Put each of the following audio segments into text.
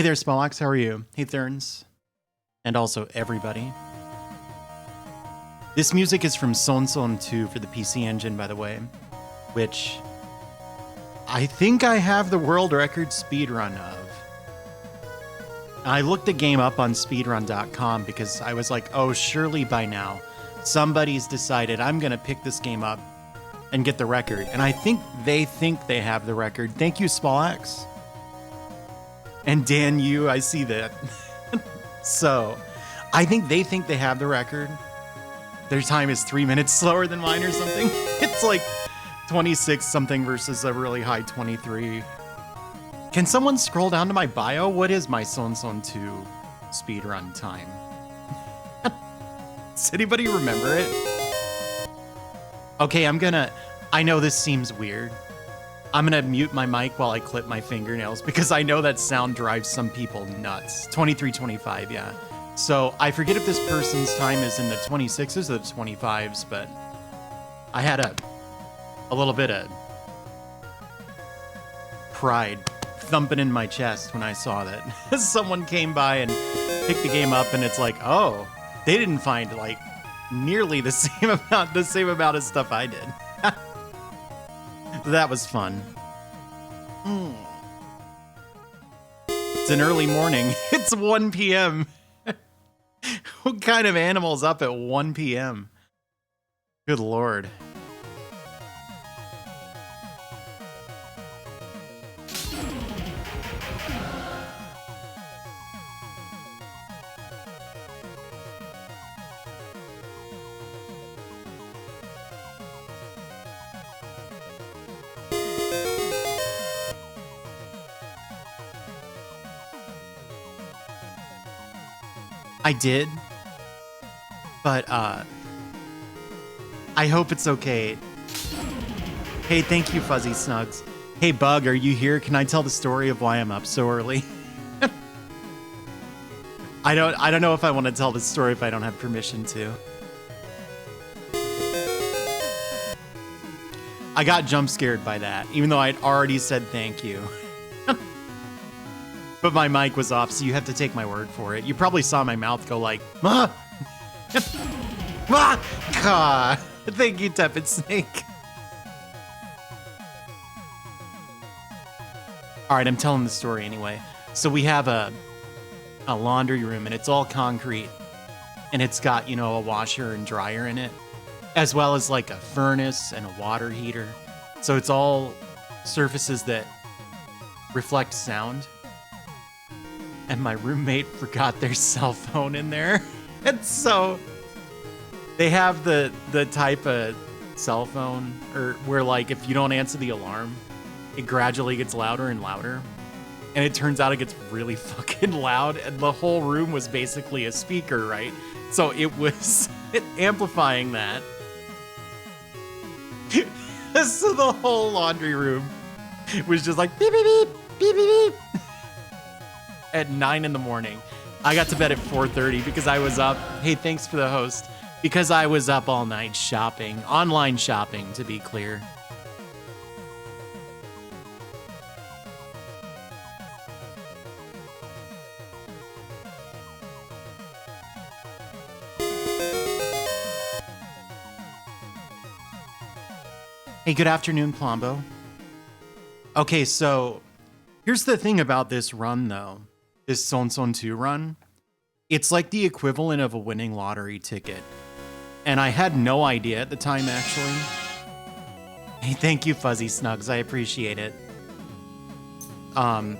Hey there, Spellbox. How are you? Hey, Therns. And also everybody. This music is from Son Son 2 for the PC Engine, by the way, which I think I have the world record speedrun of. I looked the game up on speedrun.com because I was like, oh, surely by now somebody's decided I'm going to pick this game up and get the record. And I think they have the record. Thank you, Spallax. And Dan, I see that. So, I think they have the record. Their time is 3 minutes slower than mine or something. It's like 26 something versus a really high 23. Can someone scroll down to my bio? What is my Son Son 2 speedrun time? Does anybody remember it? Okay, I know this seems weird. I'm gonna mute my mic while I clip my fingernails because I know that sound drives some people nuts. 23:25, yeah. So I forget if this person's time is in the 26s or the 25s, but I had a little bit of pride thumping in my chest when I saw that someone came by and picked the game up, and it's like, oh, they didn't find like nearly the same amount of stuff I did. That was fun. It's an early morning. It's 1 p.m. What kind of animal's up at 1 p.m.? Good Lord. I did, but I hope it's okay. Hey, thank you, Fuzzy Snugs. Hey, Bug, are you here? Can I tell the story of why I'm up so early? I don't know if I want to tell this story if I don't have permission to. I got jump scared by that, even though I'd already said thank you. But my mic was off, so you have to take my word for it. You probably saw my mouth go like, ah! God. Thank you, Tepid Snake. All right, I'm telling the story anyway. So we have a laundry room, and it's all concrete. And it's got, a washer and dryer in it, as well as like a furnace and a water heater. So it's all surfaces that reflect sound. And my roommate forgot their cell phone in there. And so they have the type of cell phone or where like if you don't answer the alarm, it gradually gets louder and louder. And it turns out it gets really fucking loud, and the whole room was basically a speaker, right? So it was amplifying that. So the whole laundry room was just like beep beep beep beep beep beep. At 9 in the morning. I got to bed at 4:30 because I was up. Hey, thanks for the host. Because I was up all night shopping. Online shopping, to be clear. Hey, good afternoon, Plombo. Okay, so here's the thing about this run, though. This Son Son 2 run, it's like the equivalent of a winning lottery ticket. And I had no idea at the time, actually. Hey, thank you, Fuzzy Snugs. I appreciate it. I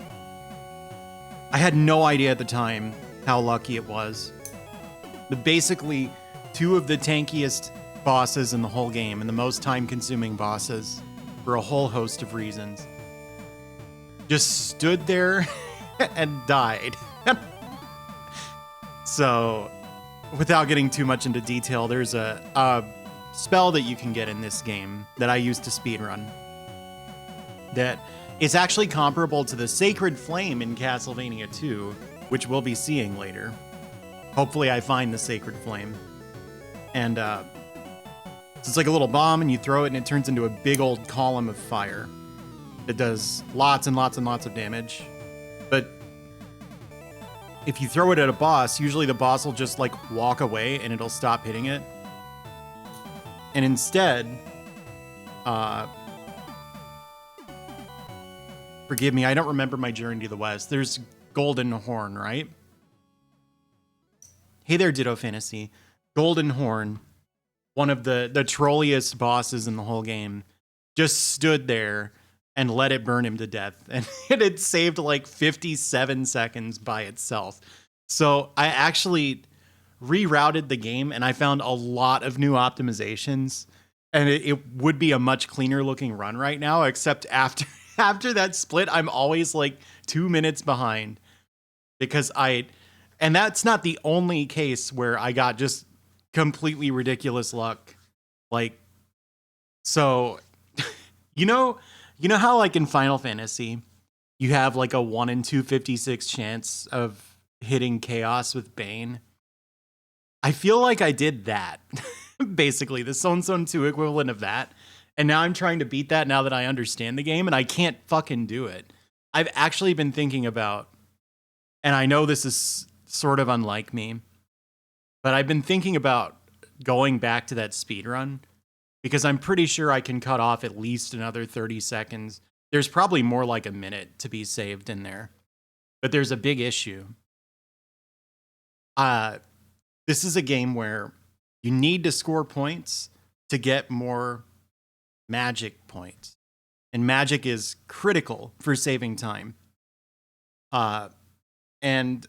had no idea at the time how lucky it was. But basically, two of the tankiest bosses in the whole game and the most time-consuming bosses for a whole host of reasons just stood there and died. So, without getting too much into detail, there's a spell that you can get in this game that I used to speedrun that is actually comparable to the Sacred Flame in Castlevania 2, which we'll be seeing later. Hopefully I find the Sacred Flame. And it's like a little bomb, and you throw it and it turns into a big old column of fire. It does lots and lots and lots of damage. But if you throw it at a boss, usually the boss will just like walk away and it'll stop hitting it. And instead, forgive me, I don't remember my journey to the west. There's Golden Horn, right? Hey there, Ditto Fantasy. Golden Horn, one of the trolliest bosses in the whole game, just stood there and let it burn him to death. And it had saved like 57 seconds by itself. So I actually rerouted the game and I found a lot of new optimizations. And it would be a much cleaner looking run right now, except after that split, I'm always like 2 minutes behind. Because and that's not the only case where I got just completely ridiculous luck. Like, so, you know how like in Final Fantasy, you have like a 1 in 256 chance of hitting Chaos with Bane? I feel like I did that. Basically, the Son 2 equivalent of that. And now I'm trying to beat that now that I understand the game, and I can't fucking do it. I've actually been thinking about, and I know this is sort of unlike me, but I've been thinking about going back to that speed run because I'm pretty sure I can cut off at least another 30 seconds. There's probably more like a minute to be saved in there, but there's a big issue. This is a game where you need to score points to get more magic points, and magic is critical for saving time. And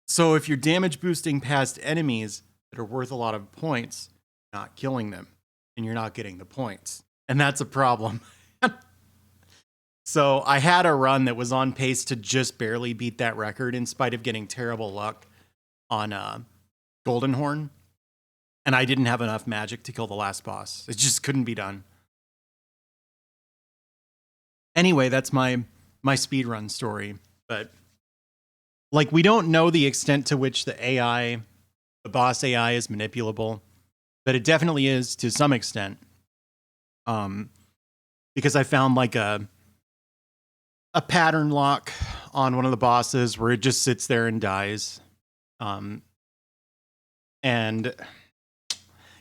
so if you're damage boosting past enemies that are worth a lot of points, you're not killing them and you're not getting the points. And that's a problem. So I had a run that was on pace to just barely beat that record in spite of getting terrible luck on Golden Horn. And I didn't have enough magic to kill the last boss. It just couldn't be done. Anyway, that's my speedrun story. But like, we don't know the extent to which the boss AI is manipulable, but it definitely is to some extent. Because I found like a pattern lock on one of the bosses where it just sits there and dies. And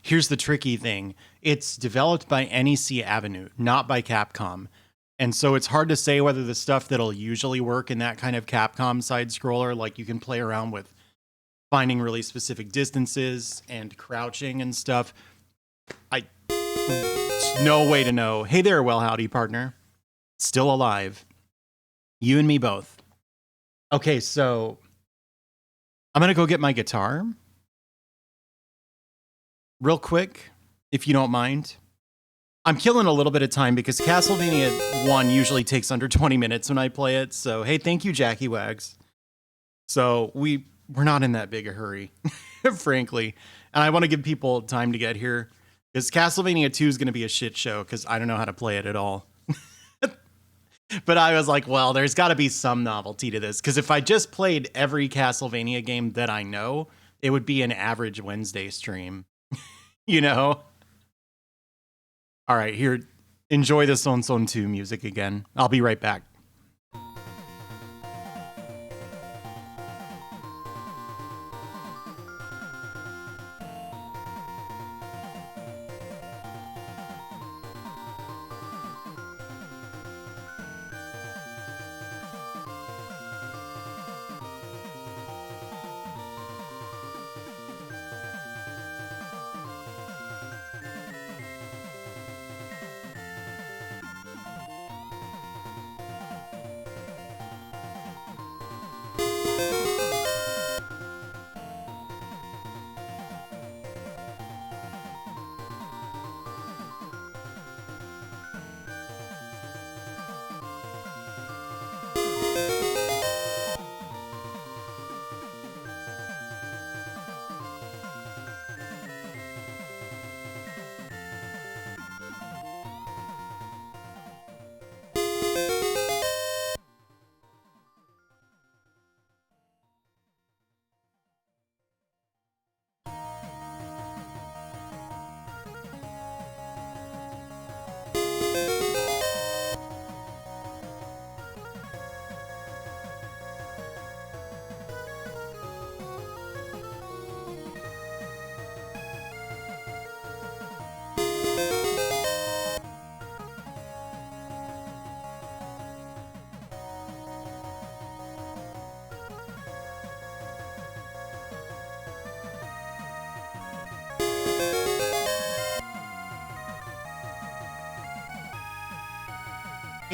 here's the tricky thing. It's developed by NEC Avenue, not by Capcom. And so it's hard to say whether the stuff that'll usually work in that kind of Capcom side scroller, like you can play around with finding really specific distances and crouching and stuff. There's no way to know. Hey there, well howdy partner. Still alive. You and me both. Okay, so I'm going to go get my guitar real quick, if you don't mind. I'm killing a little bit of time because Castlevania 1 usually takes under 20 minutes when I play it. So, hey, thank you, Jackie Wags. So we're not in that big a hurry, frankly. And I want to give people time to get here because Castlevania 2 is going to be a shit show because I don't know how to play it at all. But I was like, well, there's got to be some novelty to this because if I just played every Castlevania game that I know, it would be an average Wednesday stream, you know? All right, here, enjoy the Son 2 music again. I'll be right back.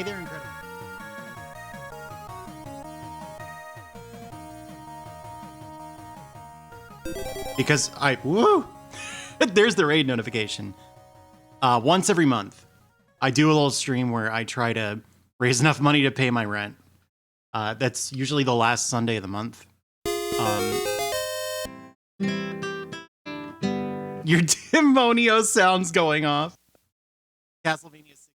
Hey there, Incredible. Because woo! There's the raid notification. Once every month, I do a little stream where I try to raise enough money to pay my rent. That's usually the last Sunday of the month. Your demonio sounds going off. Castlevania 6.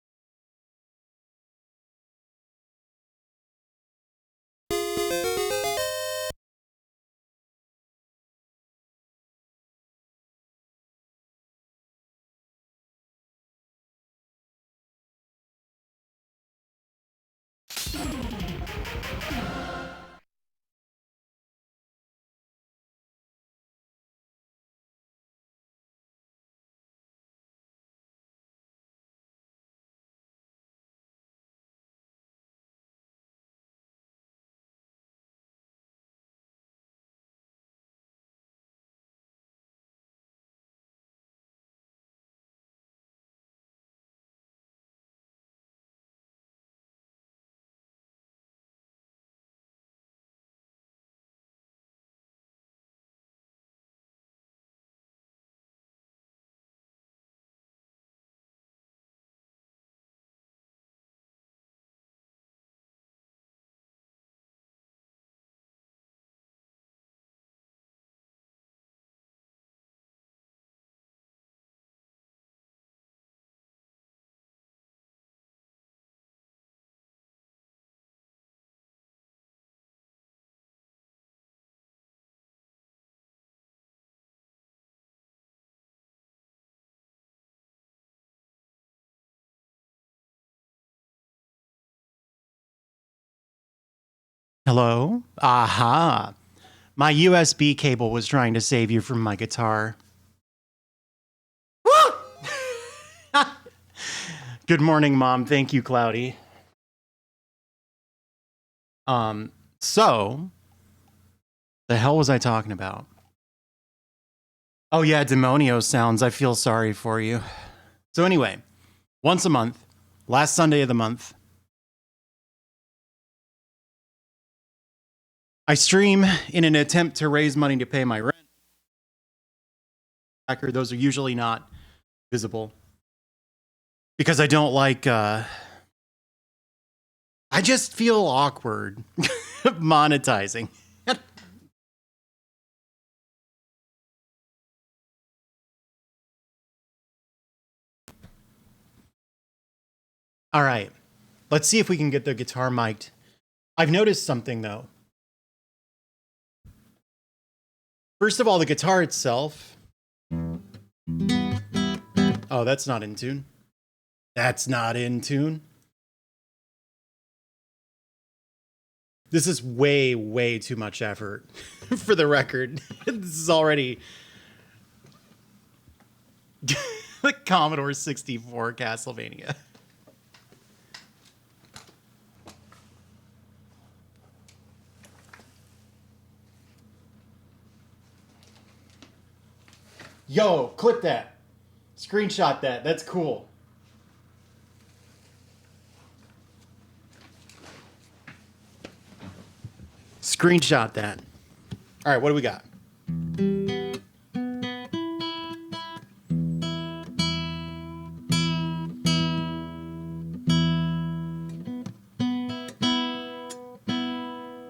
Hello? Aha. My USB cable was trying to save you from my guitar. Woo! Good morning, Mom. Thank you, Cloudy. So, the hell was I talking about? Oh yeah, demonio sounds. I feel sorry for you. So anyway, once a month, last Sunday of the month, I stream in an attempt to raise money to pay my rent. Those are usually not visible because I don't like. I just feel awkward monetizing. All right, let's see if we can get the guitar mic'd. I've noticed something though. First of all, the guitar itself. Oh, that's not in tune. That's not in tune. This is way, way too much effort for the record. This is already the Commodore 64 Castlevania. Yo, clip that. Screenshot that. That's cool. Screenshot that. All right, what do we got?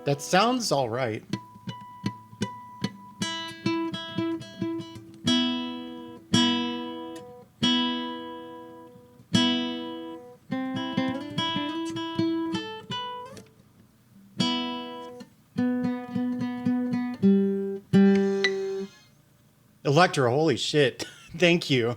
That sounds all right. Electra, holy shit. Thank you.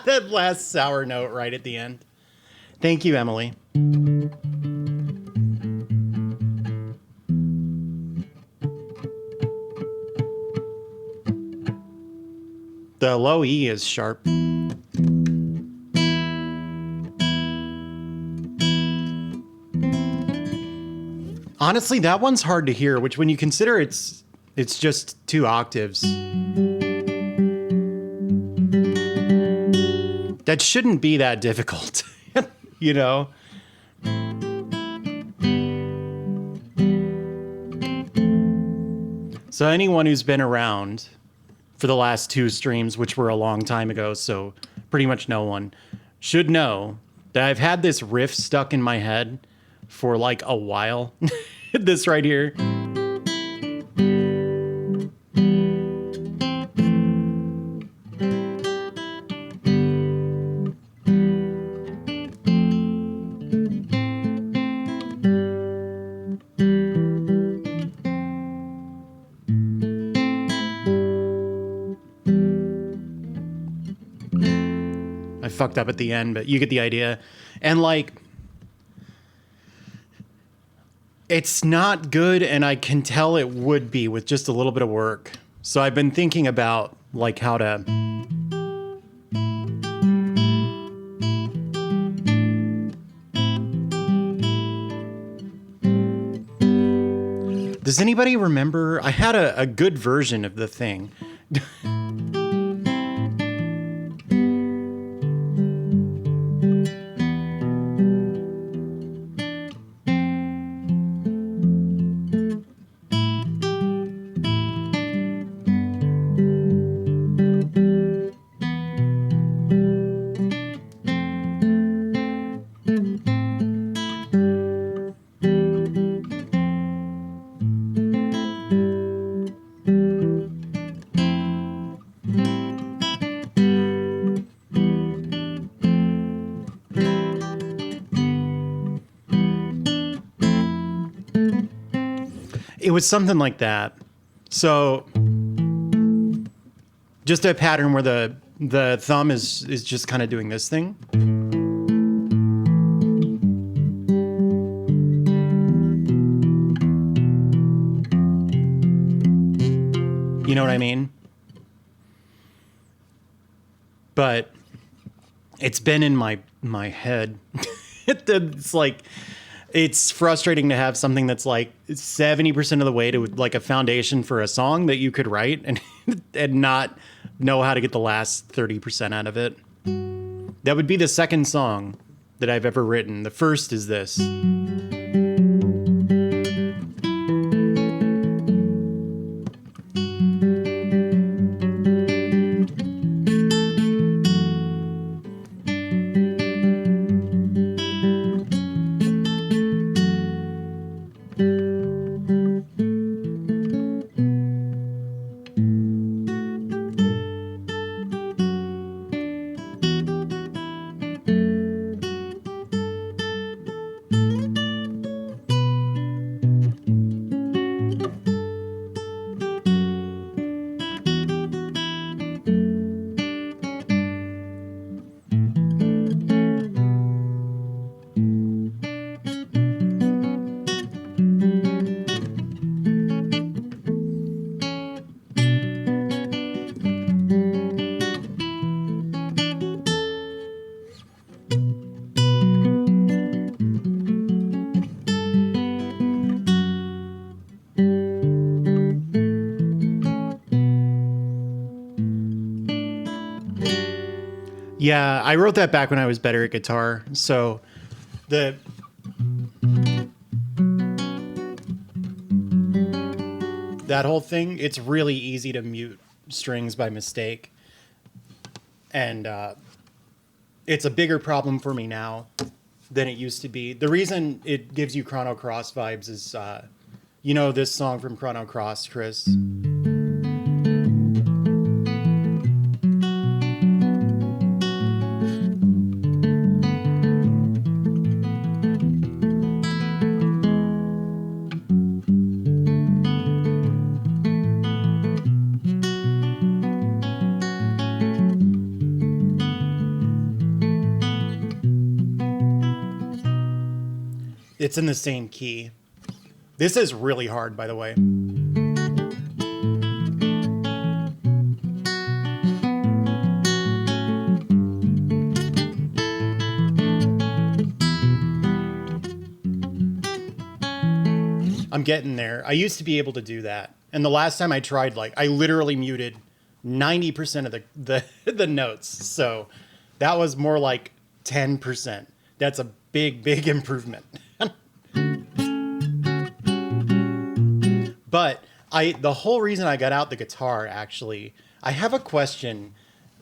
That last sour note right at the end. Thank you, Emily. The low E is sharp. Honestly, that one's hard to hear, which when you consider it's just 2 octaves. That shouldn't be that difficult, you know? So anyone who's been around for the last 2 streams, which were a long time ago, so pretty much no one, should know that I've had this riff stuck in my head for like a while. This right here. I fucked up at the end, but you get the idea. And like, it's not good, and I can tell it would be with just a little bit of work. So I've been thinking about like how to Does anybody remember? I had a good version of the thing. It was something like that. So just a pattern where the thumb is just kind of doing this thing. You know what I mean? But it's been in my head. It's like, it's frustrating to have something that's like 70% of the way to like a foundation for a song that you could write and not know how to get the last 30% out of it. That would be the second song that I've ever written. The first is this. Yeah, I wrote that back when I was better at guitar. So that whole thing, it's really easy to mute strings by mistake. And it's a bigger problem for me now than it used to be. The reason it gives you Chrono Cross vibes is, you know this song from Chrono Cross, Chris? It's in the same key. This is really hard, by the way. I'm getting there. I used to be able to do that. And the last time I tried, like, I literally muted 90% of the notes. So that was more like 10%. That's a big improvement. But the whole reason I got out the guitar, actually, I have a question.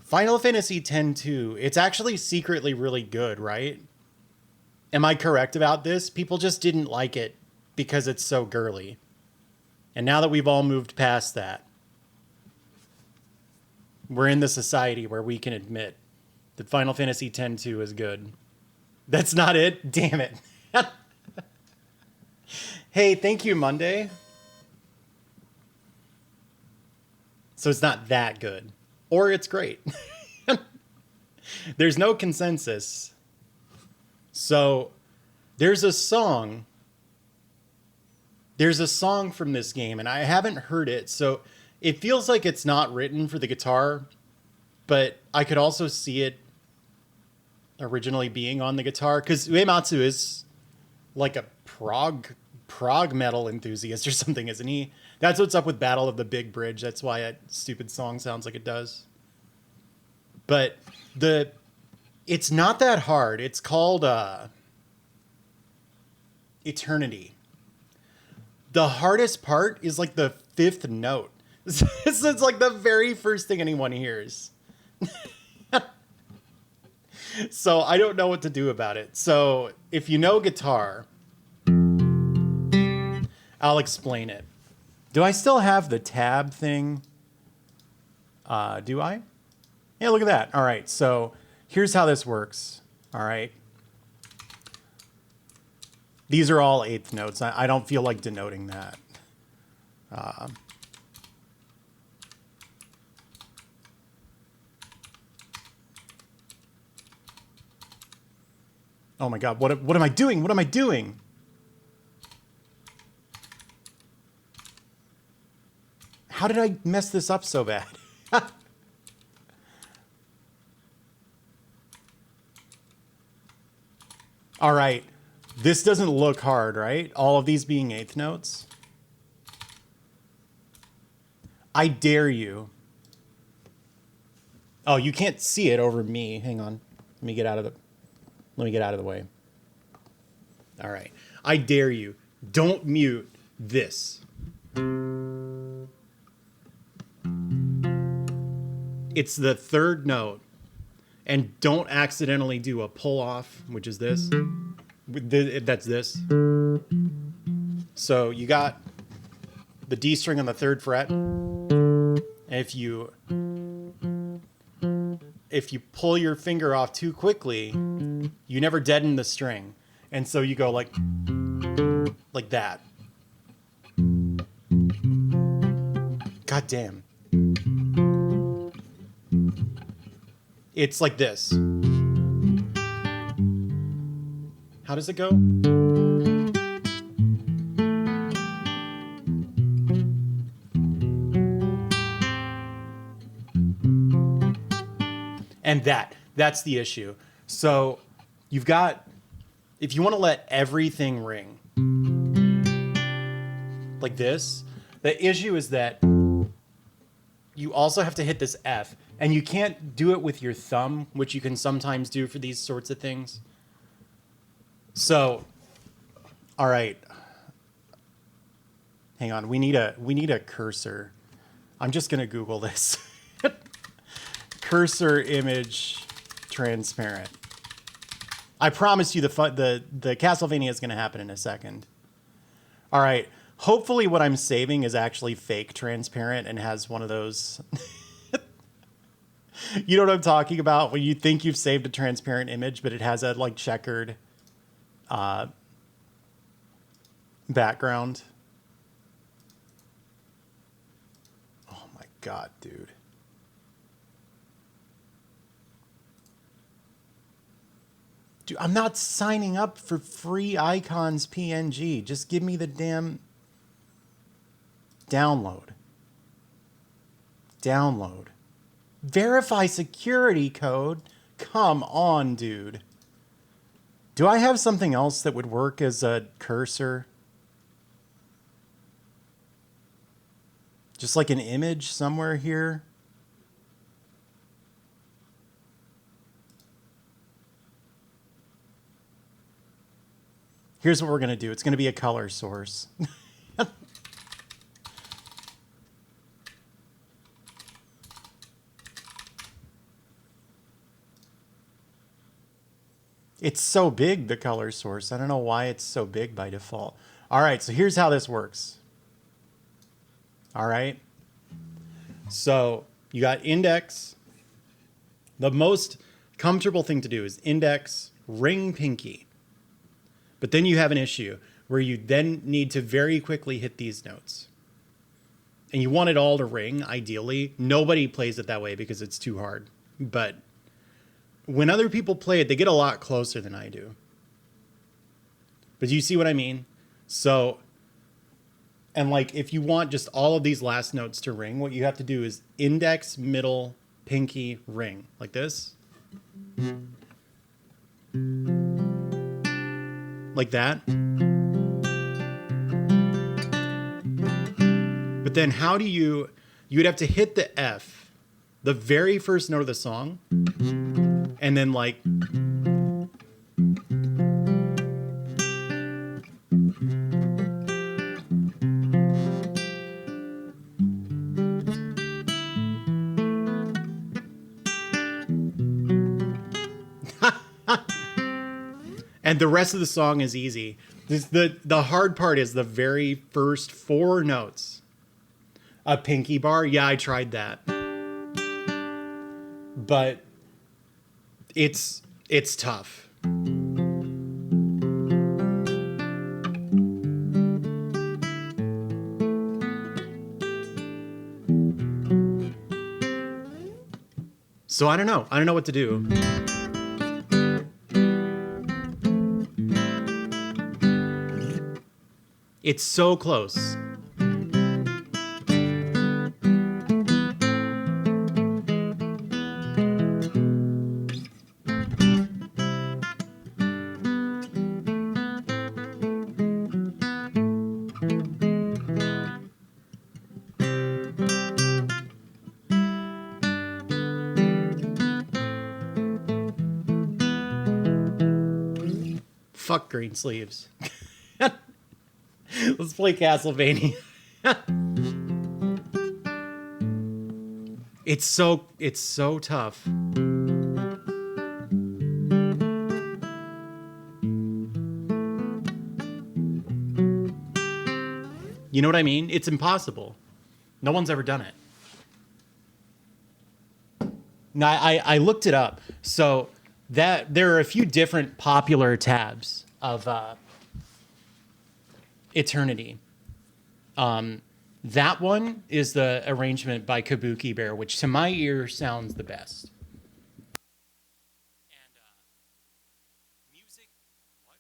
Final Fantasy X-2, it's actually secretly really good, right? Am I correct about this? People just didn't like it because it's so girly. And now that we've all moved past that, we're in the society where we can admit that Final Fantasy X-2 is good. That's not it? Damn it. Hey, thank you, Monday. So it's not that good. Or it's great. There's no consensus. So there's a song. There's a song from this game, and I haven't heard it. So it feels like it's not written for the guitar, but I could also see it originally being on the guitar, because Uematsu is like a prog metal enthusiast or something, isn't he? That's what's up with Battle of the Big Bridge. That's why that stupid song sounds like it does. But it's not that hard. It's called Eternity. The hardest part is like the 5th note. It's like the very first thing anyone hears. So I don't know what to do about it. So if you know guitar, I'll explain it. Do I still have the tab thing? Do I? Yeah, look at that. All right, so here's how this works. All right. These are all 8th notes. I don't feel like denoting that. Oh my God, what am I doing? What am I doing? How did I mess this up so bad? All right, this doesn't look hard, right? All of these being 8th notes. I dare you. Oh, you can't see it over me. Hang on. Let me get out of the way. All right. I dare you. Don't mute this. It's the 3rd note. And don't accidentally do a pull off, which is this. That's this. So you got the D string on the 3rd fret. And if you pull your finger off too quickly, you never deaden the string. And so you go like that. God damn. It's like this. How does it go? And that's the issue. So you've got, if you want to let everything ring like this, the issue is that you also have to hit this F, and you can't do it with your thumb, which you can sometimes do for these sorts of things. So, all right. Hang on, we need a cursor. I'm just gonna Google this. Cursor image transparent. I promise you the Castlevania is gonna happen in a second. All right. Hopefully what I'm saving is actually fake transparent and has one of those. You know what I'm talking about? When you think you've saved a transparent image, but it has a like checkered background. Oh my God, dude. Dude, I'm not signing up for free icons PNG. Just give me the damn download. Download. Verify security code? Come on, dude. Do I have something else that would work as a cursor? Just like an image somewhere here. Here's what we're going to do. It's going to be a color source. It's so big, the color source. I don't know why it's so big by default. All right, so here's how this works. All right. So you got index. The most comfortable thing to do is index, ring, pinky. But then you have an issue where you then need to very quickly hit these notes. And you want it all to ring, ideally. Nobody plays it that way because it's too hard. But when other people play it, they get a lot closer than I do. But you see what I mean? So, and like if you want just all of these last notes to ring, what you have to do is index, middle, pinky, ring. Like this. Like that. But then how do you would have to hit the F, the very first note of the song, and then like and the rest of the song is easy. The hard part is the very first 4 notes. A pinky bar, yeah, I tried that. But it's tough. So I don't know. I don't know what to do. It's so close. Fuck green sleeves. Let's play Castlevania. It's so tough. You know what I mean? It's impossible. No one's ever done it. Now, I looked it up. So that there are a few different popular tabs of Eternity. That one is the arrangement by Kabuki Bear, which to my ear sounds the best. And music, what?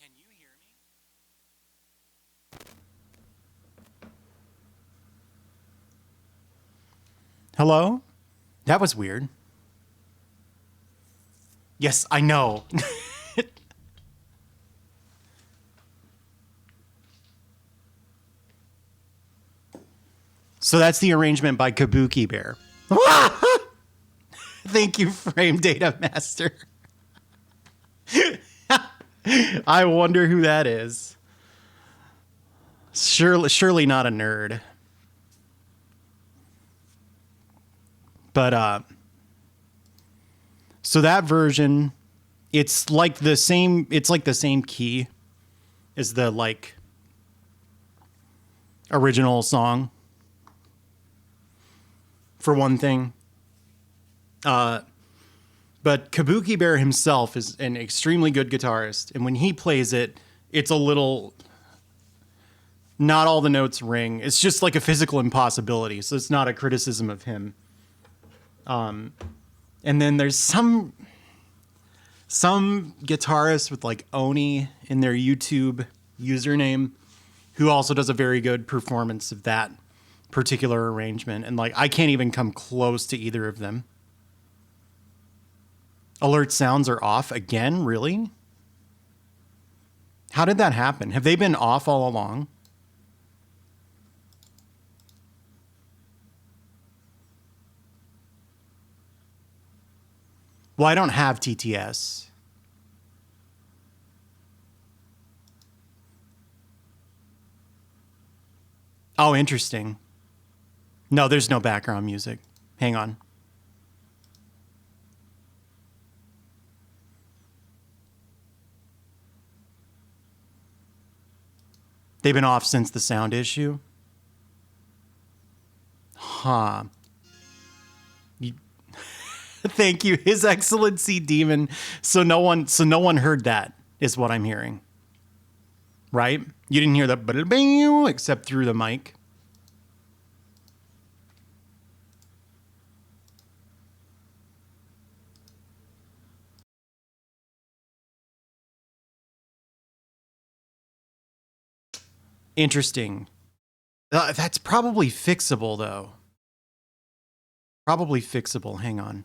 Can you hear me? Hello? That was weird. Yes, I know. So that's the arrangement by Kabuki Bear. Thank you, Frame Data Master. I wonder who that is. Surely not a nerd. But so that version, it's like the same key as the like original song. For one thing. But Kabuki Bear himself is an extremely good guitarist, and when he plays it, it's a little, not all the notes ring. It's just like a physical impossibility, so it's not a criticism of him. And then there's some guitarist with like Oni in their YouTube username who also does a very good performance of that particular arrangement, and like I can't even come close to either of them. Alert sounds are off again, really? How did that happen? Have they been off all along? Well, I don't have TTS. Oh, interesting. No, there's no background music. Hang on. They've been off since the sound issue? Huh. Thank you, His Excellency Demon. So no one heard that, is what I'm hearing. Right? You didn't hear the except through the mic. Interesting. That's probably fixable, though. Probably fixable. Hang on.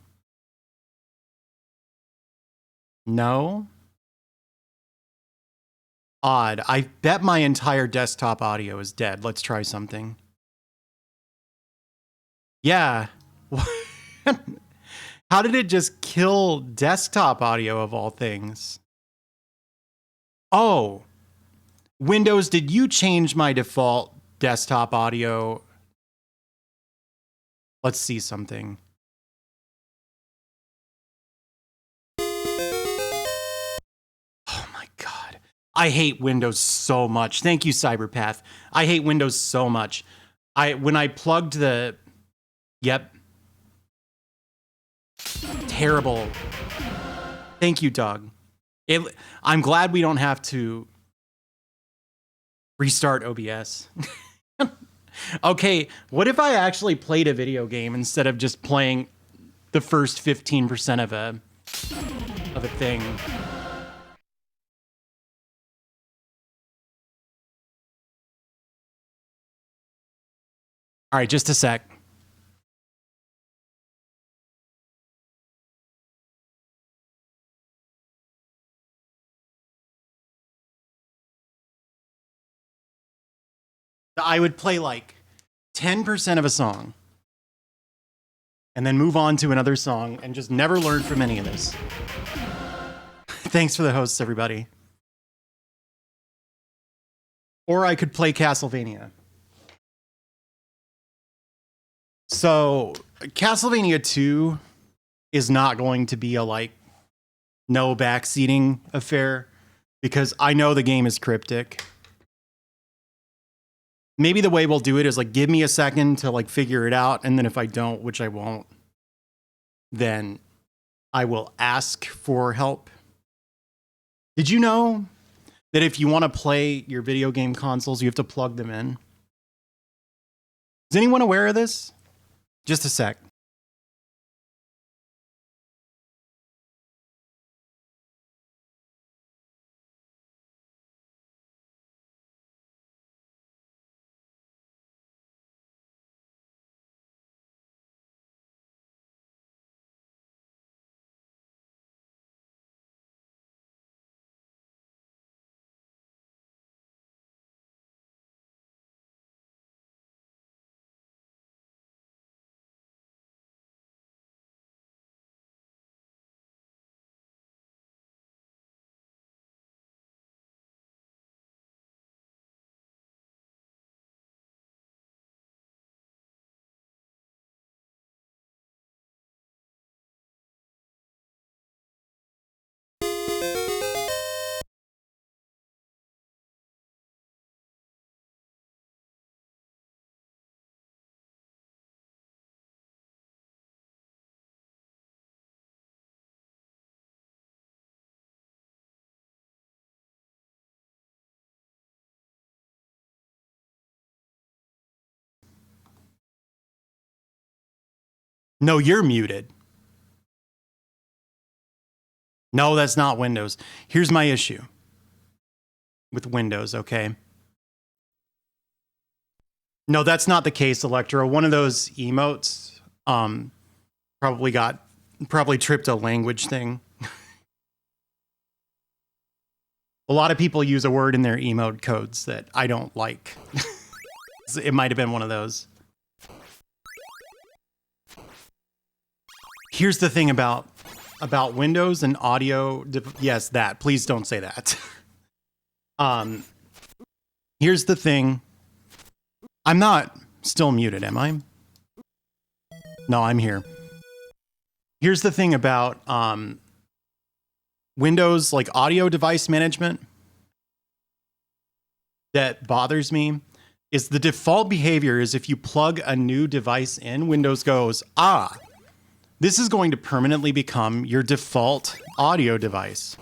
No? Odd. I bet my entire desktop audio is dead. Let's try something. Yeah. How did it just kill desktop audio of all things? Oh. Windows, did you change my default desktop audio? Let's see something. Oh my God. I hate Windows so much. Thank you, Cyberpath. I hate Windows so much. When I plugged the... Yep. Terrible. Thank you, Doug. I'm glad we don't have to restart OBS. Okay, what if I actually played a video game instead of just playing the first 15% of a thing? All right, just a sec. I would play like 10% of a song and then move on to another song and just never learn from any of this. Thanks for the hosts, everybody. Or I could play Castlevania. So Castlevania 2 is not going to be a like no backseating affair because I know the game is cryptic. Maybe the way we'll do it is like give me a second to like figure it out, and then if I don't, which I won't, then I will ask for help. Did you know that if you want to play your video game consoles, you have to plug them in? Is anyone aware of this? Just a sec. No, you're muted. No, that's not Windows. Here's my issue with Windows, okay? No, that's not the case, Electro. One of those emotes probably tripped a language thing. A lot of people use a word in their emote codes that I don't like. It might have been one of those. Here's the thing about Windows and audio. Yes, that. Please don't say that. Here's the thing. I'm not still muted, am I? No, I'm here. Here's the thing about Windows, like audio device management, that bothers me is the default behavior is if you plug a new device in, Windows goes, this is going to permanently become your default audio device.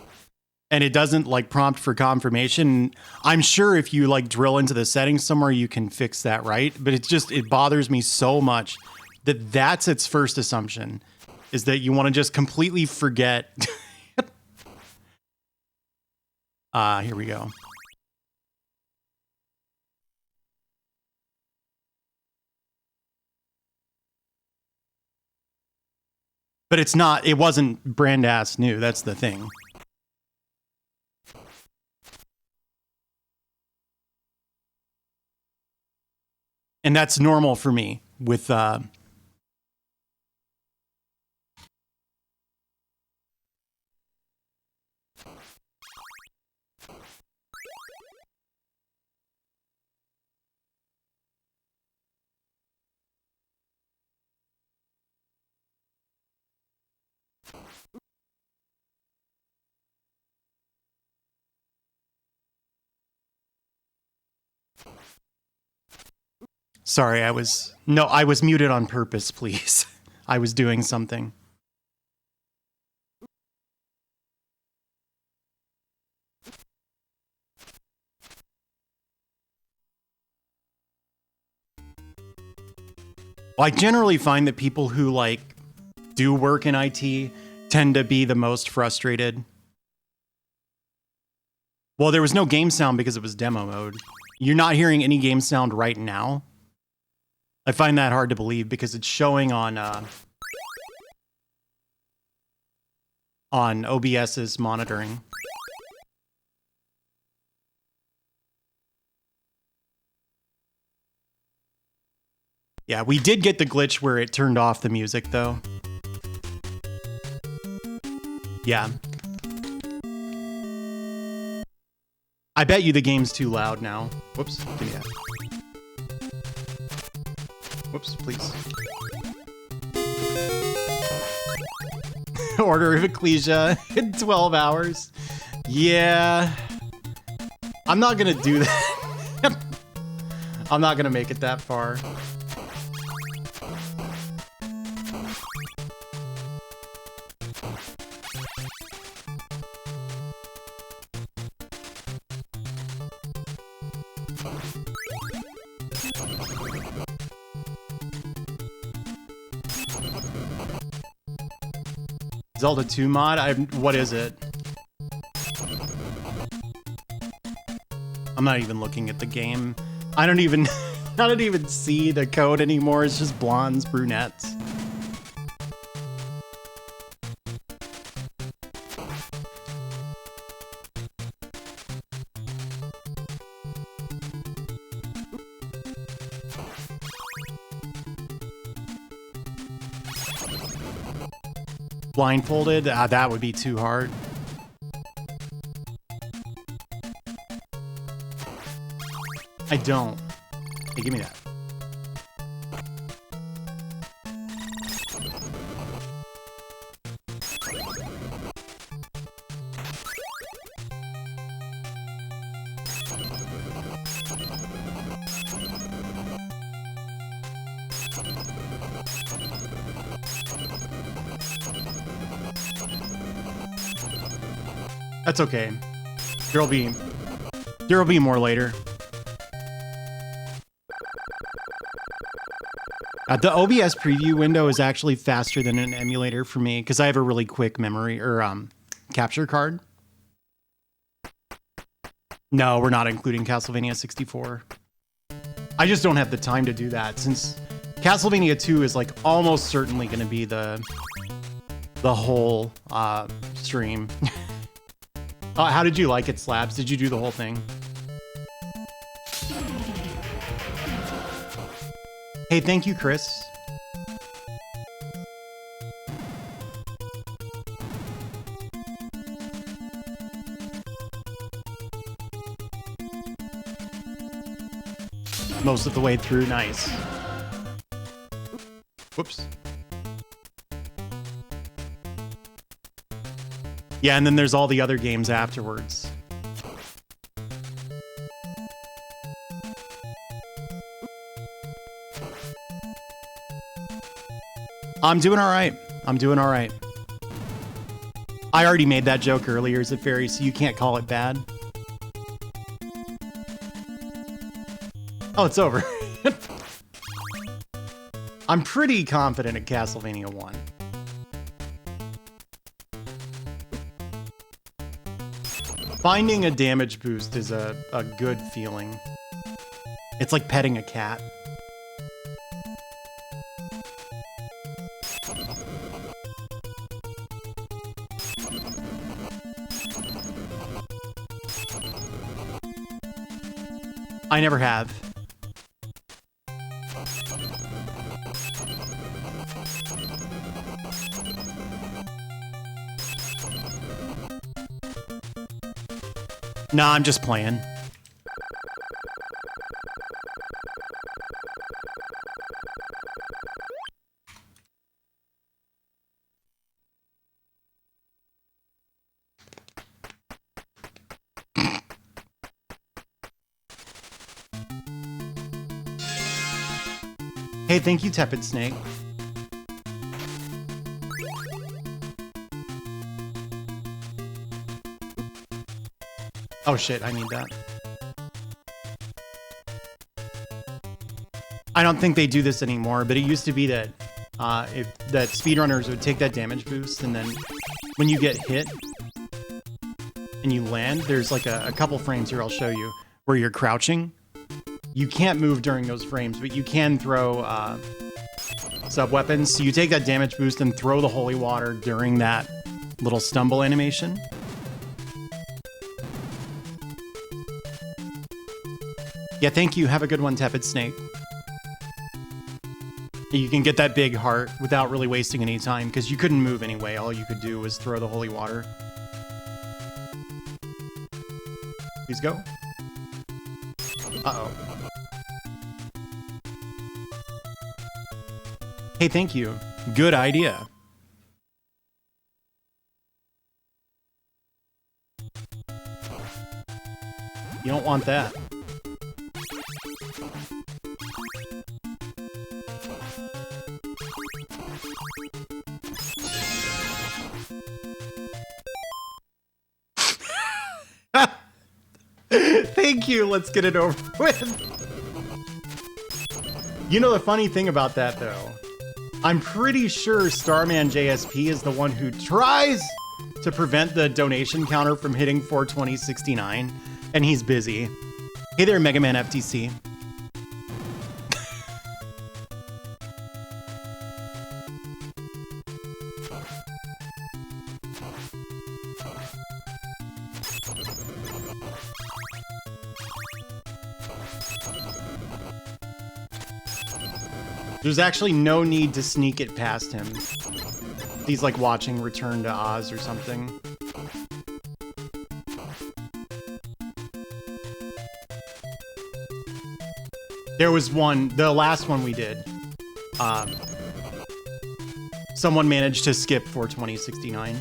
And it doesn't like prompt for confirmation. I'm sure if you like drill into the settings somewhere, you can fix that, right? But it bothers me so much that that's its first assumption, is that you want to just completely forget. Here we go. But it wasn't brand ass new. That's the thing. And that's normal for me with, sorry, I was muted on purpose, please. I was doing something. I generally find that people who like do work in IT tend to be the most frustrated. Well, there was no game sound because it was demo mode. You're not hearing any game sound right now. I find that hard to believe because it's showing on OBS's monitoring. Yeah, we did get the glitch where it turned off the music, though. Yeah. I bet you the game's too loud now. Whoops. Give me that. Whoops, please. Order of Ecclesia in 12 hours. Yeah. I'm not gonna do that. I'm not gonna make it that far. Zelda 2 mod? What is it? I'm not even looking at the game. I don't even see the code anymore. It's just blondes, brunettes. Blindfolded? That would be too hard. I don't. Hey, give me that. That's okay. There'll be more later. The OBS preview window is actually faster than an emulator for me because I have a really quick memory or capture card. No, we're not including Castlevania 64. I just don't have the time to do that since Castlevania 2 is like almost certainly going to be the whole stream. How did you like it, Slabs? Did you do the whole thing? Hey, thank you, Chris. Most of the way through, nice. Whoops. Yeah, and then there's all the other games afterwards. I'm doing all right. I'm doing all right. I already made that joke earlier, is it fairy? So you can't call it bad. Oh, it's over. I'm pretty confident at Castlevania 1. Finding a damage boost is a good feeling. It's like petting a cat. I never have. Nah, I'm just playing. Hey, thank you, Tepid Snake. Oh shit, I need that. I don't think they do this anymore, but it used to be that that speedrunners would take that damage boost, and then when you get hit and you land, there's like a couple frames here I'll show you where you're crouching. You can't move during those frames, but you can throw sub-weapons. So you take that damage boost and throw the holy water during that little stumble animation. Yeah, thank you. Have a good one, Tepid Snake. You can get that big heart without really wasting any time, because you couldn't move anyway. All you could do was throw the holy water. Please go. Uh-oh. Hey, thank you. Good idea. You don't want that. Thank you. Let's get it over with. You know the funny thing about that, though? I'm pretty sure Starman JSP is the one who tries to prevent the donation counter from hitting 420.69, and he's busy. Hey there, Mega Man FTC. There's actually no need to sneak it past him. He's like watching Return to Oz or something. There was one, the last one we did. Someone managed to skip 420.69.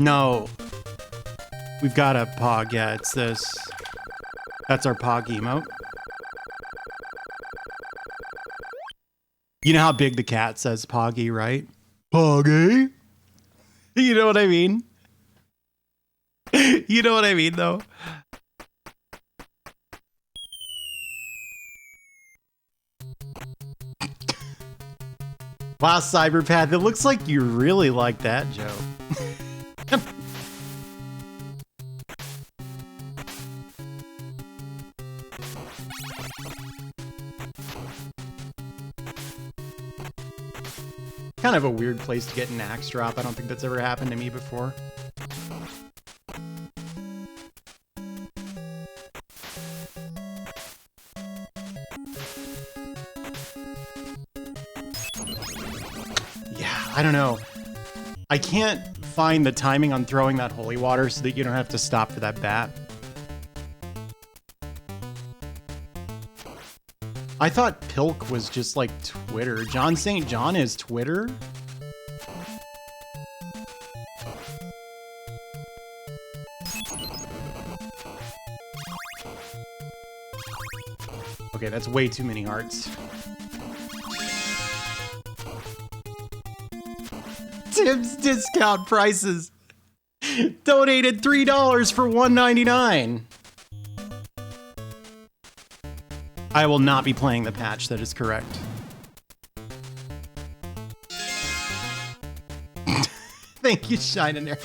No. We've got a Pog. Yeah, it's this. That's our Pog emote. You know how big the cat says Poggy, right? Poggy? You know what I mean? You know what I mean, though? Wow, Cyberpath, it looks like you really like that joke. Kind of a weird place to get an axe drop. I don't think that's ever happened to me before. Yeah, I don't know. I can't find the timing on throwing that holy water so that you don't have to stop for that bat. I thought Pilk was just like Twitter. John St. John is Twitter? Okay, that's way too many hearts. Tim's discount prices. Donated $3 for $1.99. I will not be playing the patch, that is correct. Thank you, Shining Air.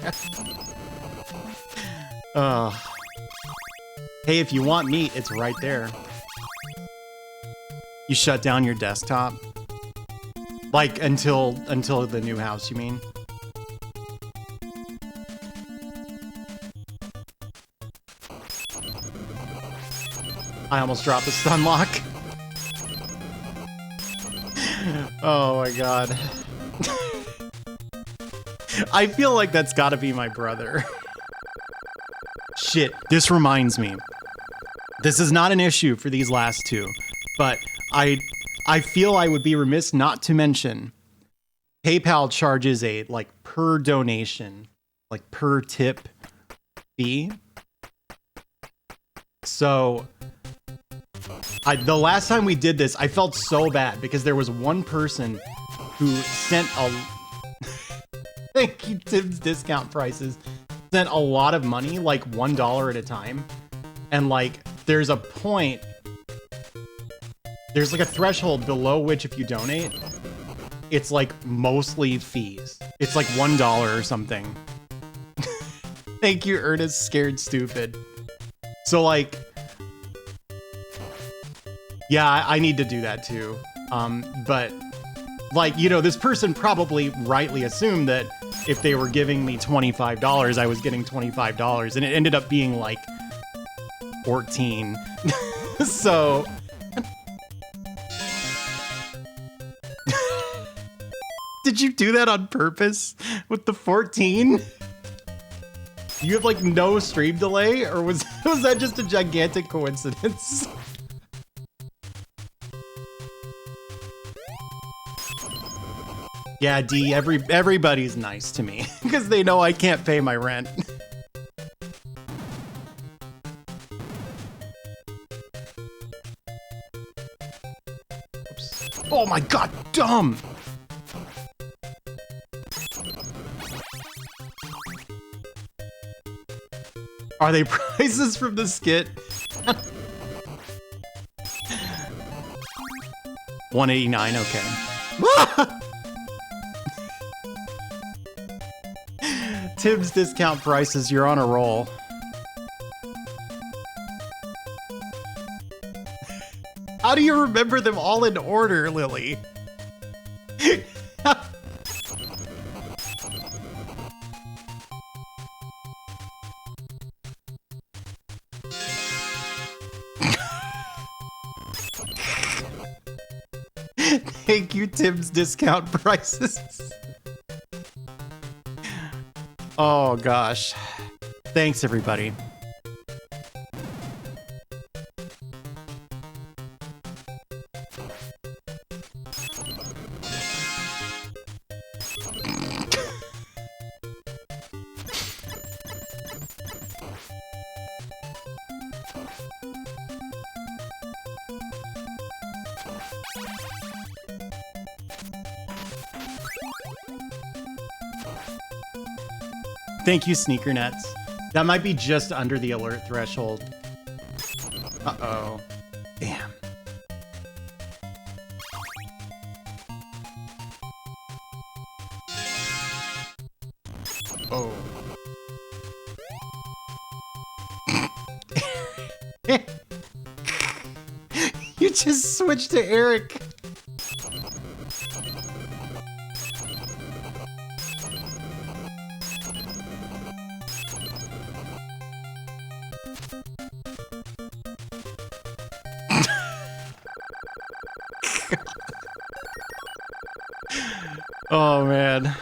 Hey, if you want meat, it's right there. You shut down your desktop? Like, until the new house, you mean? I almost dropped the stun lock. Oh my god. I feel like that's gotta be my brother. Shit, this reminds me. This is not an issue for these last two, but I feel I would be remiss not to mention PayPal charges a, like, per donation, like, per tip fee. So the last time we did this, I felt so bad because there was one person who sent a thank you, Tim's discount prices, sent a lot of money, like $1 at a time. And like, there's a point, there's like a threshold below which if you donate, it's like mostly fees. It's like $1 or something. Thank you, Ernest Scared Stupid. So like, yeah, I need to do that too. But like, you know, this person probably rightly assumed that if they were giving me $25, I was getting $25, and it ended up being like 14. So did you do that on purpose with the 14? You have like no stream delay, or was that just a gigantic coincidence? Yeah, D, everybody's nice to me because they know I can't pay my rent. Oops. Oh my god, dumb! Are they prizes from the skit? 189, okay. Tim's discount prices, you're on a roll. How do you remember them all in order, Lily? Thank you, Tim's discount prices. Oh gosh. Thanks, everybody. Thank you, Sneaker Nets. That might be just under the alert threshold. Uh-oh. Damn. Oh. You just switched to Eric. Oh, man.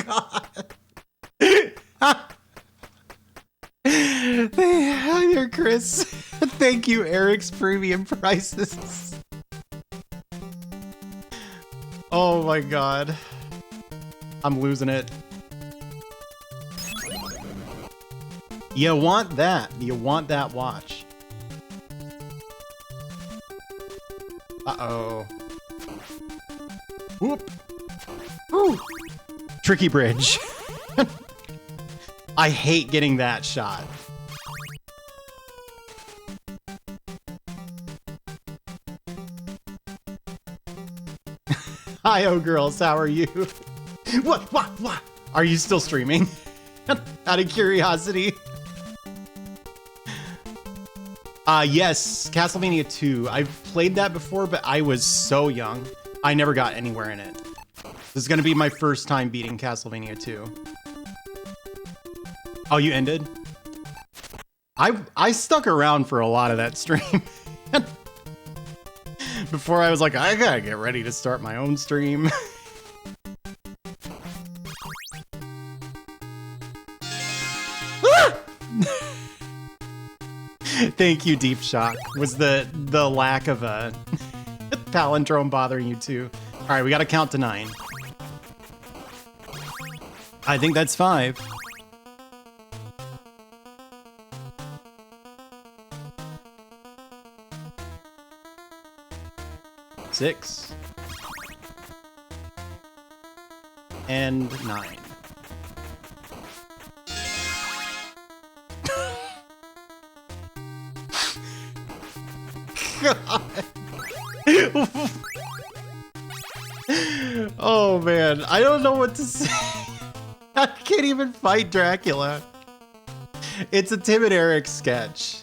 God. Hey, hi there, Chris. Thank you, Eric's premium prices. Oh my god. I'm losing it. You want that. You want that watch. Uh-oh. Whoop. Ooh. Tricky bridge. I hate getting that shot. Hi, oh girls, how are you? What? Are you still streaming? Out of curiosity. Yes, Castlevania 2. I've played that before, but I was so young. I never got anywhere in it. This is gonna be my first time beating Castlevania 2. Oh, you ended? I stuck around for a lot of that stream. Before I was like, I gotta get ready to start my own stream. Thank you, Deep Shock. Was the lack of a palindrome bothering you too? All right, we gotta count to 9. I think that's 5. Six. And 9. God. Oh man, I don't know what to say. I can't even fight Dracula. It's a Tim and Eric sketch.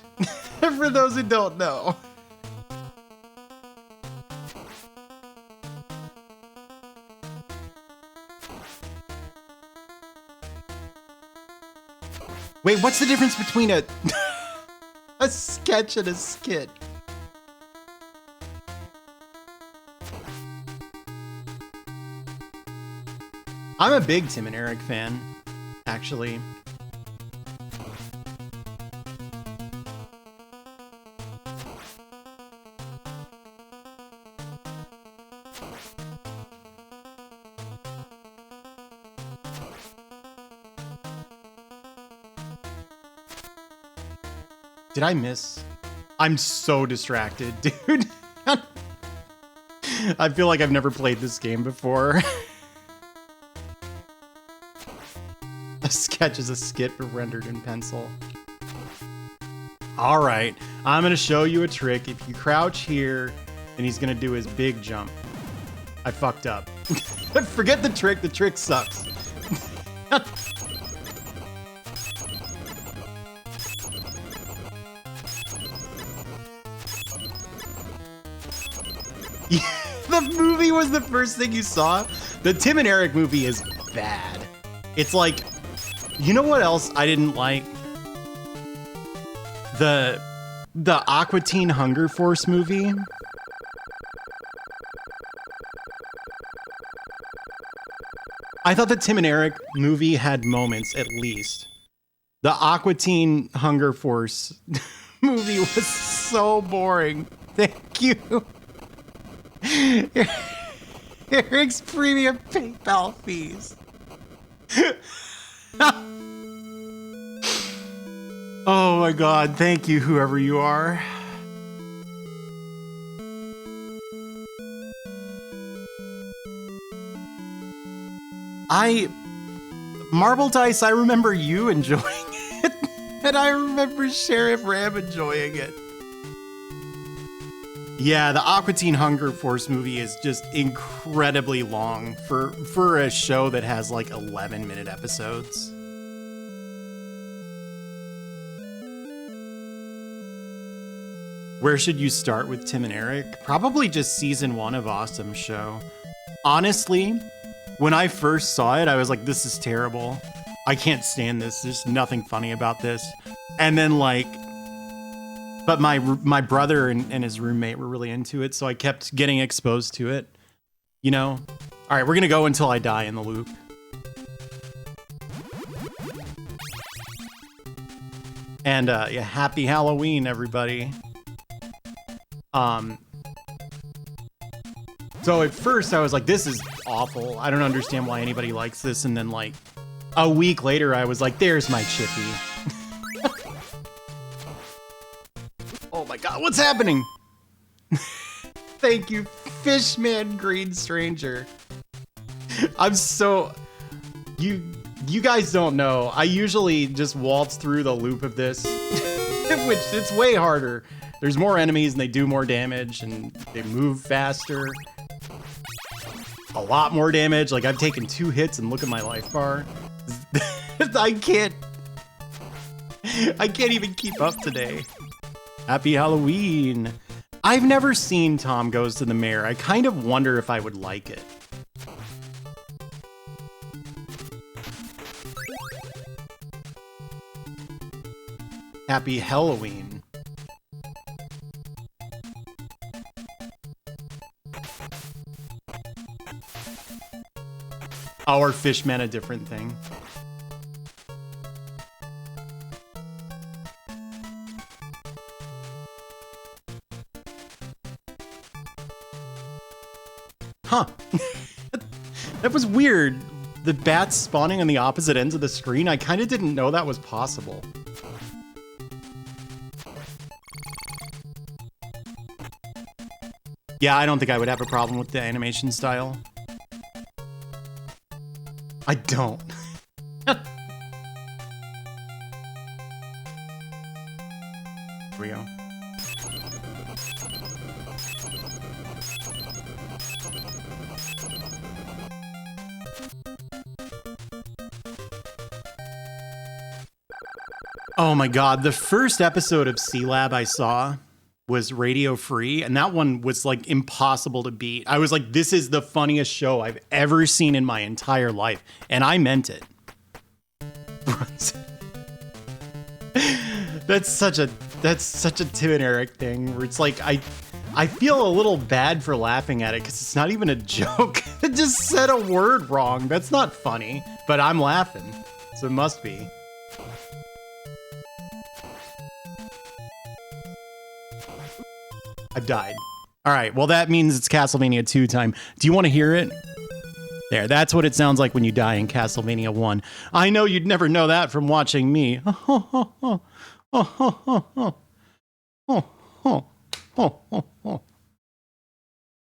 For those who don't know. Wait, what's the difference between a sketch and a skit? I'm a big Tim and Eric fan, actually. Did I miss? I'm so distracted, dude. I feel like I've never played this game before. A sketch is a skit but rendered in pencil. All right, I'm gonna show you a trick. If you crouch here, then he's gonna do his big jump. I fucked up. Forget the trick sucks. The movie was the first thing you saw? The Tim and Eric movie is bad. It's like, you know what else I didn't like? The Aqua Teen Hunger Force movie. I thought the Tim and Eric movie had moments, at least. The Aqua Teen Hunger Force movie was so boring. Thank you. Eric's premium PayPal fees. Oh my god, thank you, whoever you are. Marble Dice, I remember you enjoying it, and I remember Sheriff Ram enjoying it. Yeah, the Aqua Teen Hunger Force movie is just incredibly long for a show that has like 11-minute episodes. Where should you start with Tim and Eric? Probably just season 1 of Awesome Show. Honestly, when I first saw it, I was like, this is terrible. I can't stand this. There's nothing funny about this. And then like, but my brother and his roommate were really into it, so I kept getting exposed to it. You know? All right, we're gonna go until I die in the loop. And yeah, happy Halloween, everybody. So at first I was like, this is awful. I don't understand why anybody likes this. And then like a week later, I was like, there's my Chippy. Oh my God, what's happening? Thank you, Fishman Green Stranger. I'm so, you guys don't know. I usually just waltz through the loop of this, which it's way harder. There's more enemies and they do more damage and they move faster. A lot more damage. Like I've taken 2 hits and look at my life bar. I can't even keep up today. Happy Halloween. I've never seen Tom Goes to the Mayor. I kind of wonder if I would like it. Happy Halloween. Our fish meant a different thing. Huh. That was weird. The bats spawning on the opposite ends of the screen. I kind of didn't know that was possible. Yeah, I don't think I would have a problem with the animation style. I don't. Here we go. Oh my God, the first episode of C-Lab I saw was Radio Free, and that one was like impossible to beat. I was like, this is the funniest show I've ever seen in my entire life, and I meant it. That's such a Tim and Eric thing where it's like I feel a little bad for laughing at it because it's not even a joke. It just said a word wrong. That's not funny, but I'm laughing, so it must be. I've died. All right, well, that means it's Castlevania 2 time. Do you want to hear it? There, that's what it sounds like when you die in Castlevania 1. I know you'd never know that from watching me.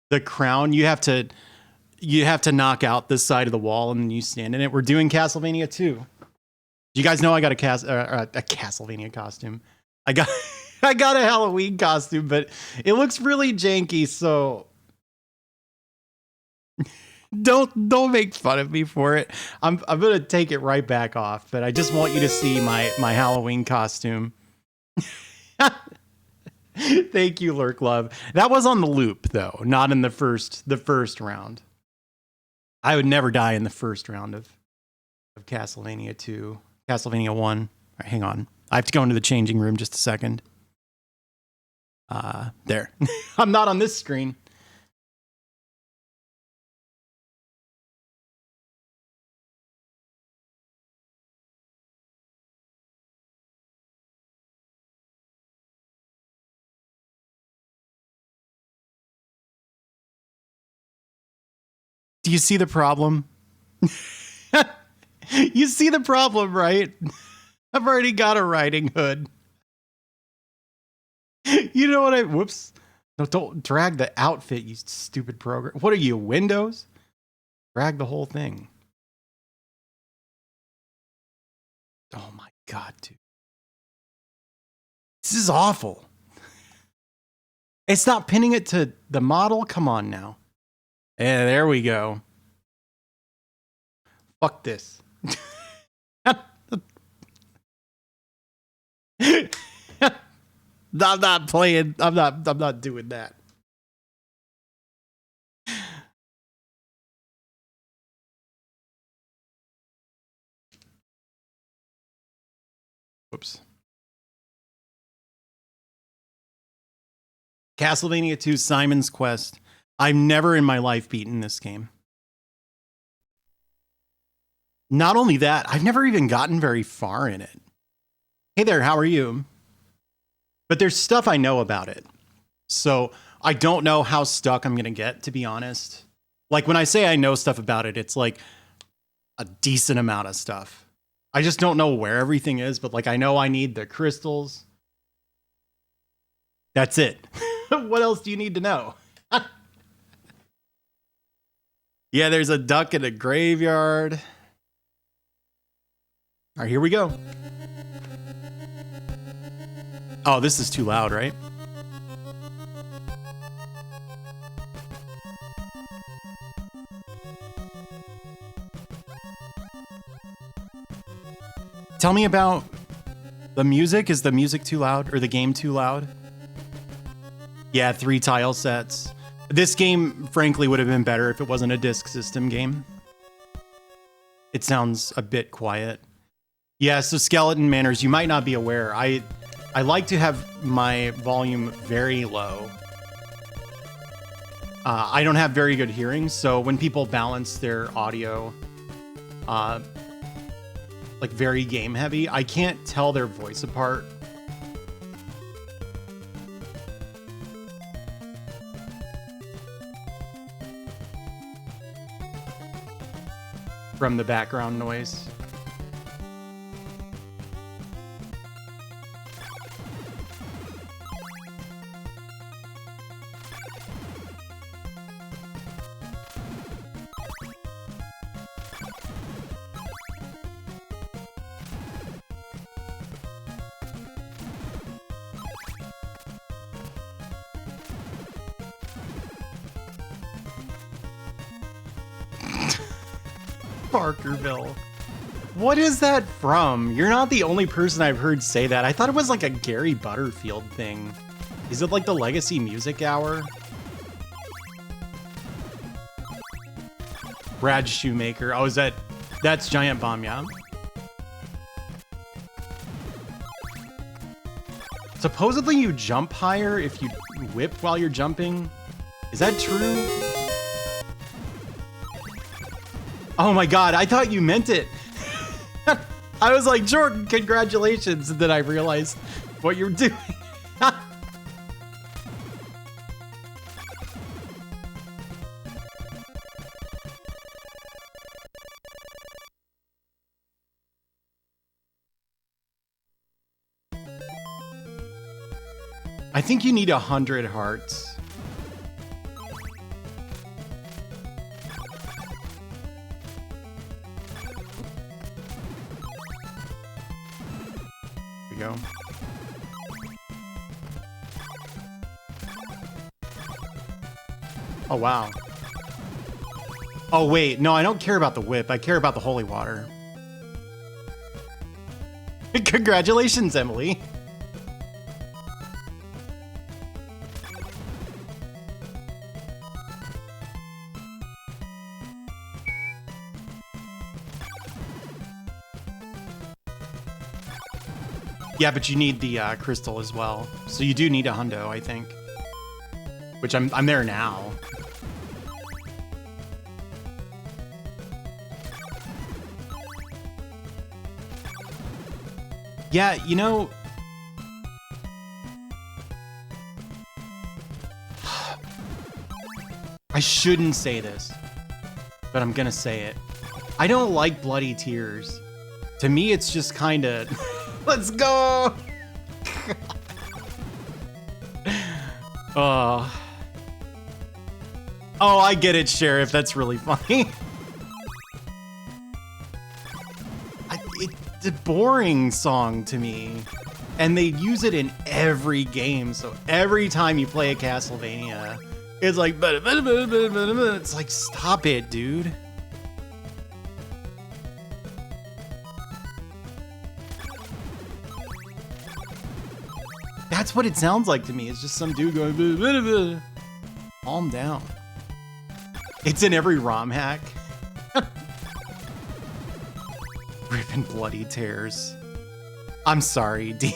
The crown, you have to knock out this side of the wall and then you stand in it. We're doing Castlevania 2. Do you guys know I got a Castlevania costume? I got a Halloween costume, but it looks really janky, so don't make fun of me for it. I'm gonna take it right back off, but I just want you to see my Halloween costume. Thank you, Lurk Love. That was on the loop though, not in the first round. I would never die in the first round of Castlevania 2. Castlevania 1. All right, hang on. I have to go into the changing room just a second. There. I'm not on this screen. Do you see the problem? You see the problem, right? I've already got a riding hood. You know what whoops. No, don't drag the outfit, you stupid program. What are you, Windows? Drag the whole thing. Oh my God, dude. This is awful. It's not pinning it to the model? Come on now. Yeah, there we go. Fuck this. I'm not playing. I'm not doing that. Whoops. Castlevania 2 Simon's Quest. I've never in my life beaten this game. Not only that, I've never even gotten very far in it. Hey there, how are you? But there's stuff I know about it. So I don't know how stuck I'm going to get, to be honest. Like when I say I know stuff about it, it's like a decent amount of stuff. I just don't know where everything is, but like I know I need the crystals. That's it. What else do you need to know? Yeah, there's a duck in a graveyard. All right, here we go. Oh, this is too loud, right? Tell me about the music. Is the music too loud or the game too loud? Yeah, 3 tile sets. This game, frankly, would have been better if it wasn't a disc system game. It sounds a bit quiet. Yeah, so Skeleton Manners, you might not be aware. I like to have my volume very low. I don't have very good hearing, so when people balance their audio, like very game heavy, I can't tell their voice apart. From the background noise. Parkerville. What is that from? You're not the only person I've heard say that. I thought it was like a Gary Butterfield thing. Is it like the Legacy Music Hour? Brad Shoemaker. Oh, that's Giant Bomb, yeah? Supposedly you jump higher if you whip while you're jumping. Is that true? Oh my god, I thought you meant it. I was like, Jordan, congratulations. And then I realized what you're doing. I think you need 100 hearts. Go. Oh, wow. Oh, wait. No, I don't care about the whip. I care about the holy water. Congratulations, Emily. Yeah, but you need the crystal as well. So you do need a hundo, I think. Which I'm there now. Yeah, you know... I shouldn't say this, but I'm gonna say it. I don't like bloody tears. To me, it's just kind of... Let's go! Oh, I get it, Sheriff. That's really funny. It's a boring song to me. And they use it in every game. So every time you play a Castlevania, it's like, it's like, stop it, dude. That's what it sounds like to me. It's just some dude going, calm down. It's in every ROM hack. Ripping bloody tears. I'm sorry, D.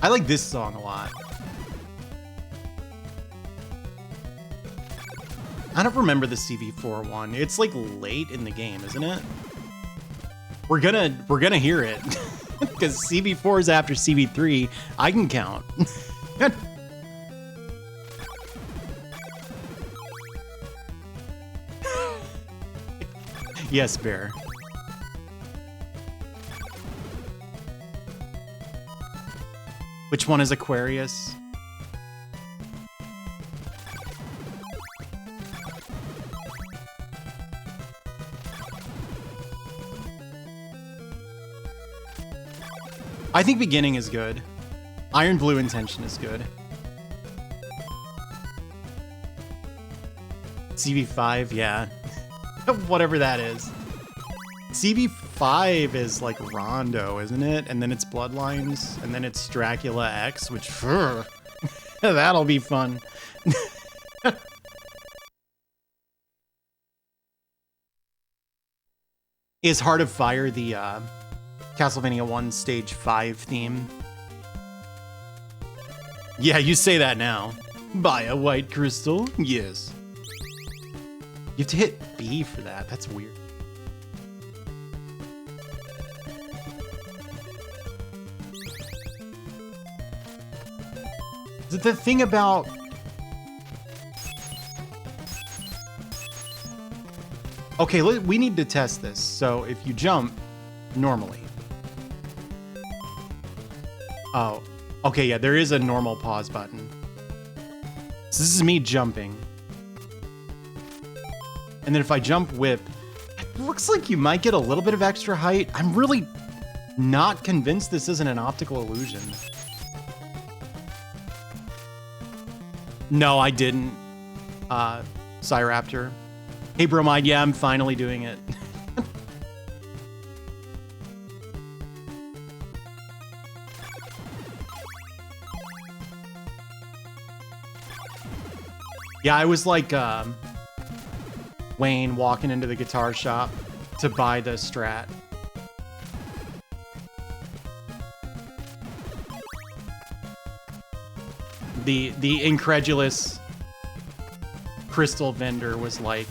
I like this song a lot. I don't remember the CV4 one. It's like late in the game, isn't it? We're gonna hear it. Because CV4 is after CV3. I can count. Yes, Bear. Which one is Aquarius? I think beginning is good. Iron Blue Intention is good. CV5, yeah. Whatever that is. CV5 is like Rondo, isn't it? And then it's Bloodlines, and then it's Dracula X, which that'll be fun. Is Heart of Fire the Castlevania 1 Stage 5 theme? Yeah, you say that now. Buy a white crystal? Yes. You have to hit B for that. That's weird. The thing about... Okay, we need to test this. So if you jump normally... Oh, okay, yeah, there is a normal pause button. So this is me jumping. And then if I jump whip, it looks like you might get a little bit of extra height. I'm really not convinced this isn't an optical illusion. No, I didn't. Cyraptor. Hey, Bromide, yeah, I'm finally doing it. Yeah, I was like Wayne walking into the guitar shop to buy the Strat. The incredulous crystal vendor was like,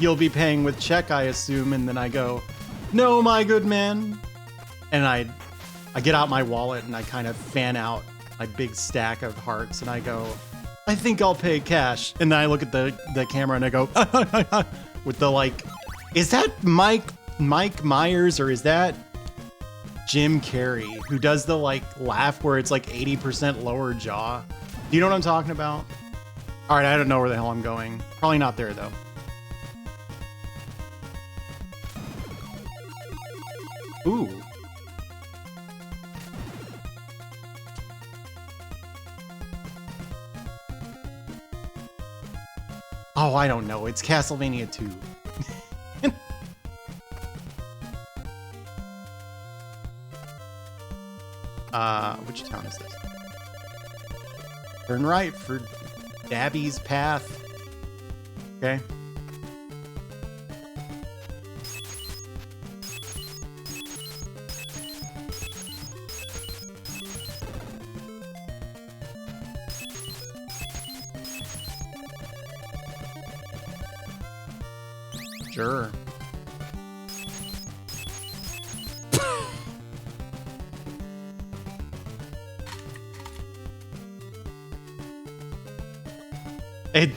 you'll be paying with check, I assume. And then I go, no, my good man. And I get out my wallet and I kind of fan out my big stack of hearts and I go, I think I'll pay cash. And then I look at the camera and I go, with the like, is that Mike Myers or is that Jim Carrey who does the like laugh where it's like 80% lower jaw? Do you know what I'm talking about? All right, I don't know where the hell I'm going. Probably not there though. Ooh. Oh, I don't know. It's Castlevania 2. Which town is this? Turn right for Dabby's Path. Okay. Sure.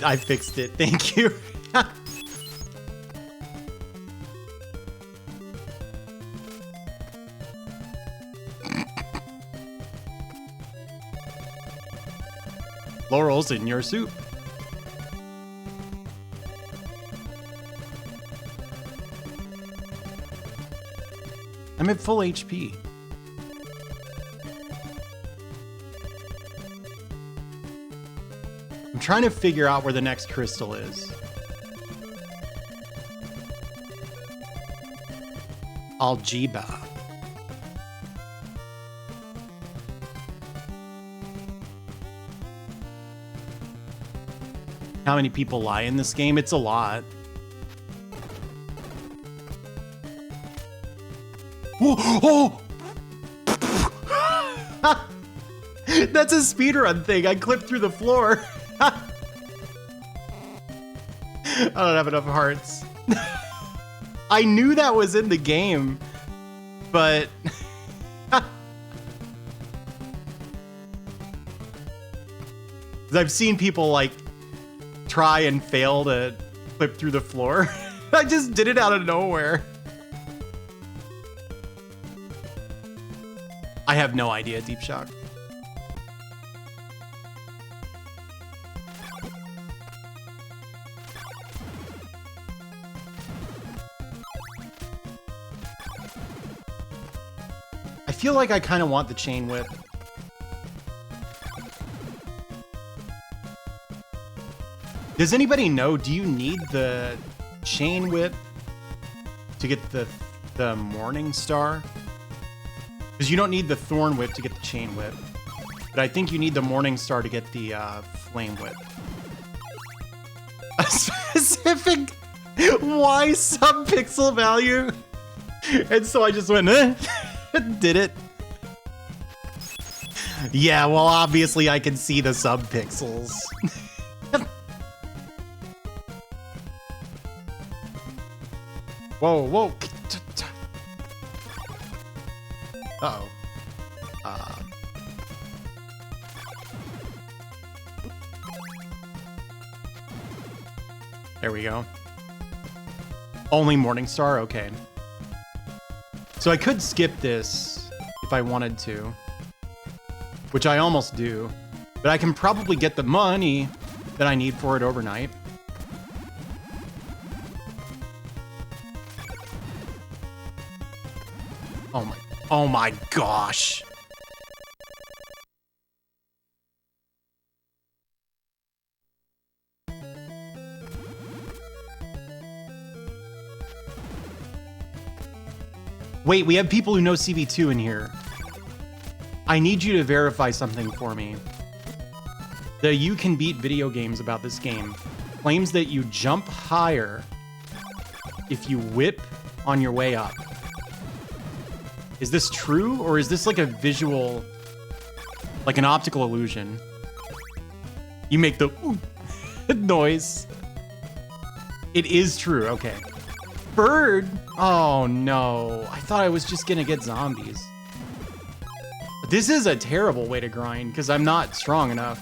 I fixed it. Thank you. Laurel's in your soup. I'm at full HP. I'm trying to figure out where the next crystal is. Algebra. How many people lie in this game? It's a lot. Whoa, oh! That's a speedrun thing. I clipped through the floor. I don't have enough hearts. I knew that was in the game, but... I've seen people, like, try and fail to clip through the floor. I just did it out of nowhere. I have no idea, Deep Shock. I feel like I kind of want the chain whip. Does anybody know, do you need the chain whip to get the Morning Star? Because you don't need the Thorn Whip to get the chain whip. But I think you need the Morning Star to get the Flame Whip. A specific Y sub-pixel value? And so I just went, did it. Yeah, well, obviously I can see the sub-pixels. Whoa, whoa. Uh-oh. There we go. Only Morningstar? Okay. So I could skip this if I wanted to, which I almost do, but I can probably get the money that I need for it overnight. Oh my gosh. Wait, we have people who know CV2 in here. I need you to verify something for me. The You Can Beat video games about this game claims that you jump higher if you whip on your way up. Is this true, or is this like a visual, like an optical illusion? You make the noise. It is true, okay. Bird? Oh no, I thought I was just gonna get zombies. This is a terrible way to grind, because I'm not strong enough.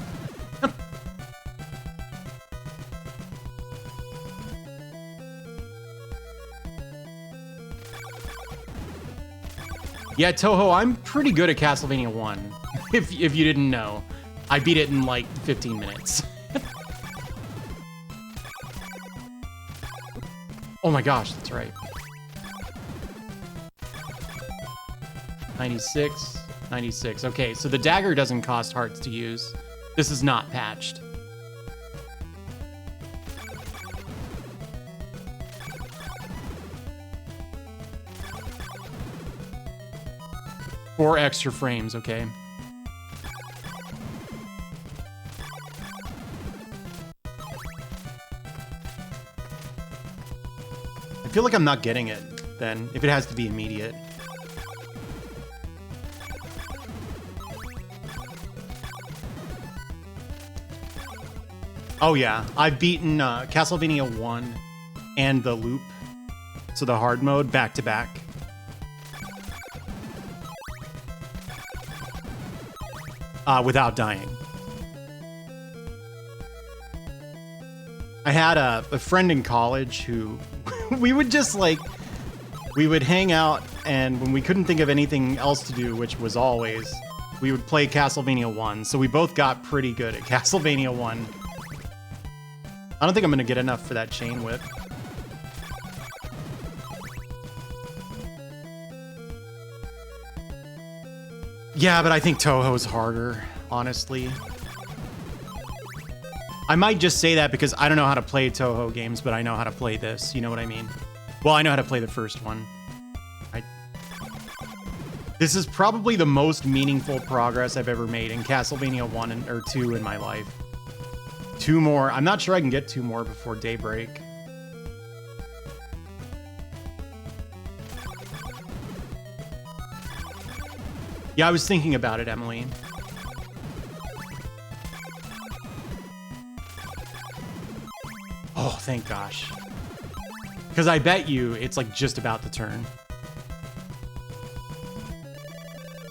Yeah, Toho, I'm pretty good at Castlevania 1, if you didn't know. I beat it in like 15 minutes. Oh my gosh, that's right. 96, 96. Okay, so the dagger doesn't cost hearts to use. This is not patched. Four extra frames, okay. I feel like I'm not getting it, then, if it has to be immediate. Oh yeah, I've beaten Castlevania 1 and the loop, so the hard mode, back to back. Without dying. I had a friend in college who we would just like, we would hang out, and when we couldn't think of anything else to do, which was always, we would play Castlevania 1. So we both got pretty good at Castlevania 1. I don't think I'm gonna get enough for that chain whip. Yeah, but I think Toho's harder, honestly. I might just say that because I don't know how to play Toho games, but I know how to play this. You know what I mean? Well, I know how to play the first one. This is probably the most meaningful progress I've ever made in Castlevania 1 or 2 in my life. 2 more. I'm not sure I can get 2 more before daybreak. Yeah, I was thinking about it, Emily. Oh, thank gosh. Because I bet you it's like just about to turn.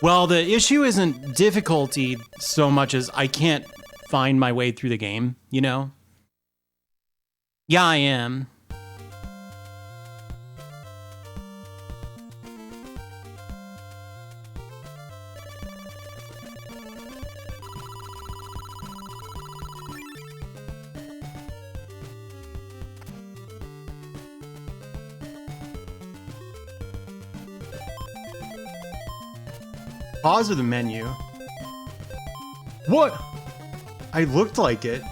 Well, the issue isn't difficulty so much as I can't find my way through the game, you know? Yeah, I am. Pause of the menu. What? I looked like it.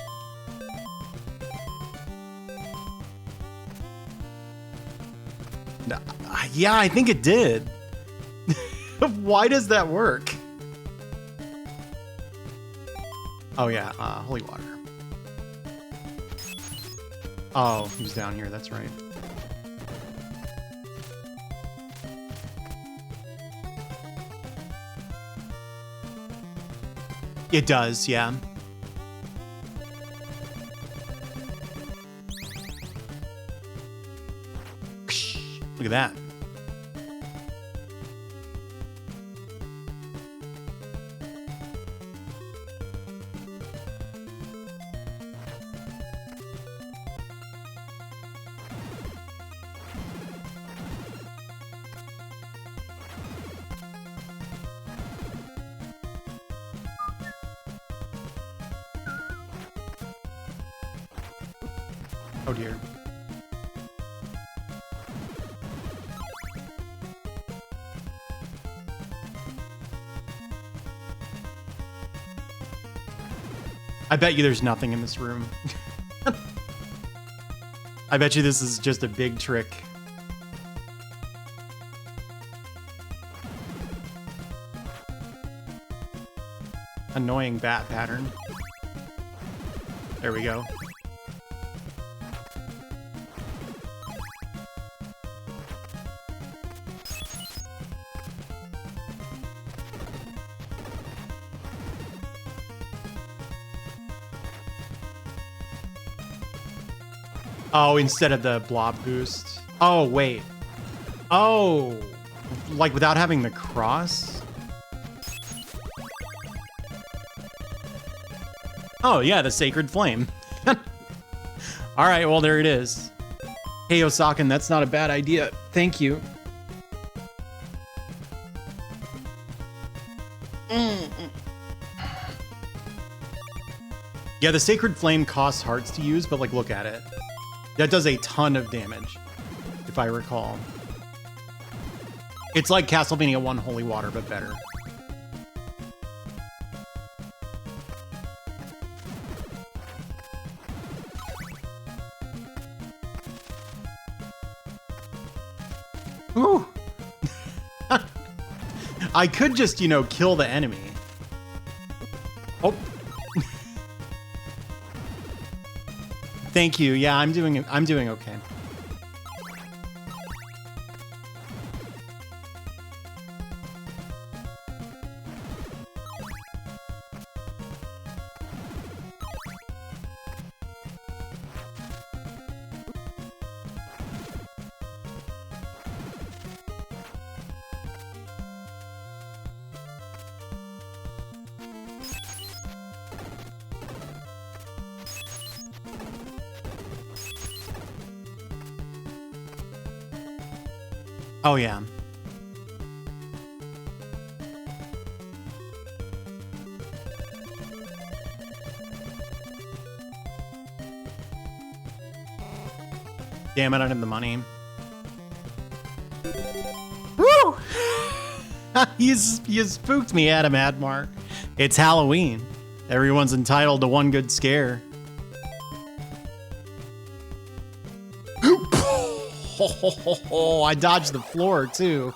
Yeah, I think it did. Why does that work? Oh yeah, holy water. Oh, he's down here, that's right. It does, yeah. Look at that. Oh dear. I bet you there's nothing in this room. I bet you this is just a big trick. Annoying bat pattern. There we go. Oh, instead of the blob boost. Oh, wait. Oh, like without having the cross? Oh, yeah, the Sacred Flame. All right, well, there it is. Hey, Osakin, that's not a bad idea. Thank you. Yeah, the Sacred Flame costs hearts to use, but like, look at it. That does a ton of damage, if I recall. It's like Castlevania 1 Holy Water, but better. Ooh! I could just, you know, kill the enemy. Oh. Thank you. Yeah, I'm doing okay. Oh, yeah. Damn it, I don't have the money. Woo! You spooked me, Adam Admar. It's Halloween. Everyone's entitled to one good scare. Oh, I dodged the floor, too.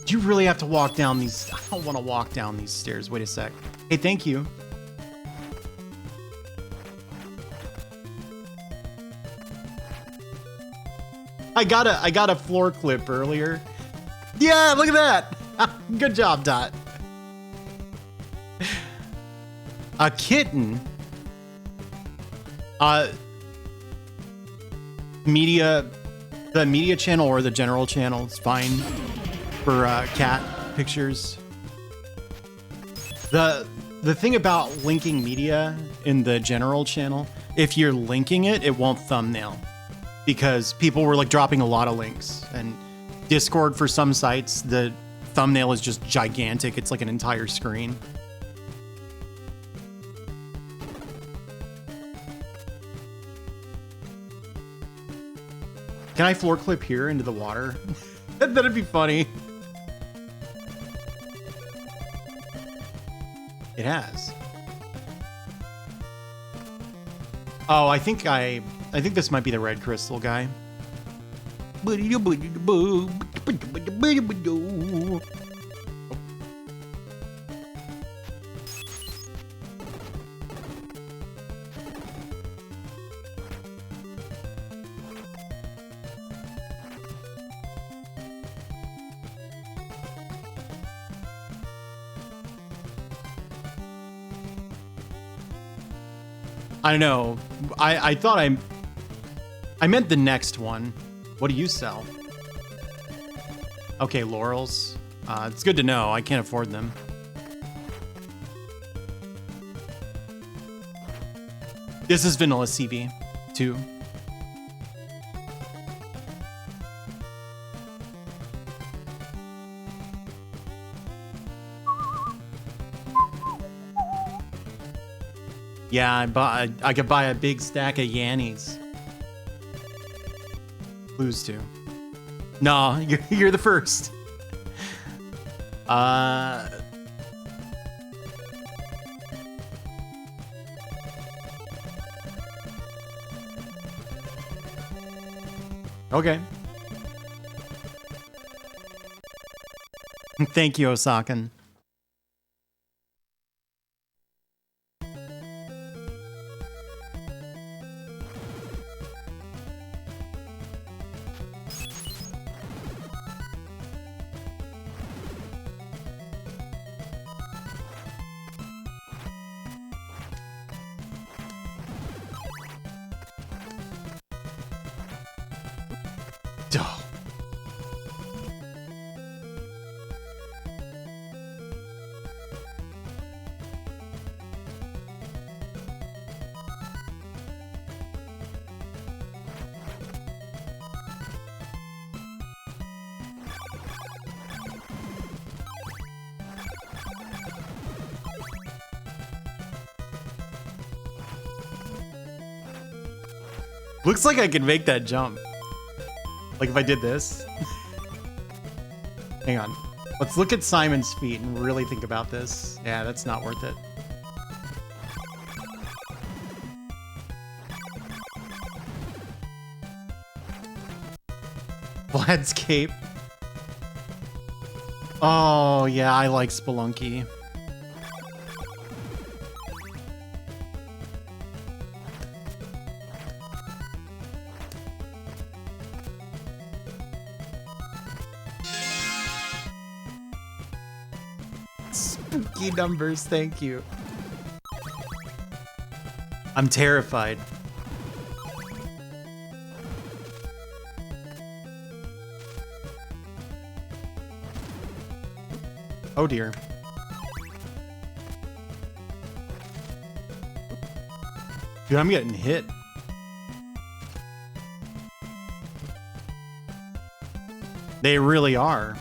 Do you really have to walk down these? I don't want to walk down these stairs. Wait a sec. Hey, thank you. I got a floor clip earlier. Yeah, look at that. Good job, Dot. A kitten. Media, the media channel or the general channel is fine for cat pictures. The thing about linking media in the general channel, if you're linking it, it won't thumbnail. Because people were like dropping a lot of links, and Discord for some sites, the thumbnail is just gigantic. It's like an entire screen. Can I floor clip here into the water? That'd be funny. It has. Oh, I think this might be the red crystal guy. I don't know. I thought I meant the next one. What do you sell? Okay, laurels. It's good to know. I can't afford them. This is vanilla CB too. Yeah, I could buy a big stack of Yannies. Lose to. No, you're the first. Okay. Thank you, Osakan. Looks like I can make that jump. Like if I did this. Hang on. Let's look at Simon's feet and really think about this. Yeah, that's not worth it. Vlad's cape. Oh, yeah, I like Spelunky. Spooky numbers, thank you. I'm terrified. Oh dear. Dude, I'm getting hit. They really are.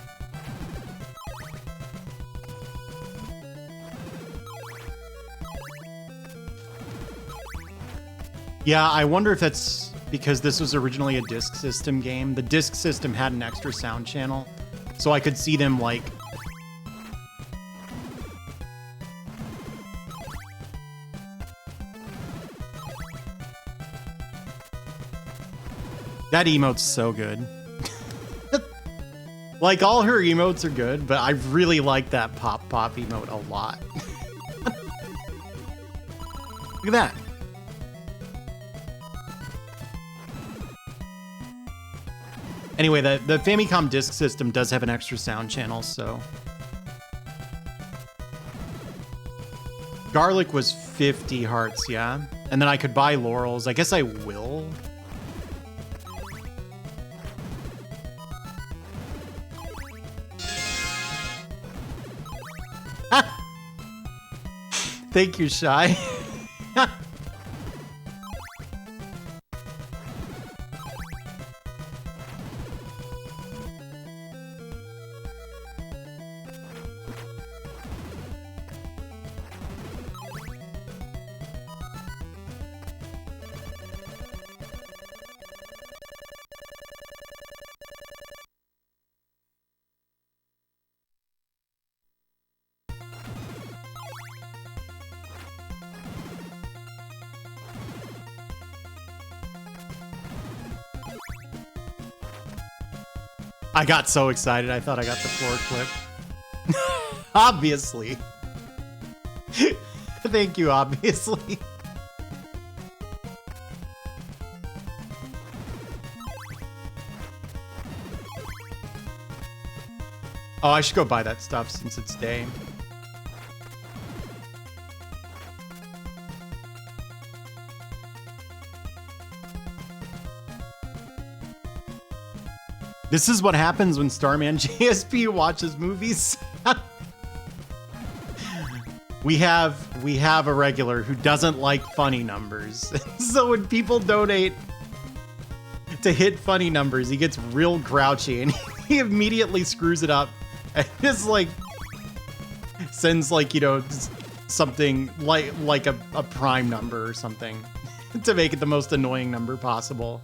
Yeah, I wonder if that's because this was originally a disc system game. The disc system had an extra sound channel, so I could see them like... That emote's so good. Like, all her emotes are good, but I really like that pop emote a lot. Look at that. Anyway, the Famicom Disk System does have an extra sound channel, so... Garlic was 50 hearts, yeah? And then I could buy laurels. I guess I will. Thank you, Shy. I got so excited, I thought I got the floor clip. Obviously. Thank you, obviously. Oh, I should go buy that stuff since it's day. This is what happens when Starman JSP watches movies. we have a regular who doesn't like funny numbers. So when people donate to hit funny numbers, he gets real grouchy and he immediately screws it up and just like sends like, you know, something like a prime number or something to make it the most annoying number possible.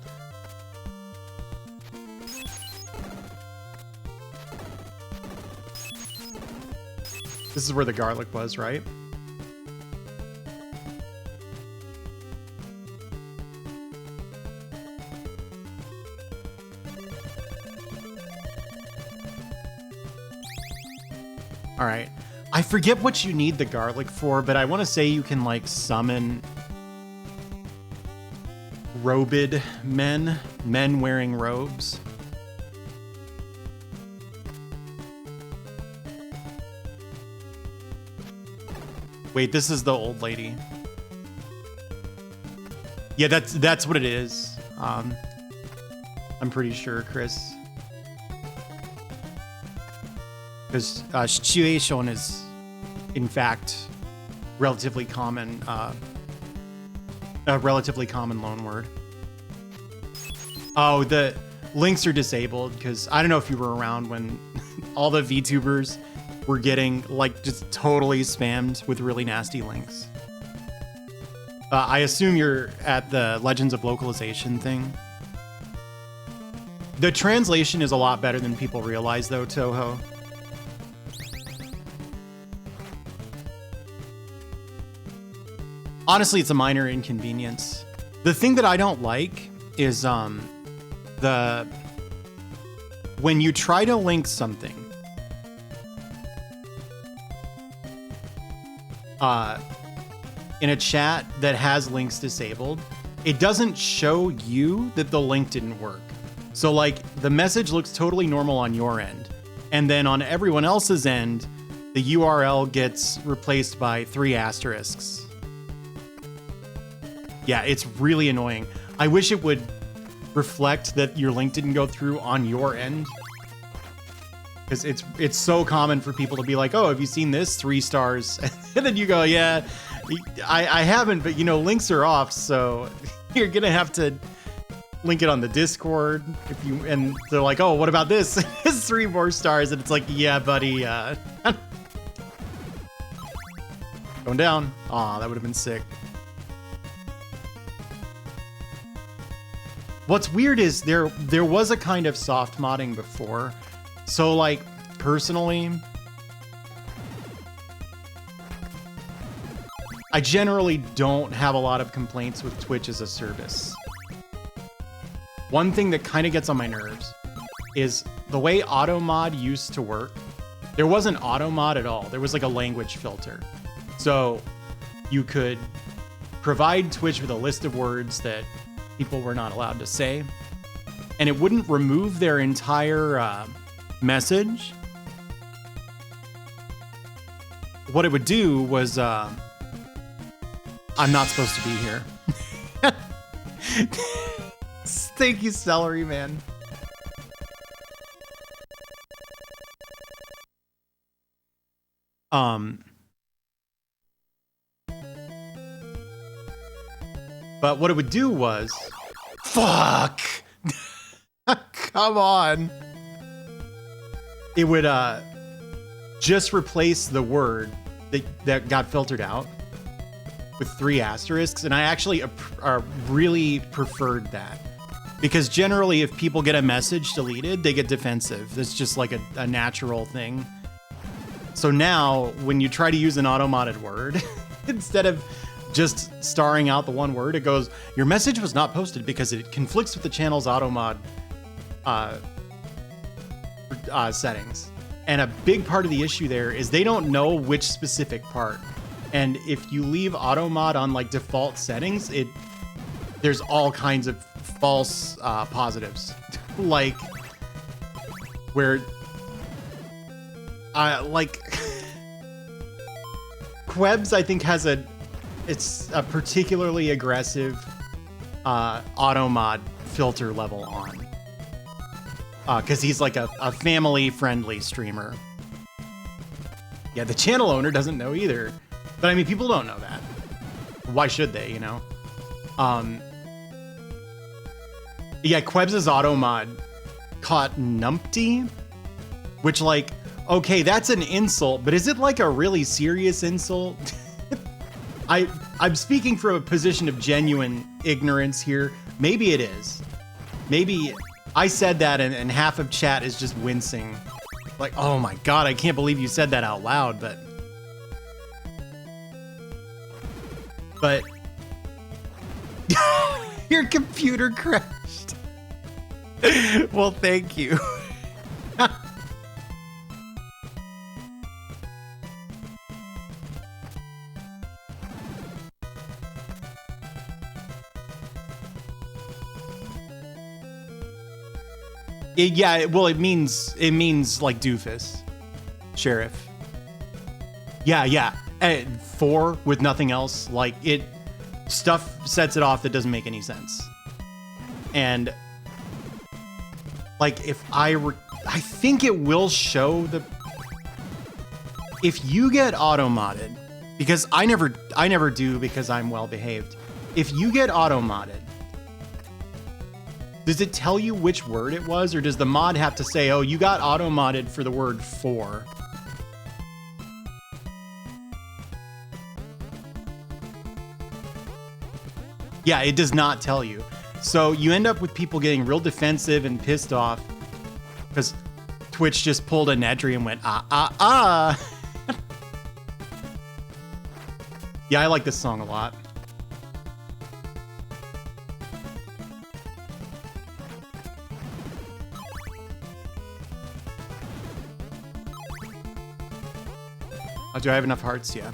This is where the garlic was, right? All right. I forget what you need the garlic for, but I want to say you can like summon robed men wearing robes. Wait, this is the old lady. Yeah, that's what it is. I'm pretty sure, Chris. Because situation is, in fact, relatively common. A relatively common loan word. Oh, the links are disabled because I don't know if you were around when all the VTubers were getting like just totally spammed with really nasty links. I assume you're at the Legends of Localization thing. The translation is a lot better than people realize though, Toho. Honestly, it's a minor inconvenience. The thing that I don't like is when you try to link something in a chat that has links disabled, it doesn't show you that the link didn't work. So like the message looks totally normal on your end, and then on everyone else's end, the URL gets replaced by 3 asterisks. Yeah, it's really annoying. I wish it would reflect that your link didn't go through on your end. Because it's so common for people to be like, oh, have you seen this? 3 stars. And then you go, yeah, I haven't, but you know, links are off, so you're gonna have to link it on the Discord. And they're like, oh, what about this? It's 3 more stars. And it's like, yeah, buddy. Going down. Aw, that would have been sick. What's weird is there was a kind of soft modding before. So like personally, I generally don't have a lot of complaints with Twitch as a service. One thing that kind of gets on my nerves is the way automod used to work. There wasn't automod at all. There was like a language filter. So you could provide Twitch with a list of words that people were not allowed to say, and it wouldn't remove their entire message. What it would do was, I'm not supposed to be here. Thank you, Celery Man. But what it would do was, fuck, come on. It would just replace the word that got filtered out with 3 asterisks, and I actually really preferred that. Because generally, if people get a message deleted, they get defensive. It's just like a natural thing. So now, when you try to use an auto-modded word, instead of just starring out the one word, it goes, your message was not posted because it conflicts with the channel's auto-mod settings. And a big part of the issue there is they don't know which specific part. And if you leave auto-mod on like default settings, there's all kinds of false positives. Like where like Quebs, I think, has it's a particularly aggressive auto-mod filter level on. Because he's like a family-friendly streamer. Yeah, the channel owner doesn't know either. But I mean, people don't know that. Why should they, you know? Yeah, Quebs' auto-mod caught numpty, which, like, okay, that's an insult, but is it like a really serious insult? I'm speaking from a position of genuine ignorance here. Maybe it is. Maybe I said that and half of chat is just wincing. Like, oh my God, I can't believe you said that out loud, but your computer crashed. Well, thank you. Yeah, well, it means like doofus, sheriff. Yeah. 4 with nothing else, like stuff sets it off that doesn't make any sense. And like if I think it will show if you get auto-modded, because I never do because I'm well behaved. If you get auto-modded, does it tell you which word it was, or does the mod have to say, oh, you got auto-modded for the word 4? Yeah, it does not tell you. So you end up with people getting real defensive and pissed off because Twitch just pulled a Nedry and went, Yeah, I like this song a lot. Oh, do I have enough hearts? Yeah.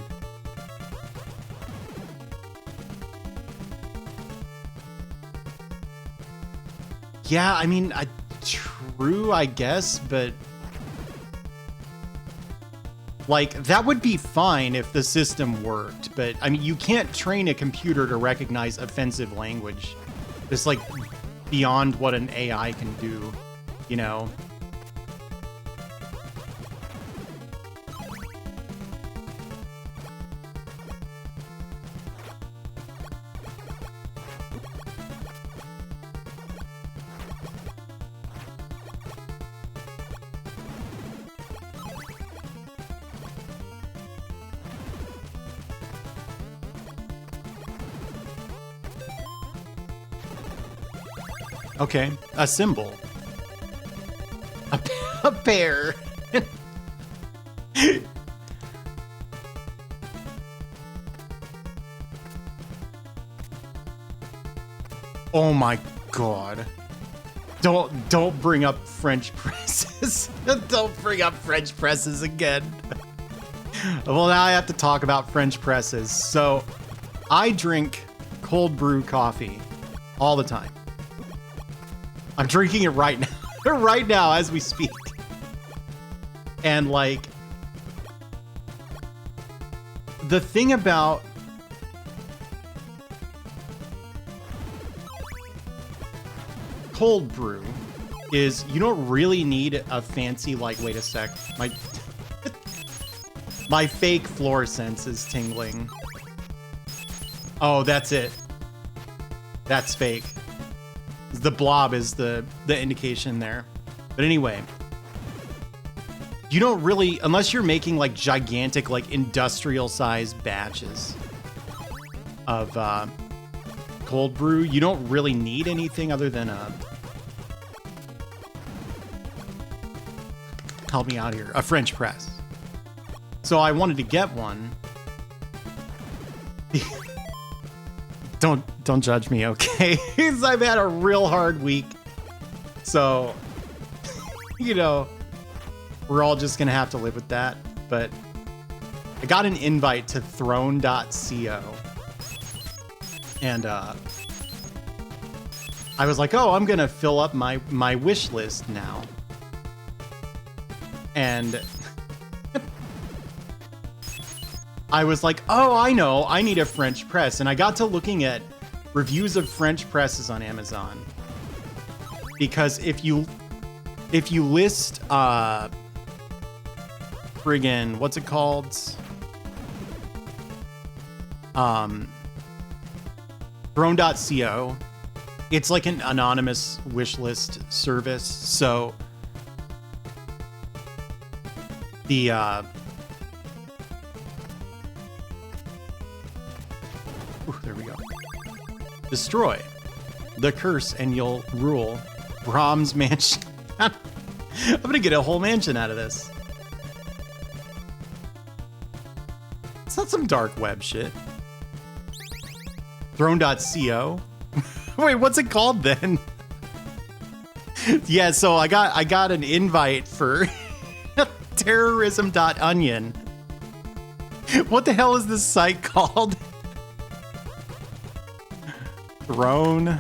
Yeah, I mean, true, I guess, but like that would be fine if the system worked. But I mean, you can't train a computer to recognize offensive language. It's like beyond what an AI can do, you know? Okay, a symbol. A pear. Oh my god. Don't bring up French presses. Don't bring up French presses again. Well, now I have to talk about French presses. So, I drink cold brew coffee all the time. I'm drinking it right now. Right now as we speak. And like, the thing about cold brew is you don't really need a fancy, like, wait a sec. My fake floor sense is tingling. Oh, that's it. That's fake. The blob is the indication there. But anyway, you don't really, unless you're making like gigantic, like industrial sized batches of cold brew, you don't really need anything other than help me out here, a French press. So I wanted to get one. Don't judge me, okay? Because I've had a real hard week. So, you know, we're all just gonna have to live with that. But I got an invite to throne.co. And I was like, oh, I'm gonna fill up my wish list now. And I was like, oh, I know, I need a French press. And I got to looking at reviews of French presses on Amazon. Because if you list friggin', what's it called? Throne.co. It's like an anonymous wish list service. So the there we go. Destroy the curse and you'll rule. Brahms mansion. I'm gonna get a whole mansion out of this. It's not some dark web shit. Throne.co. Wait, what's it called then? Yeah, so I got an invite for terrorism.onion. What the hell is this site called? Throne.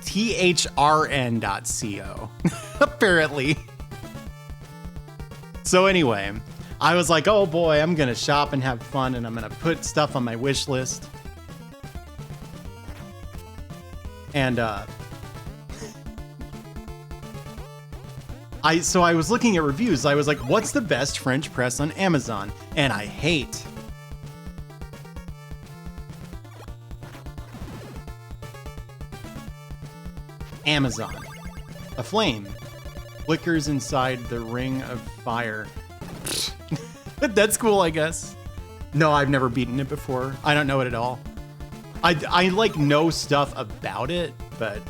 THRN.co. Apparently. So anyway, I was like, oh boy, I'm gonna shop and have fun and I'm gonna put stuff on my wish list. And so I was looking at reviews. I was like, what's the best French press on Amazon? And I hate Amazon. A flame flickers inside the ring of fire. That's cool, I guess. No, I've never beaten it before. I don't know it at all. I like know stuff about it, but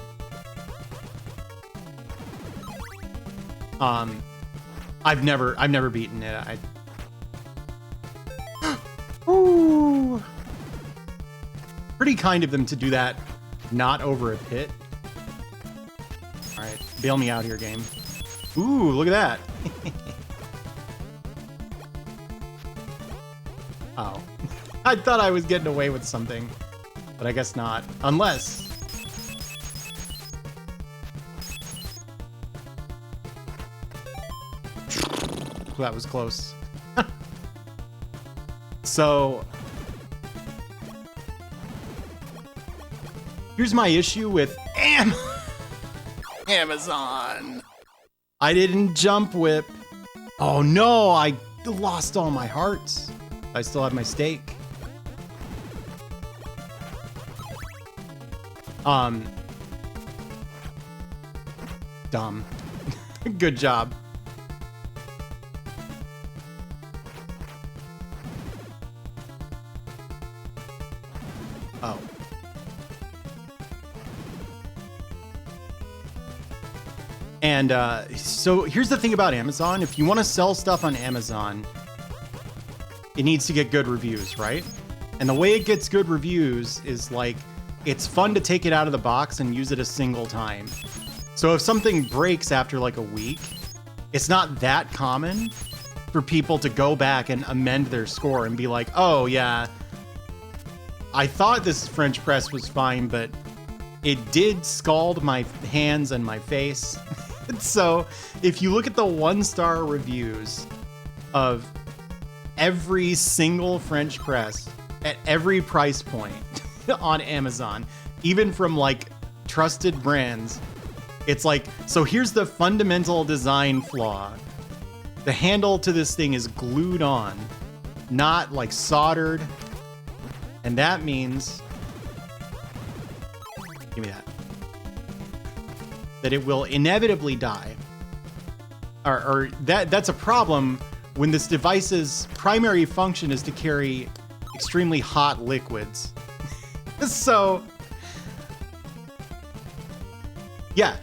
I've never beaten it. Ooh. Pretty kind of them to do that, not over a pit. All right, bail me out here, game. Ooh, look at that. Oh, I thought I was getting away with something, but I guess not. Unless. That was close. So, here's my issue with Amazon. I didn't jump whip. Oh no, I lost all my hearts. I still have my steak. Dumb. Good job. Oh. And so here's the thing about Amazon. If you want to sell stuff on Amazon, it needs to get good reviews, right? And the way it gets good reviews is like, it's fun to take it out of the box and use it a single time. So if something breaks after like a week, it's not that common for people to go back and amend their score and be like, oh yeah, I thought this French press was fine, but it did scald my hands and my face. So if you look at the 1-star reviews of every single French press at every price point on Amazon, even from like trusted brands, it's like, so here's the fundamental design flaw. The handle to this thing is glued on, not like soldered. And that means, give me that it will inevitably die. Or that's a problem when this device's primary function is to carry extremely hot liquids. So, yeah.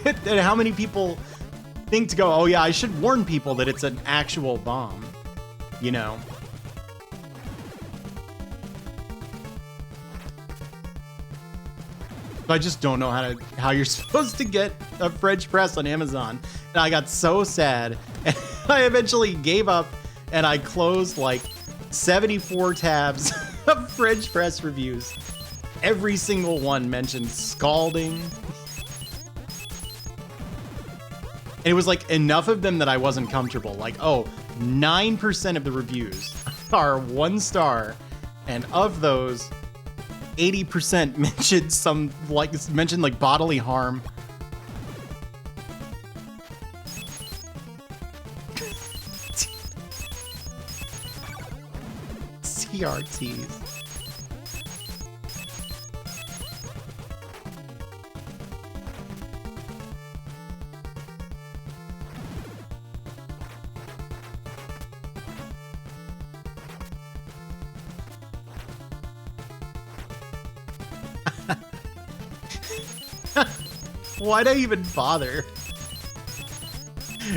And how many people think to go, oh yeah, I should warn people that it's an actual bomb, you know? I just don't know how you're supposed to get a French press on Amazon. And I got so sad. And I eventually gave up and I closed like 74 tabs of French press reviews. Every single one mentioned scalding. And it was like enough of them that I wasn't comfortable. Like, oh, 9% of the reviews are 1 star. And of those, 80% mentioned like bodily harm. CRTs. Why'd I even bother?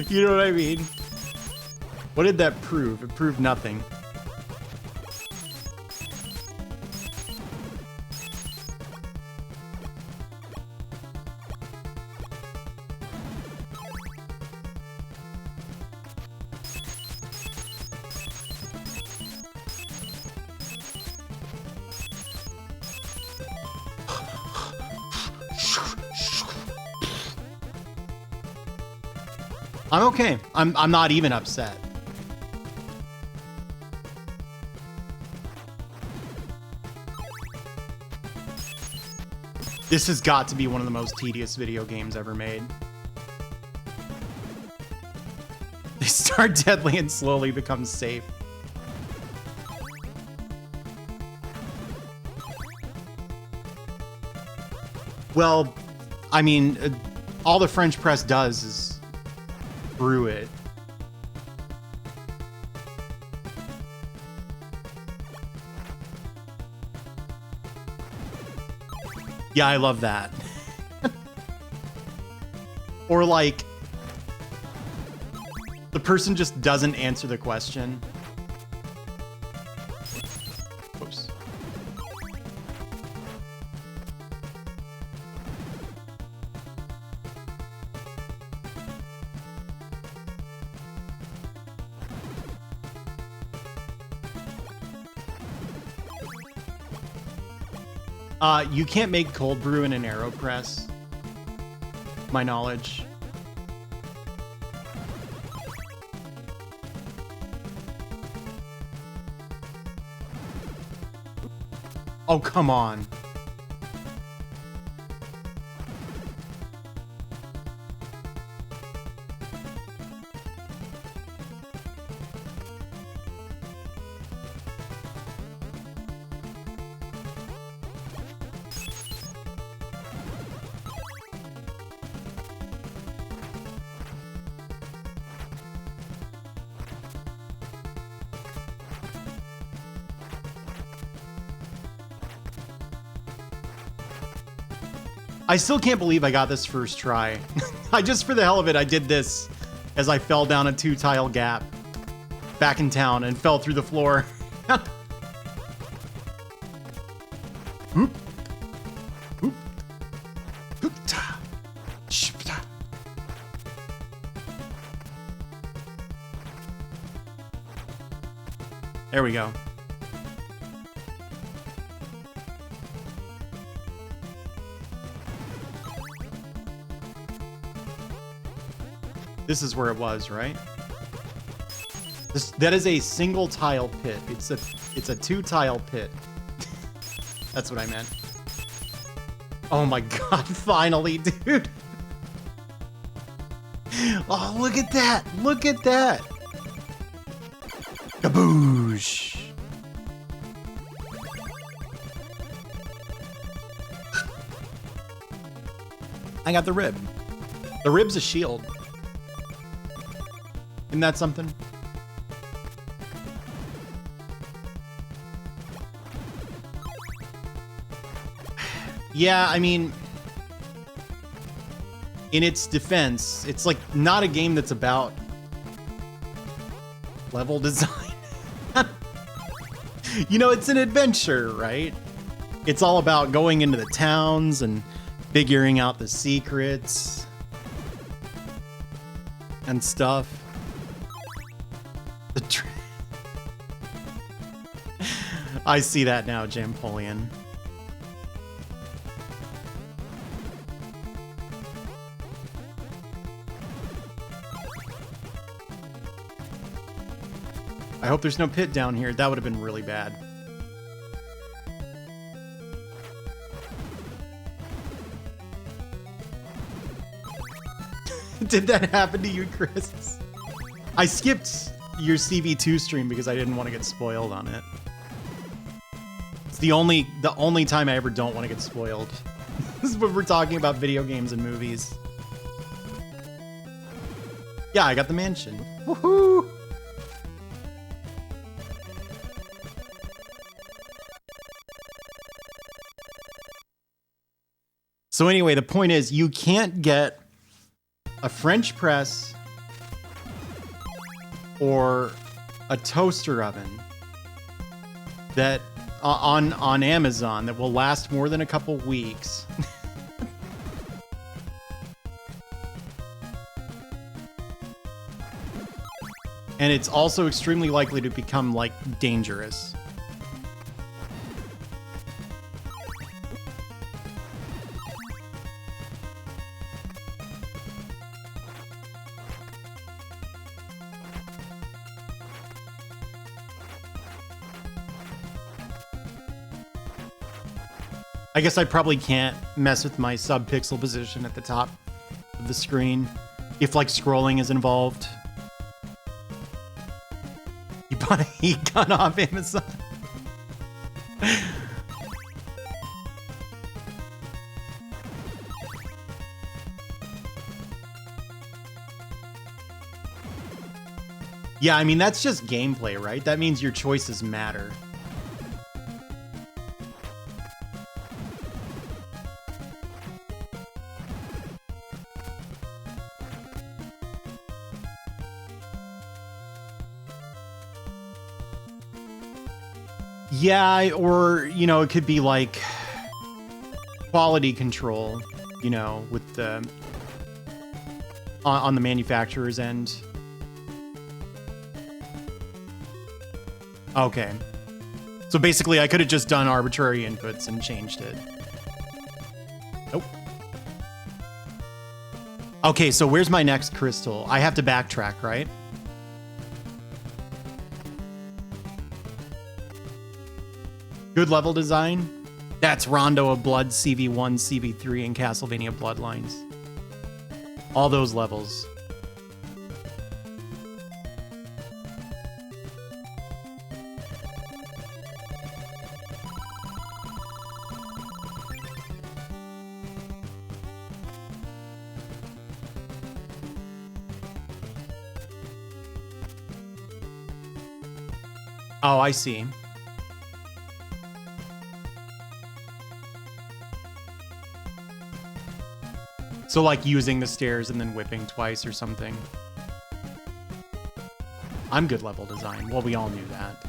You know what I mean? What did that prove? It proved nothing. I'm okay. I'm not even upset. This has got to be one of the most tedious video games ever made. They start deadly and slowly become safe. Well, I mean, all the French press does is brew it. Yeah, I love that. Or like, the person just doesn't answer the question. Oops. You can't make cold brew in an AeroPress, my knowledge. Oh, come on. I still can't believe I got this first try. I just, for the hell of it, I did this as I fell down a 2-tile gap back in town and fell through the floor. Oop. Oop. Oop-ta. Shp-ta. There we go. This is where it was, right? That is a single tile pit. It's a 2-tile pit. That's what I meant. Oh my god, finally, dude. Oh, look at that. Look at that. Kaboosh. I got the rib. The rib's a shield. Isn't that something? Yeah, I mean, in its defense, it's like not a game that's about level design. You know, it's an adventure, right? It's all about going into the towns and figuring out the secrets and stuff. I see that now, Jampolian. I hope there's no pit down here. That would have been really bad. Did that happen to you, Chris? I skipped your CV2 stream because I didn't want to get spoiled on it. It's the only time I ever don't want to get spoiled. This is when we're talking about video games and movies. Yeah, I got the mansion. Woohoo! So anyway, the point is you can't get a French press or a toaster oven that on Amazon that will last more than a couple weeks. And it's also extremely likely to become, like, dangerous. I guess I probably can't mess with my sub-pixel position at the top of the screen if, like, scrolling is involved. You bought a heat gun off Amazon? Yeah, I mean, that's just gameplay, right? That means your choices matter. Yeah, or, you know, it could be like quality control, you know, with the on the manufacturer's end. Okay. So basically I could have just done arbitrary inputs and changed it. Nope. Okay, so where's my next crystal? I have to backtrack, right? Good level design. That's Rondo of Blood, CV1, CV3, and Castlevania Bloodlines. All those levels. Oh, I see. So like using the stairs and then whipping twice or something. I'm good level design. Well, we all knew that.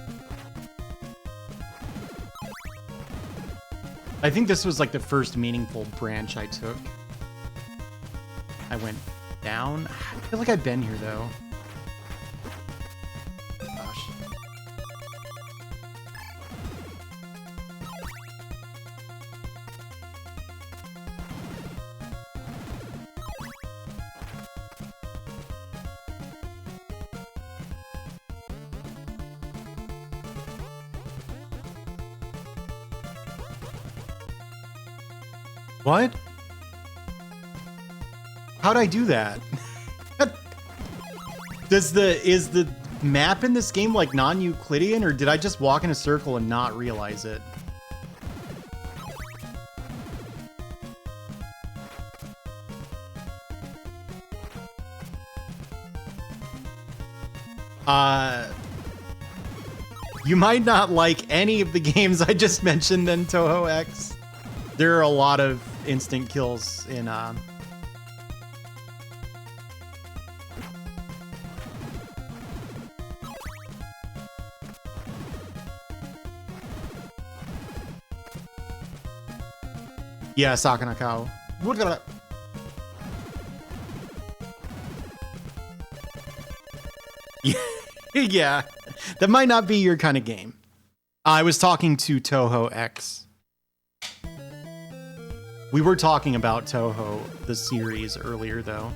I think this was like the first meaningful branch I took. I went down. I feel like I've been here though. Gosh. What? How'd I do that? Is the map in this game like non-Euclidean, or did I just walk in a circle and not realize it? You might not like any of the games I just mentioned in Toho X. There are a lot of instant kills in yeah, Sakanakao. Yeah, that might not be your kind of game. I was talking to Toho X. We were talking about Toho, the series, earlier, though.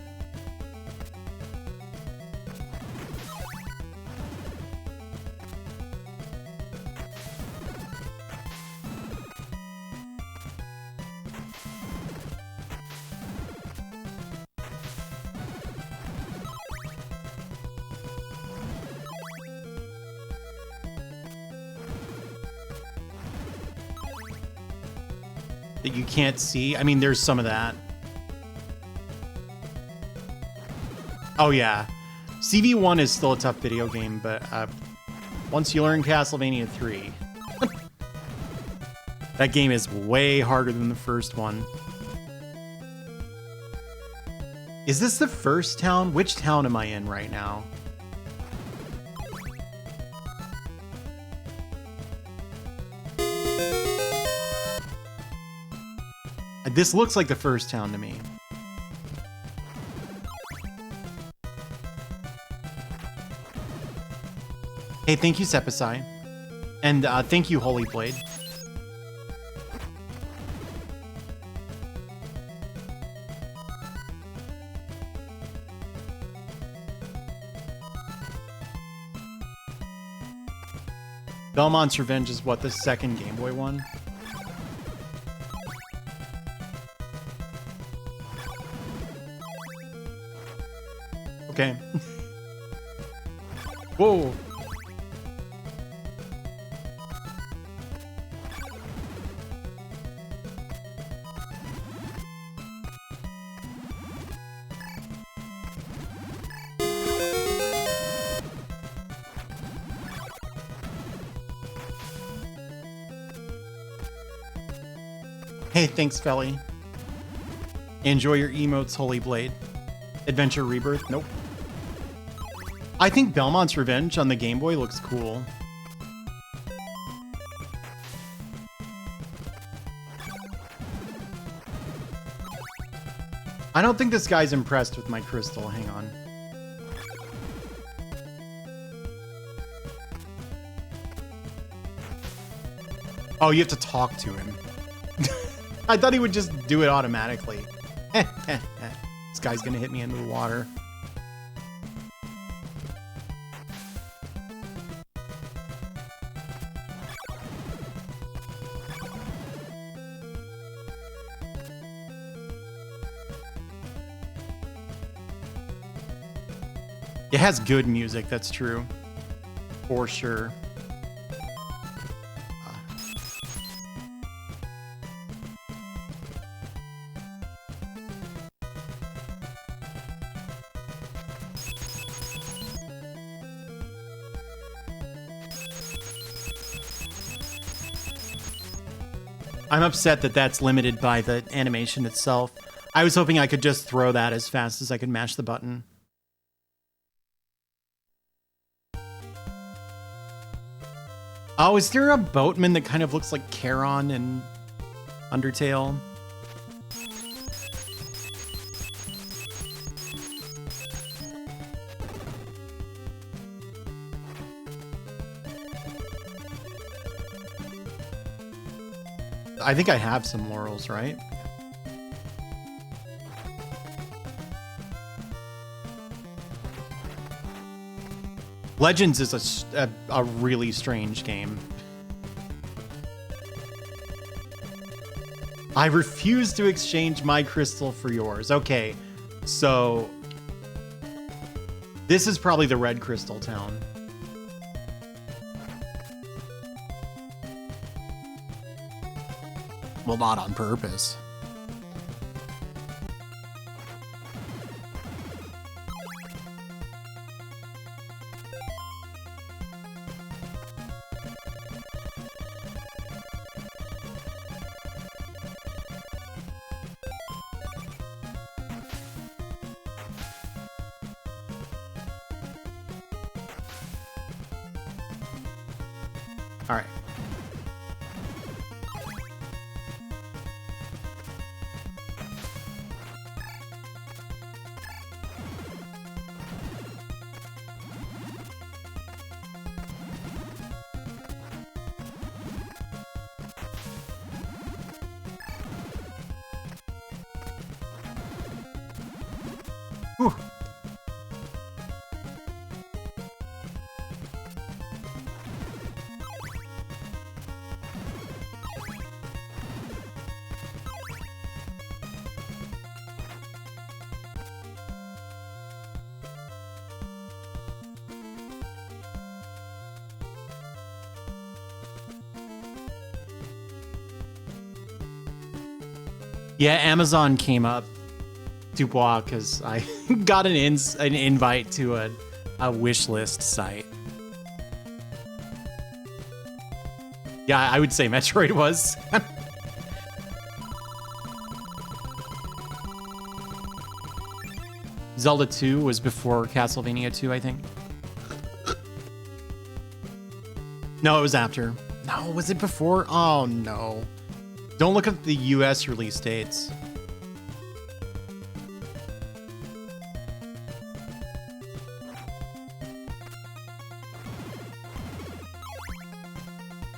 That you can't see. I mean, there's some of that. Oh yeah, CV1 is still a tough video game, but once you learn Castlevania 3, that game is way harder than the first one. Is this the first town? Which town am I in right now? This looks like the first town to me. Hey, thank you, Sepasai. And thank you, Holy Blade. Belmont's Revenge is what, the second Game Boy one? Okay. Whoa. Hey, thanks, Felly. Enjoy your emotes, Holy Blade. Adventure Rebirth? Nope. I think Belmont's Revenge on the Game Boy looks cool. I don't think this guy's impressed with my crystal. Hang on. Oh, you have to talk to him. I thought he would just do it automatically. This guy's gonna hit me into the water. It has good music, that's true. For sure. I'm upset that that's limited by the animation itself. I was hoping I could just throw that as fast as I could mash the button. Oh, is there a boatman that kind of looks like Charon in Undertale? I think I have some laurels, right? Legends is a really strange game. I refuse to exchange my crystal for yours. Okay, so this is probably the red crystal town. Well, not on purpose. All right. Whew. Yeah, Amazon came up, Dubois, because I got an invite to a wish list site. Yeah, I would say Metroid was. Zelda 2 was before Castlevania 2, I think. No, it was after. No, was it before? Oh, no. Don't look at the US release dates.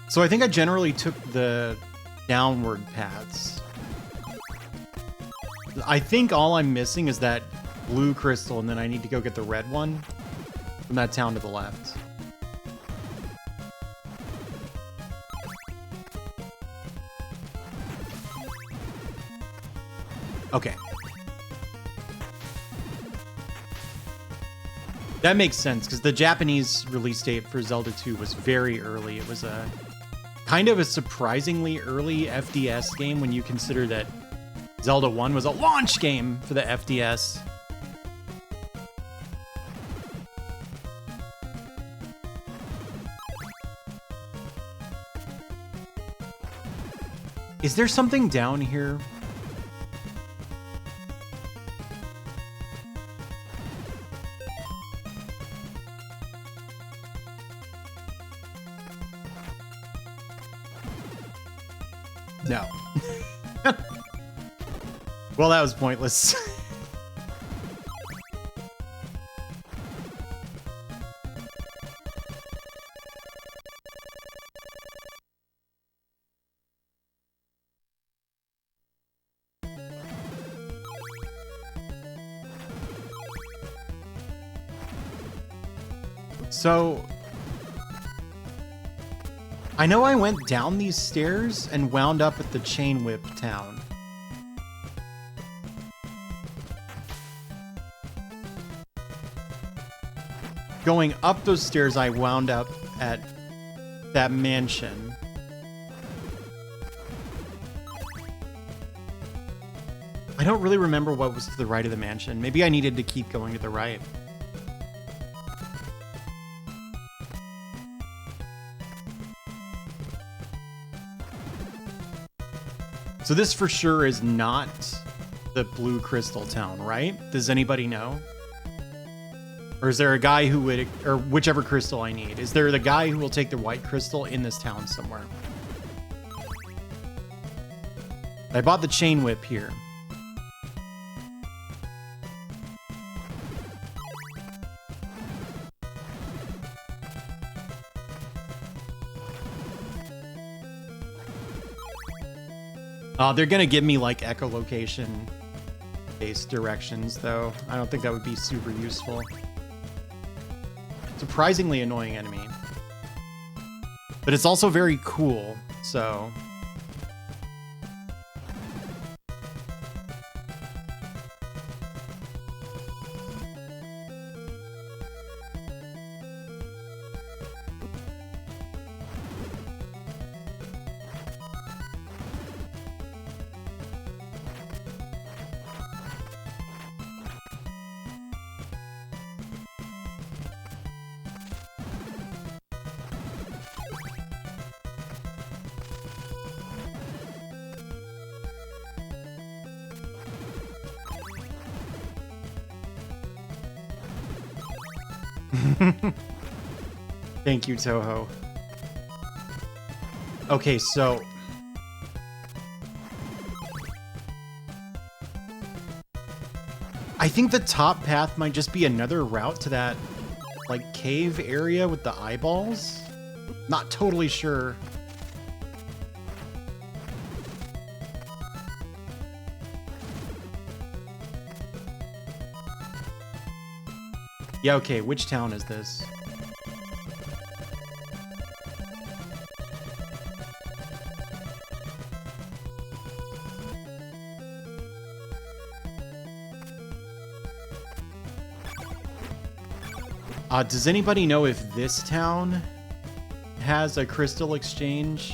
So I think I generally took the downward paths. I think all I'm missing is that blue crystal, and then I need to go get the red one from that town to the left. Okay. That makes sense, because the Japanese release date for Zelda 2 was very early. It was a kind of a surprisingly early FDS game when you consider that Zelda 1 was a launch game for the FDS. Is there something down here? No. Well, that was pointless. So I know I went down these stairs and wound up at the Chain Whip town. Going up those stairs, I wound up at that mansion. I don't really remember what was to the right of the mansion. Maybe I needed to keep going to the right. So this for sure is not the blue crystal town, right? Does anybody know? Or is there a guy who would, or whichever crystal I need? Is there the guy who will take the white crystal in this town somewhere? I bought the chain whip here. They're gonna give me like echolocation based directions though. I don't think that would be super useful. Surprisingly annoying enemy. But it's also very cool, so... Thank you, Toho. Okay, so... I think the top path might just be another route to that, like, cave area with the eyeballs? Not totally sure. Yeah, okay, which town is this? Does anybody know if this town has a crystal exchange?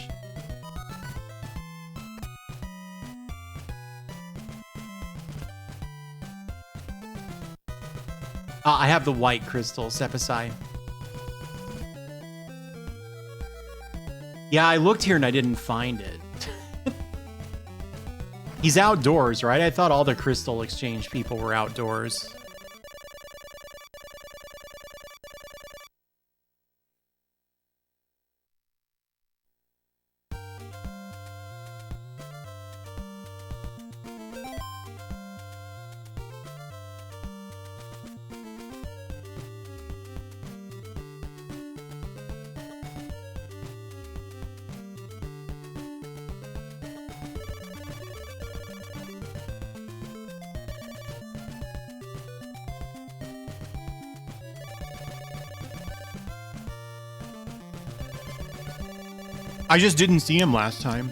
I have the white crystal, Sepasai. Yeah, I looked here and I didn't find it. He's outdoors, right? I thought all the crystal exchange people were outdoors. I just didn't see him last time.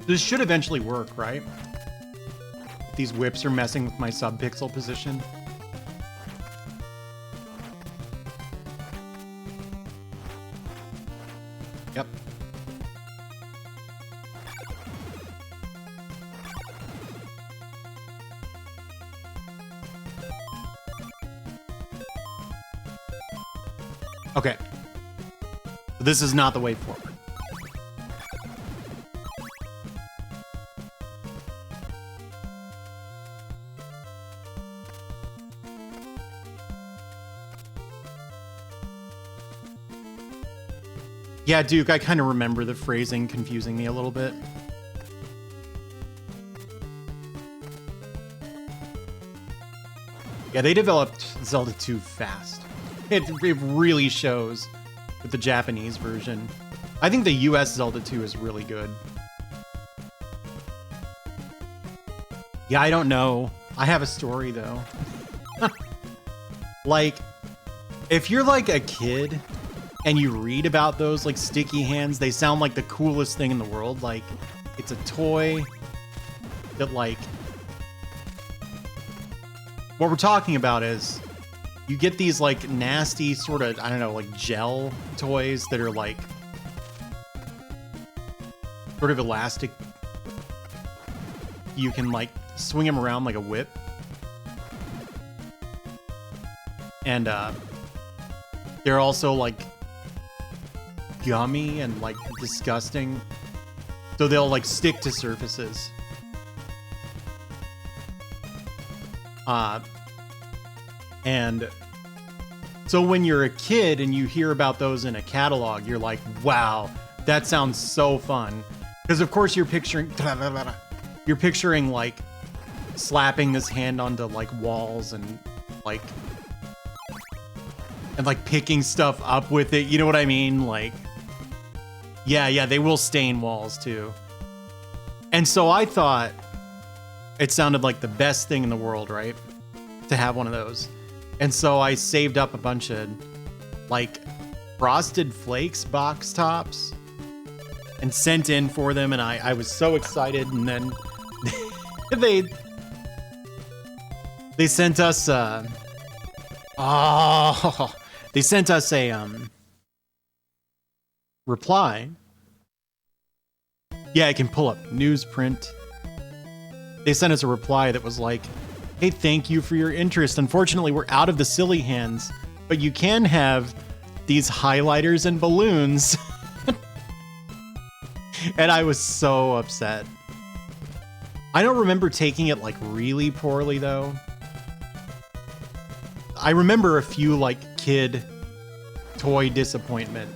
This should eventually work, right? These whips are messing with my sub-pixel position. Yep. Okay. This is not the way forward. Yeah, Duke, I kind of remember the phrasing confusing me a little bit. Yeah, they developed Zelda 2 fast. It really shows with the Japanese version. I think the US Zelda 2 is really good. Yeah, I don't know. I have a story, though. Like, If you're like a kid and you read about those like sticky hands, they sound like the coolest thing in the world. Like it's a toy that like, what we're talking about is you get these like nasty sort of, I don't know, like gel toys that are like sort of elastic. You can like swing them around like a whip. And they're also like gummy and like disgusting. So they'll like stick to surfaces. And so when you're a kid and you hear about those in a catalog, you're like, wow, that sounds so fun. Because of course you're picturing like slapping this hand onto like walls and like picking stuff up with it. You know what I mean? Like, yeah, they will stain walls too. And so I thought it sounded like the best thing in the world, right? To have one of those. And so I saved up a bunch of like Frosted Flakes box tops and sent in for them. And I was so excited. And then they sent us, they sent us a reply. Yeah, I can pull up newsprint. They sent us a reply that was like, hey, thank you for your interest. Unfortunately, we're out of the silly hands, but you can have these highlighters and balloons. And I was so upset. I don't remember taking it like really poorly though. I remember a few like kid toy disappointment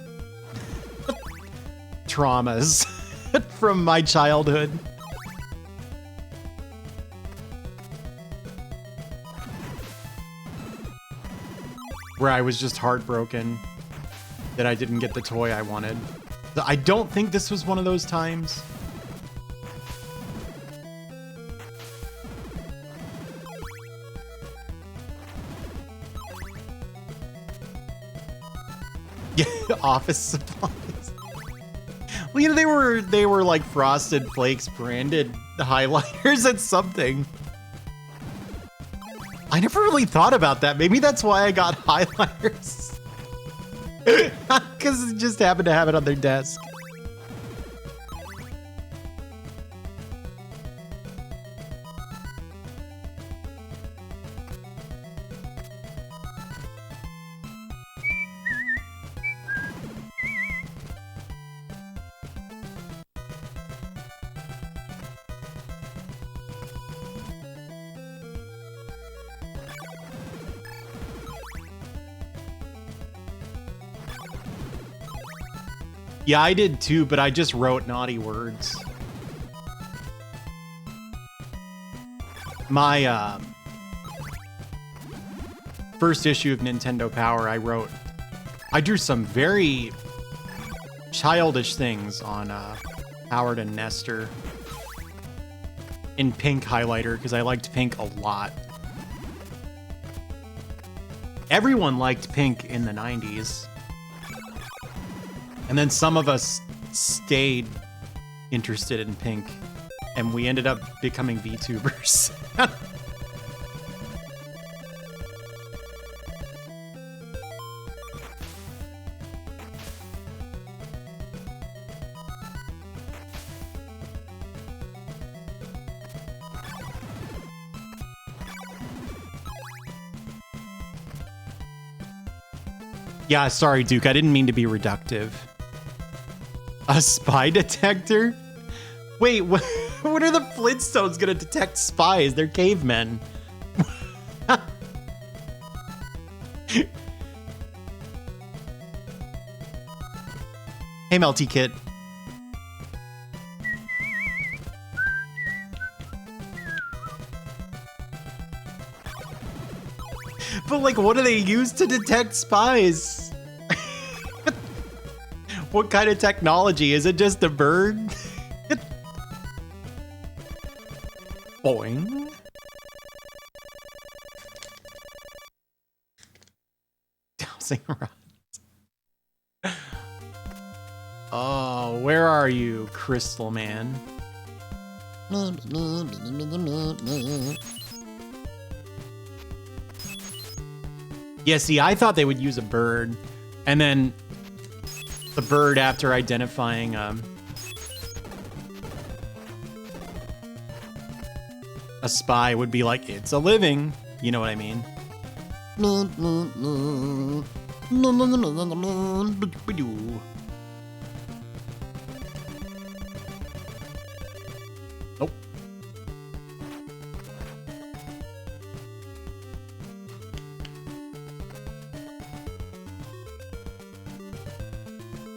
traumas from my childhood. Where I was just heartbroken that I didn't get the toy I wanted. I don't think this was one of those times. Yeah, office supplies. Well, you know, they were like Frosted Flakes branded highlighters and something. I never really thought about that. Maybe that's why I got highlighters. Because it just happened to have it on their desk. Yeah, I did too, but I just wrote naughty words. My first issue of Nintendo Power, I drew some very childish things on Howard and Nestor in pink highlighter because I liked pink a lot. Everyone liked pink in the 90s. And then some of us stayed interested in pink, and we ended up becoming VTubers. Yeah, sorry, Duke. I didn't mean to be reductive. A spy detector? Wait, what are the Flintstones gonna detect spies? They're cavemen. Hey, Melty Kit. But like, what do they use to detect spies? What kind of technology? Is it just a bird? Boing. tossing rods. Oh, where are you, Crystal Man? Yeah, see, I thought they would use a bird, and then the bird, after identifying a spy, would be like, it's a living. You know what I mean? Nope.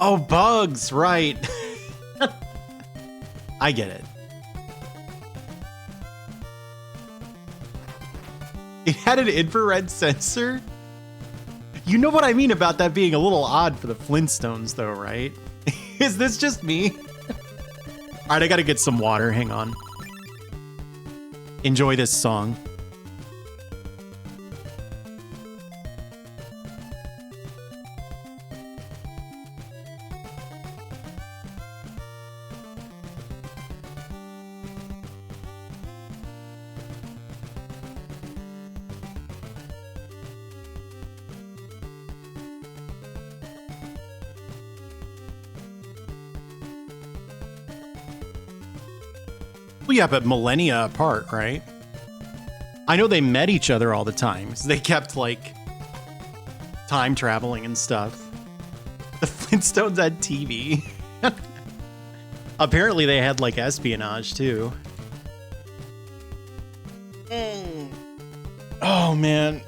Oh, bugs, right. I get it. It had an infrared sensor? You know what I mean about that being a little odd for the Flintstones, though, right? Is this just me? All right, I gotta get some water. Hang on. Enjoy this song. Well, yeah, but millennia apart, right? I know they met each other all the time. So they kept, like, time traveling and stuff. The Flintstones had TV. Apparently they had, like, espionage, too. Oh, man.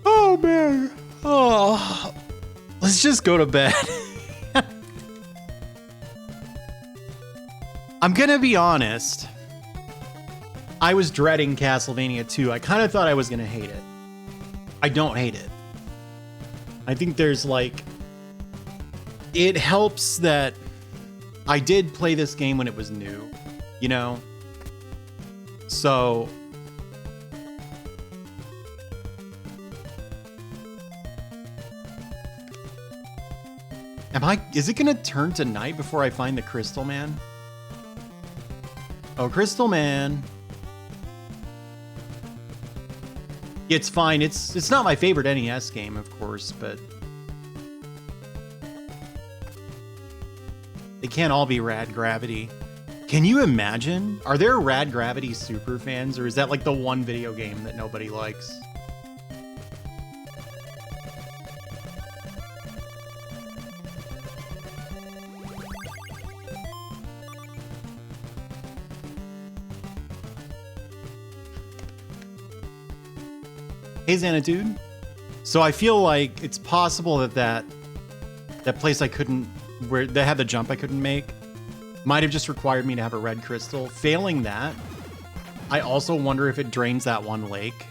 Oh, man. Oh. Let's just go to bed. I'm gonna be honest. I was dreading Castlevania 2. I kind of thought I was gonna hate it. I don't hate it. I think there's like... It helps that I did play this game when it was new, you know? So... Is it gonna turn to night before I find the Crystal Man? Oh, Crystal Man. It's fine. It's not my favorite NES game, of course, but they can't all be Rad Gravity. Can you imagine? Are there Rad Gravity super fans, or is that like the one video game that nobody likes? Hey, Xanadu. So I feel like it's possible that place I couldn't, where they had the jump I couldn't make, might have just required me to have a red crystal. Failing that, I also wonder if it drains that one lake.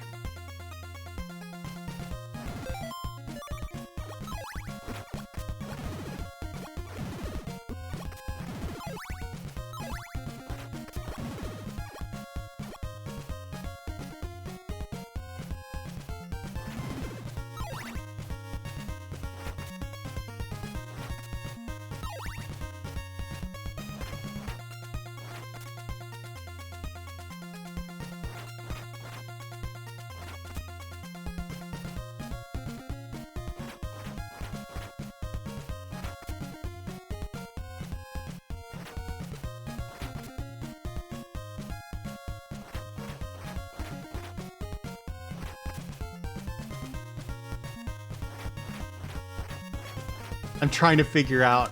I'm trying to figure out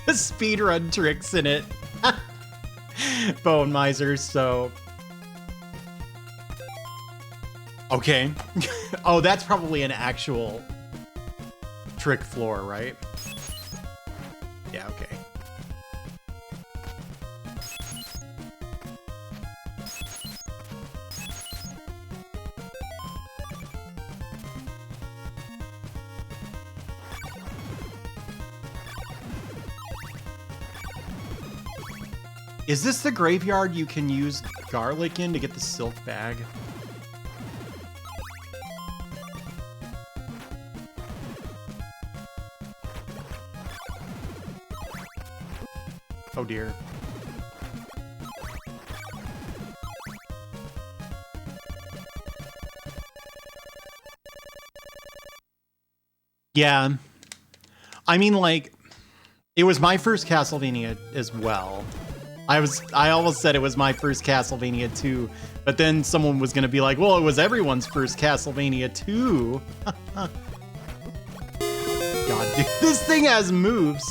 speedrun tricks in it. Bone misers, so... Okay. Oh, that's probably an actual trick floor, right? Yeah, okay. Is this the graveyard you can use garlic in to get the silk bag? Oh dear. Yeah. I mean, like, it was my first Castlevania as well. I almost said it was my first Castlevania too, but then someone was gonna be like, well, it was everyone's first Castlevania too. God, dude, this thing has moves.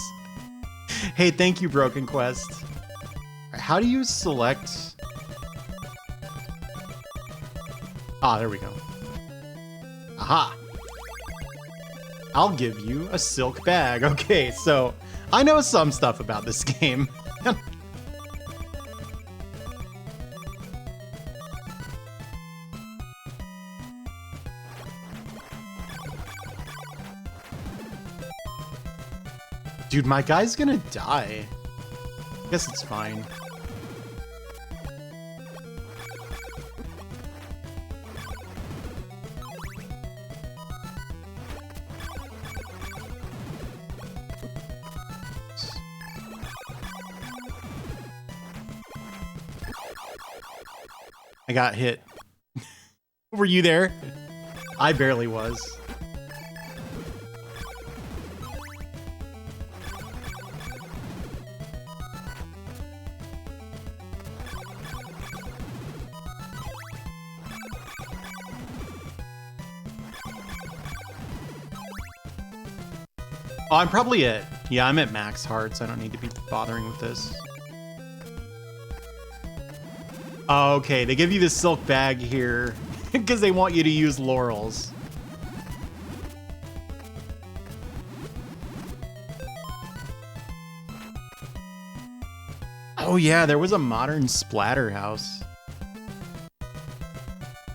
Hey, thank you, Broken Quest. How do you select? Ah, there we go. Aha. I'll give you a silk bag. Okay, so I know some stuff about this game. Dude, my guy's gonna die. I guess it's fine. I got hit. Were you there? I barely was. Oh, I'm probably at... Yeah, I'm at max hearts. I don't need to be bothering with this. Oh, okay, they give you this silk bag here because they want you to use laurels. Oh yeah, there was a modern Splatterhouse.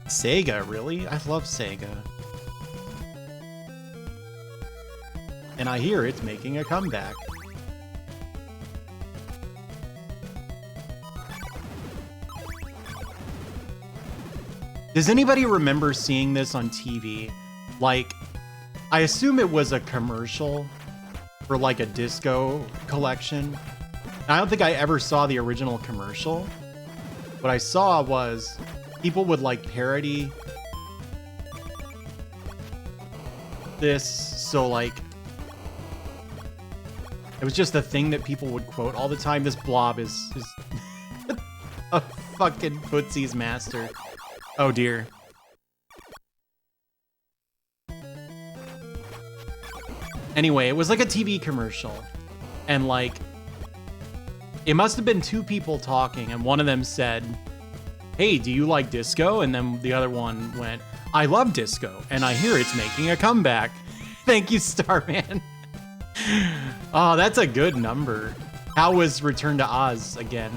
Sega, really? I love Sega. And I hear it's making a comeback. Does anybody remember seeing this on TV? Like, I assume it was a commercial for like a disco collection. I don't think I ever saw the original commercial. What I saw was people would like parody this. So like, it was just a thing that people would quote all the time. This blob is a fucking footsie's master. Oh dear. Anyway, it was like a TV commercial. And like, it must have been two people talking, and one of them said, "Hey, do you like disco?" And then the other one went, "I love disco, and I hear it's making a comeback." Thank you, Starman. Oh, that's a good number. How was Return to Oz again?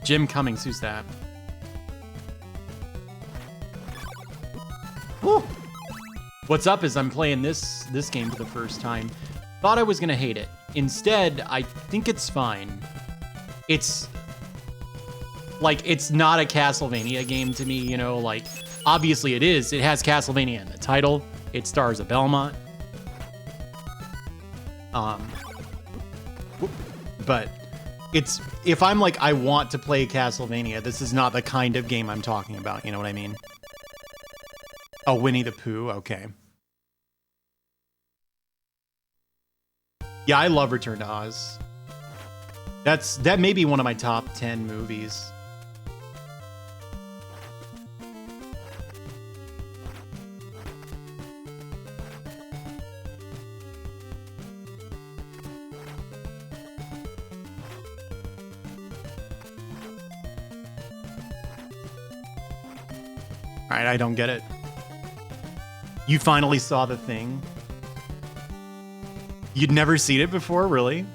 Jim Cummings, who's that? Woo! What's up is I'm playing this game for the first time. Thought I was gonna hate it. Instead, I think it's fine. It's like, it's not a Castlevania game to me, you know, like, obviously it is. It has Castlevania in the title. It stars a Belmont. But it's, if I'm like, I want to play Castlevania, this is not the kind of game I'm talking about, you know what I mean? Oh, Winnie the Pooh, okay. Yeah, I love Return to Oz. That may be one of my top 10 movies. All right, I don't get it. You finally saw The Thing? You'd never seen it before, really?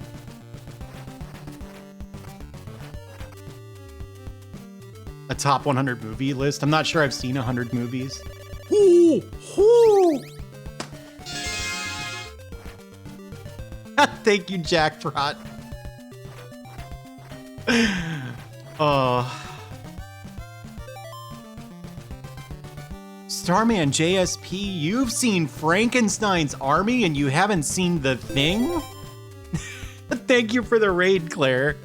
A top 100 movie list? I'm not sure I've seen 100 movies. Ooh, ooh. Thank you, Jackpot. Oh. Starman JSP, you've seen Frankenstein's Army and you haven't seen The Thing? Thank you for the raid, Claire.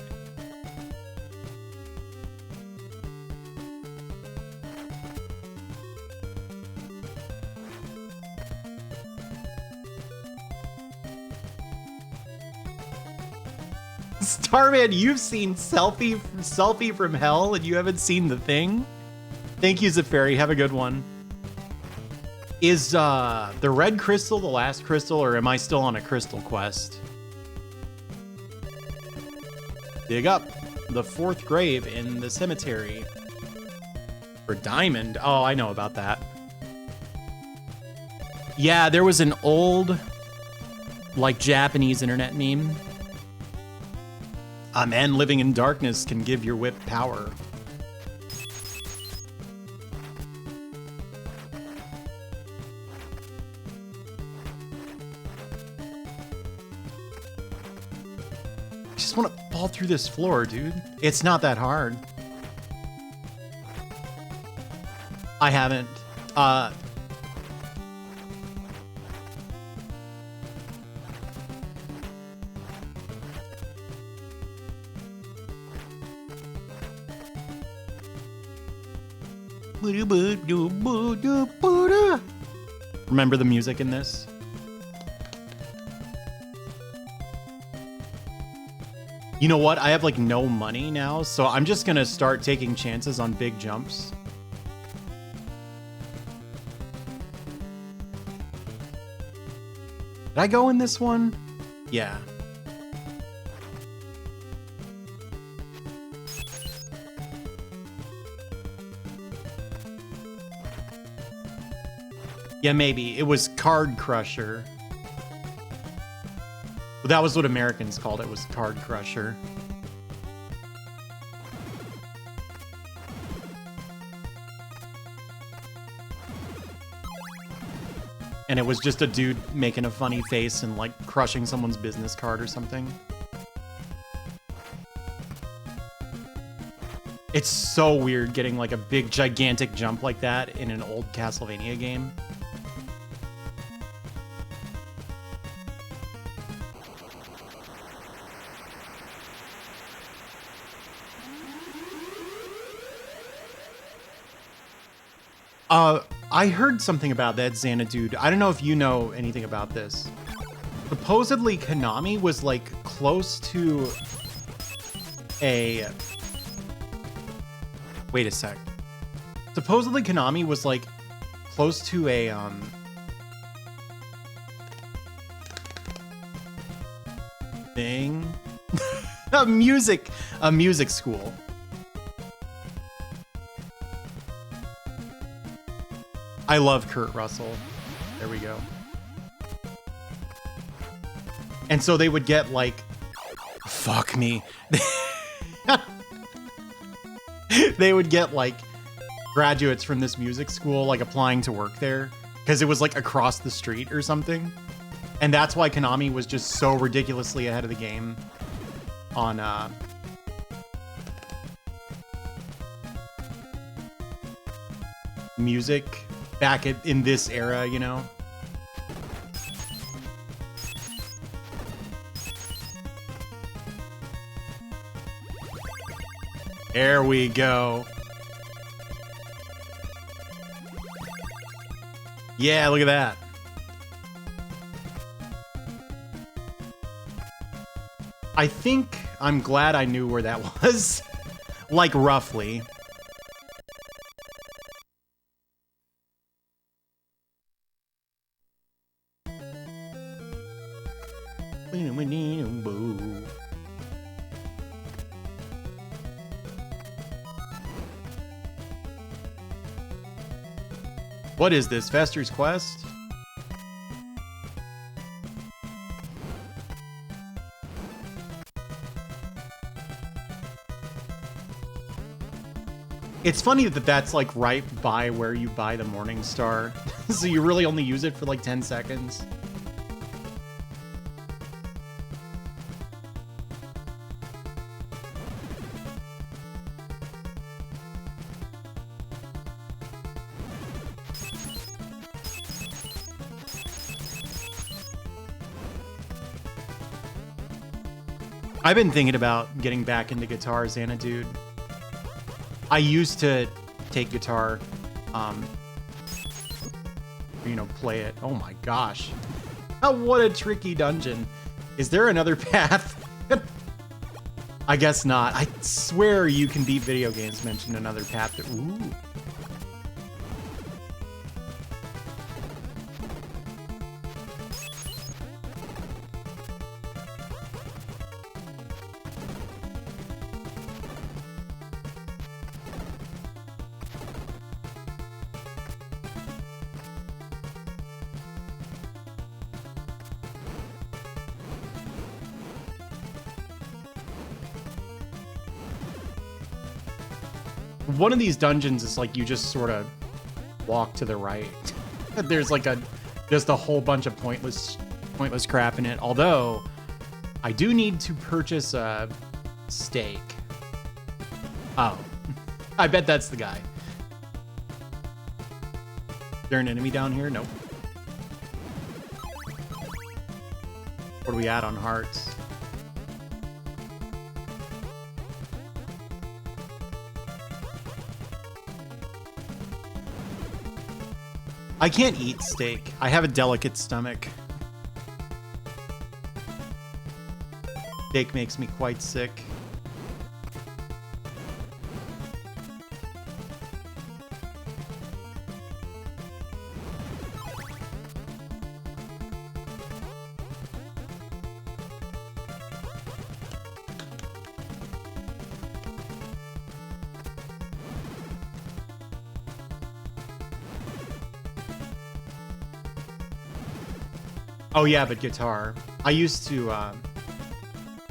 Starman, you've seen Selfie from Hell and you haven't seen The Thing? Thank you, Zafari. Have a good one. Is the red crystal the last crystal, or am I still on a crystal quest? Dig up the 4th grave in the cemetery. For diamond? Oh, I know about that. Yeah, there was an old, like, Japanese internet meme. A man living in darkness can give your whip power. I just want to fall through this floor, dude. It's not that hard. I haven't. Remember the music in this? You know what? I have like no money now, so I'm just gonna start taking chances on big jumps. Did I go in this one? Yeah. Yeah, maybe. It was Card Crusher. Well, that was what Americans called it, was Card Crusher. And it was just a dude making a funny face and like crushing someone's business card or something. It's so weird getting like a big gigantic jump like that in an old Castlevania game. I heard something about that, Xanadude. I don't know if you know anything about this. Supposedly, Konami was, like, close to a... Wait a sec. Supposedly, Konami was, like, close to a, thing? a music school. I love Kurt Russell. There we go. And so they would get like, fuck me. They would get like graduates from this music school like applying to work there because it was like across the street or something. And that's why Konami was just so ridiculously ahead of the game on music. Back in this era, you know? There we go. Yeah, look at that. I think I'm glad I knew where that was. Like, roughly. What is this, Fester's Quest? It's funny that that's like right by where you buy the Morning Star. So you really only use it for like 10 seconds. I've been thinking about getting back into guitar, Xana, dude. I used to take guitar, you know, play it. Oh my gosh. Oh, what a tricky dungeon. Is there another path? I guess not. I swear you can beat video games mention another path. Ooh. One of these dungeons is like you just sort of walk to the right. There's like just a whole bunch of pointless crap in it. Although I do need to purchase a steak. Oh, I bet that's the guy. Is there an enemy down here? Nope. What are we at on hearts? I can't eat steak. I have a delicate stomach. Steak makes me quite sick. Oh yeah, but guitar. I used to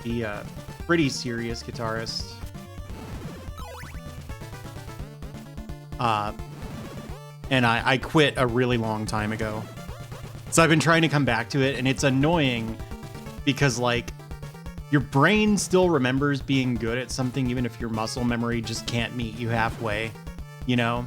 be a pretty serious guitarist. And I quit a really long time ago. So I've been trying to come back to it, and it's annoying because like your brain still remembers being good at something even if your muscle memory just can't meet you halfway, you know?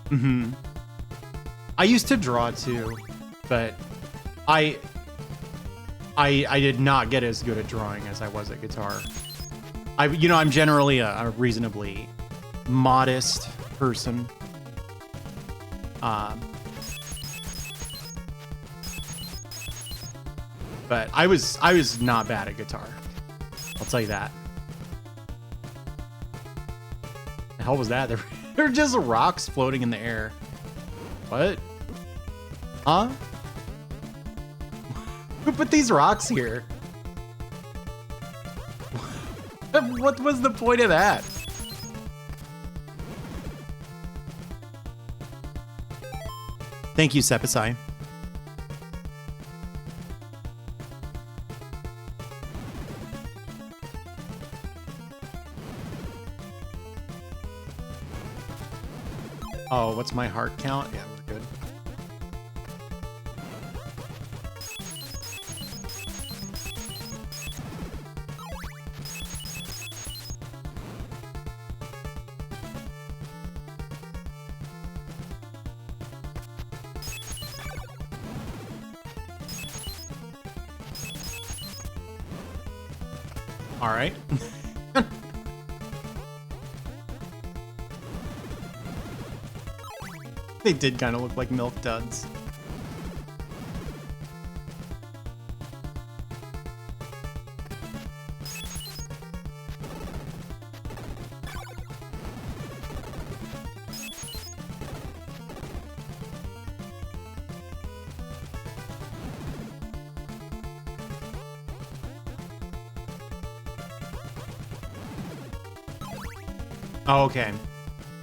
Mm-hmm. I used to draw too, but I did not get as good at drawing as I was at guitar. I'm generally a reasonably modest person. But I was not bad at guitar. I'll tell you that. The hell was that? There are just rocks floating in the air. What? Huh? Who put these rocks here? What was the point of that? Thank you, Sepasai. Oh, what's my heart count? Yeah, we're good. All right. They did kind of look like milk duds. Oh, okay.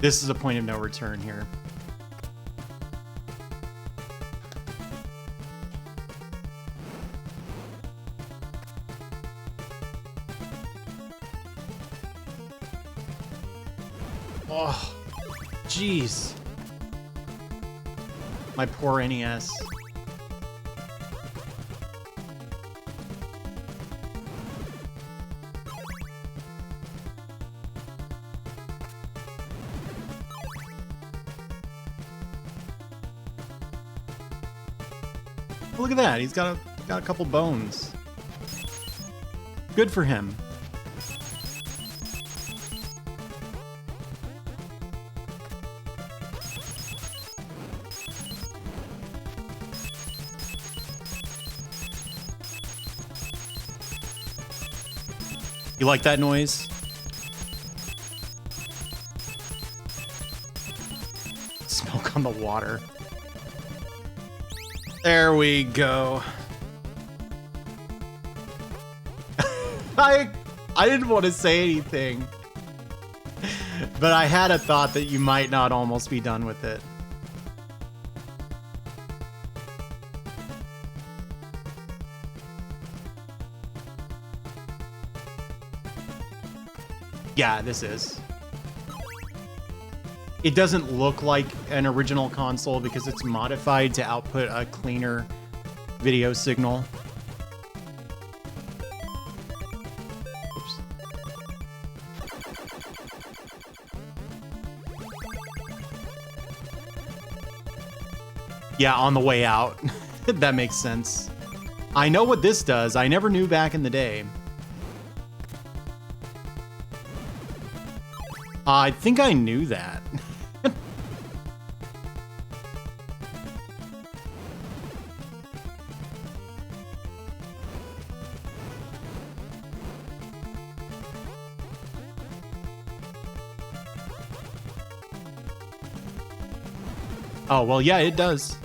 This is a point of no return here. Oh, jeez. My poor NES. Look at that. He's got a couple bones. Good for him. You like that noise? Smoke on the water. There we go. I didn't want to say anything, but I had a thought that you might not almost be done with it. Yeah, this is. It doesn't look like an original console because it's modified to output a cleaner video signal. Oops. Yeah, on the way out. That makes sense. I know what this does. I never knew back in the day. I think I knew that. Oh, well, yeah, it does.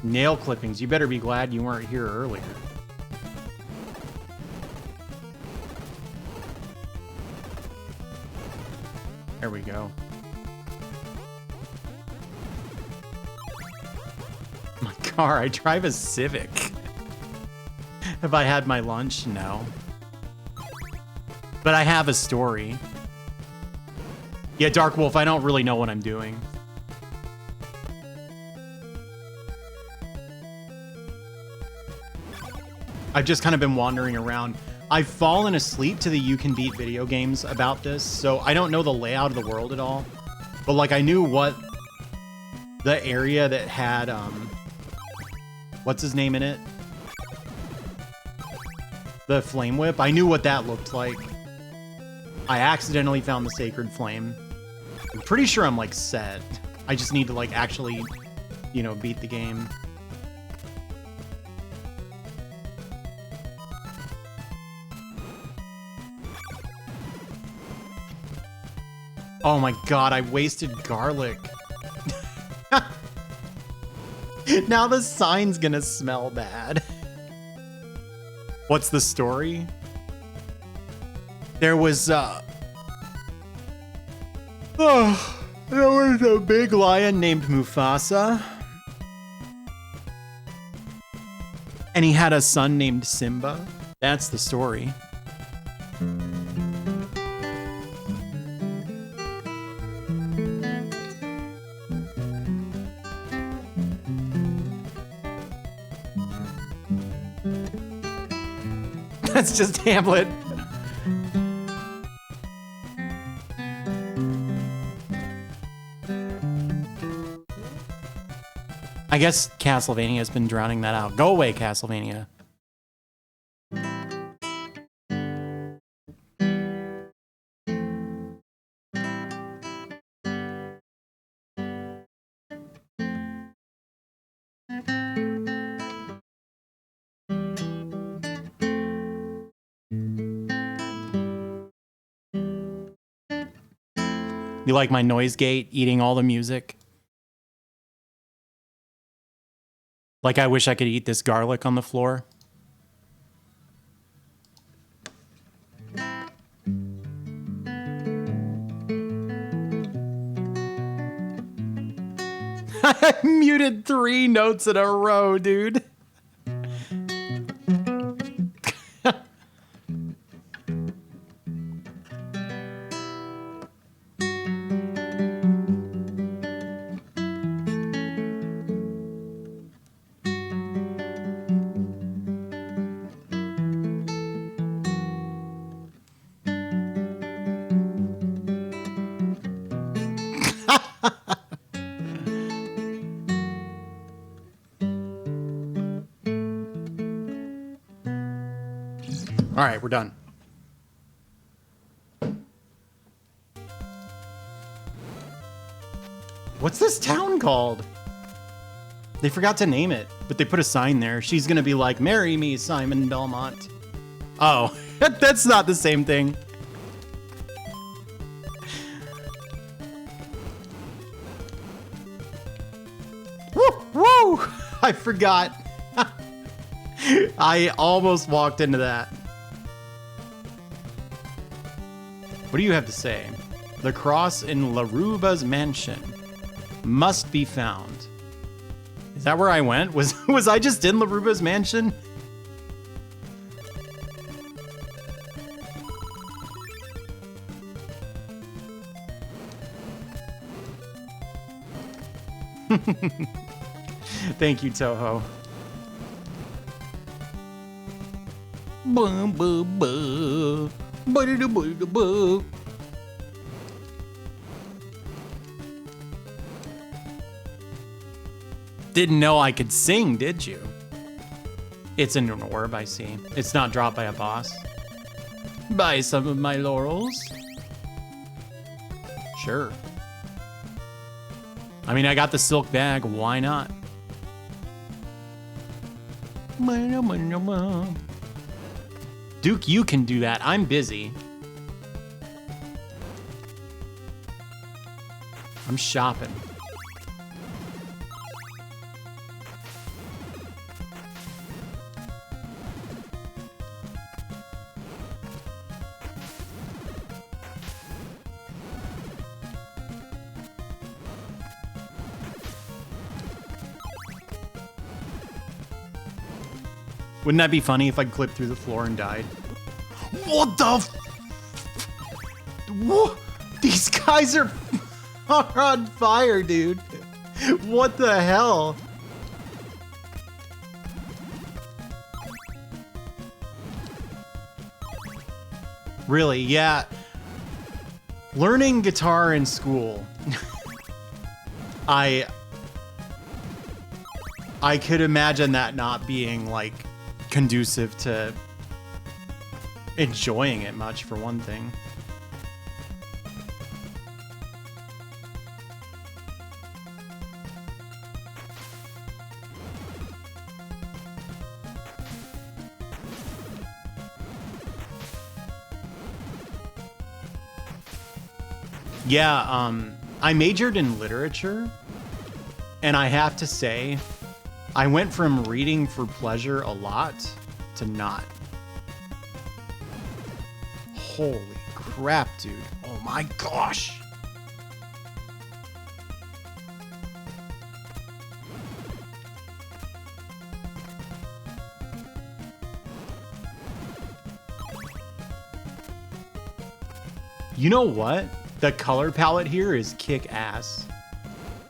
Nail clippings. You better be glad you weren't here earlier. There we go. My car, I drive a Civic. Have I had my lunch? No. But I have a story. Yeah, Dark Wolf, I don't really know what I'm doing. I've just kind of been wandering around. I've fallen asleep to the You Can Beat video games about this, so I don't know the layout of the world at all. But, like, I knew what the area that had, what's his name in it? The Flame Whip. I knew what that looked like. I accidentally found the Sacred Flame. I'm pretty sure I'm, like, set. I just need to, like, actually, you know, beat the game. Oh my god, I wasted garlic. Now the sign's gonna smell bad. What's the story? There was, there was a big lion named Mufasa. And he had a son named Simba. That's the story. That's just Hamlet. I guess Castlevania has been drowning that out. Go away, Castlevania. You like my noise gate eating all the music? Like I wish I could eat this garlic on the floor. I muted 3 notes in a row, dude. All right, we're done. What's this town called? They forgot to name it, but they put a sign there. She's gonna be like, marry me, Simon Belmont. Oh, that's not the same thing. Woo, woo! I forgot. I almost walked into that. What do you have to say? The cross in Laruba's mansion must be found. Is that where I went? Was I just in Laruba's mansion? Thank you, Toho. Didn't know I could sing, did you? It's an orb, I see. It's not dropped by a boss. Buy some of my laurels? Sure. I mean, I got the silk bag, why not? Duke, you can do that. I'm busy. I'm shopping. Wouldn't that be funny if I clipped through the floor and died? What the what? These guys are on fire, dude. What the hell? Really, yeah. Learning guitar in school. I could imagine that not being like conducive to enjoying it much, for one thing. Yeah, I majored in literature, and I have to say, I went from reading for pleasure a lot to not. Holy crap, dude. Oh my gosh. You know what? The color palette here is kick ass.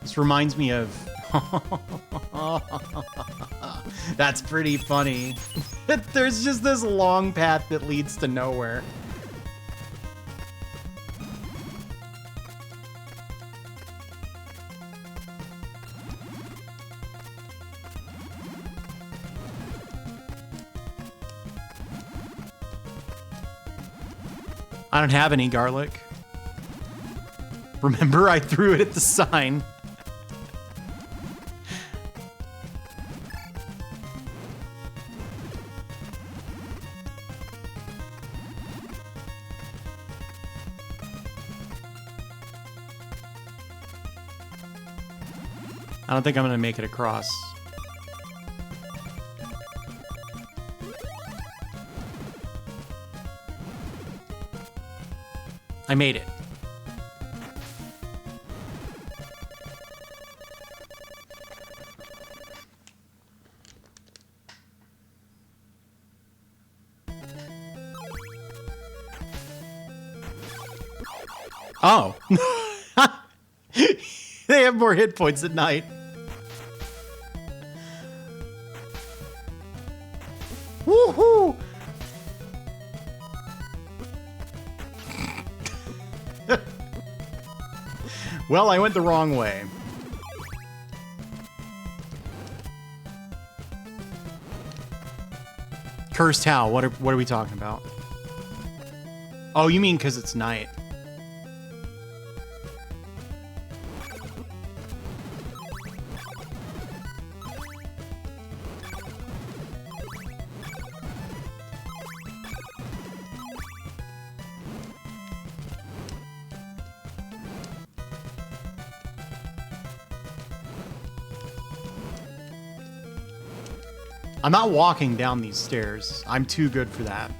This reminds me of... That's pretty funny. There's just this long path that leads to nowhere. I don't have any garlic. Remember, I threw it at the sign. I don't think I'm gonna make it across. I made it. Oh. They have more hit points at night. Woohoo! Well, I went the wrong way. Cursed how? What are we talking about? Oh, you mean because it's night. I'm not walking down these stairs. I'm too good for that.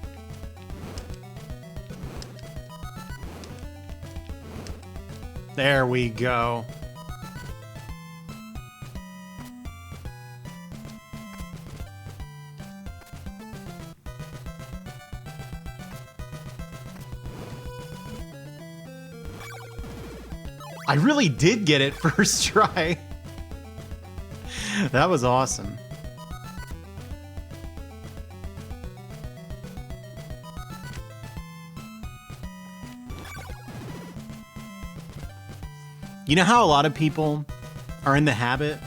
There we go. I really did get it first try. That was awesome. You know how a lot of people are in the habit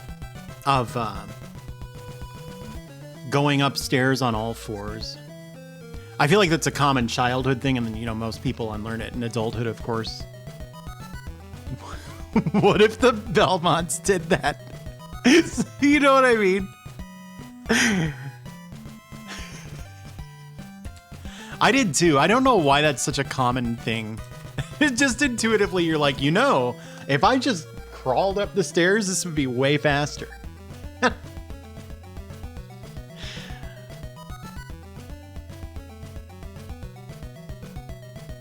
of going upstairs on all fours? I feel like that's a common childhood thing, and then, you know, most people unlearn it in adulthood, of course. What if the Belmonts did that? You know what I mean? I did too. I don't know why that's such a common thing. Just intuitively, you're like, you know, if I just crawled up the stairs, this would be way faster.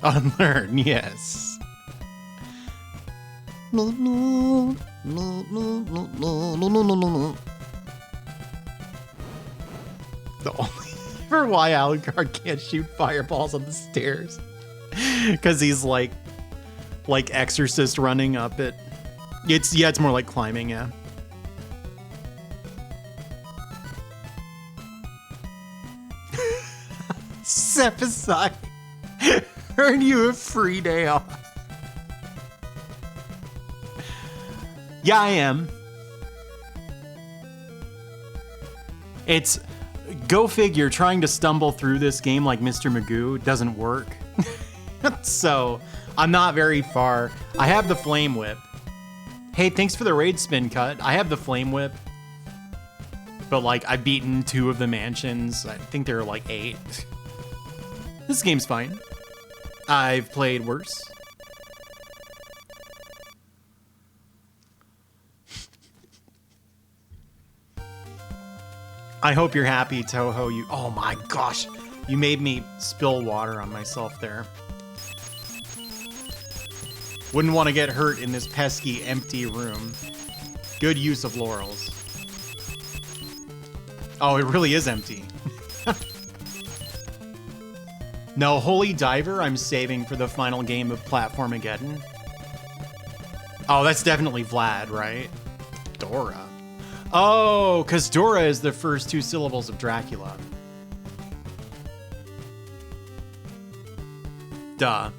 Unlearn, yes. The only for why Alucard can't shoot fireballs on the stairs. Because he's like Exorcist running up it. It's more like climbing, yeah. Step aside. Earn you a free day off. Yeah, I am. It's go figure, trying to stumble through this game like Mr. Magoo doesn't work. So I'm not very far. I have the Flame Whip. Hey, thanks for the raid spin cut. I have the Flame Whip. But like, I've beaten 2 of the mansions. I think there are like 8. This game's fine. I've played worse. I hope you're happy, Toho. Oh my gosh. You made me spill water on myself there. Wouldn't want to get hurt in this pesky, empty room. Good use of laurels. Oh, it really is empty. No, Holy Diver I'm saving for the final game of Platformageddon. Oh, that's definitely Vlad, right? Dora. Oh, because Dora is the first 2 syllables of Dracula. Duh.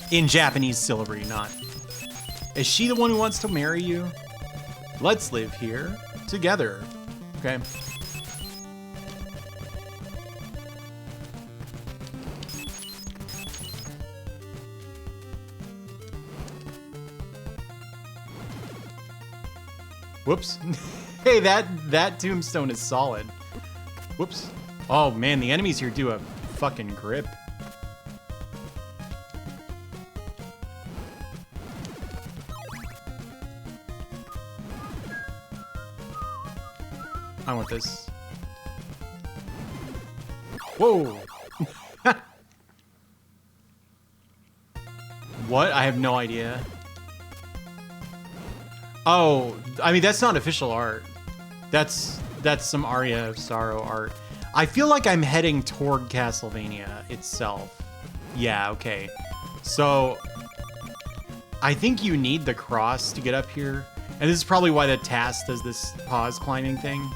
In Japanese syllabary, not. Is she the one who wants to marry you? Let's live here together. Okay. Whoops. Hey, that tombstone is solid. Whoops. Oh man, the enemies here do a fucking grip. I want this. Whoa. What? I have no idea. Oh, I mean, that's not official art. That's some Aria of Sorrow art. I feel like I'm heading toward Castlevania itself. Yeah, okay. So, I think you need the cross to get up here. And this is probably why the task does this pause climbing thing.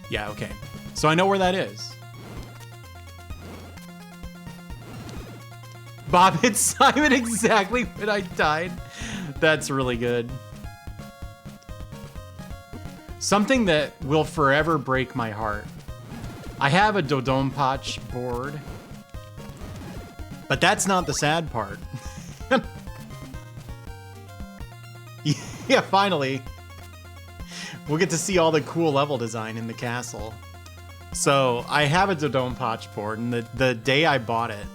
Yeah, okay. So I know where that is. Bob hit Simon exactly when I died. That's really good. Something that will forever break my heart. I have a Dodonpachi board, but that's not the sad part. Yeah, finally. We'll get to see all the cool level design in the castle. So I have a Dodonpachi board, and the day I bought it,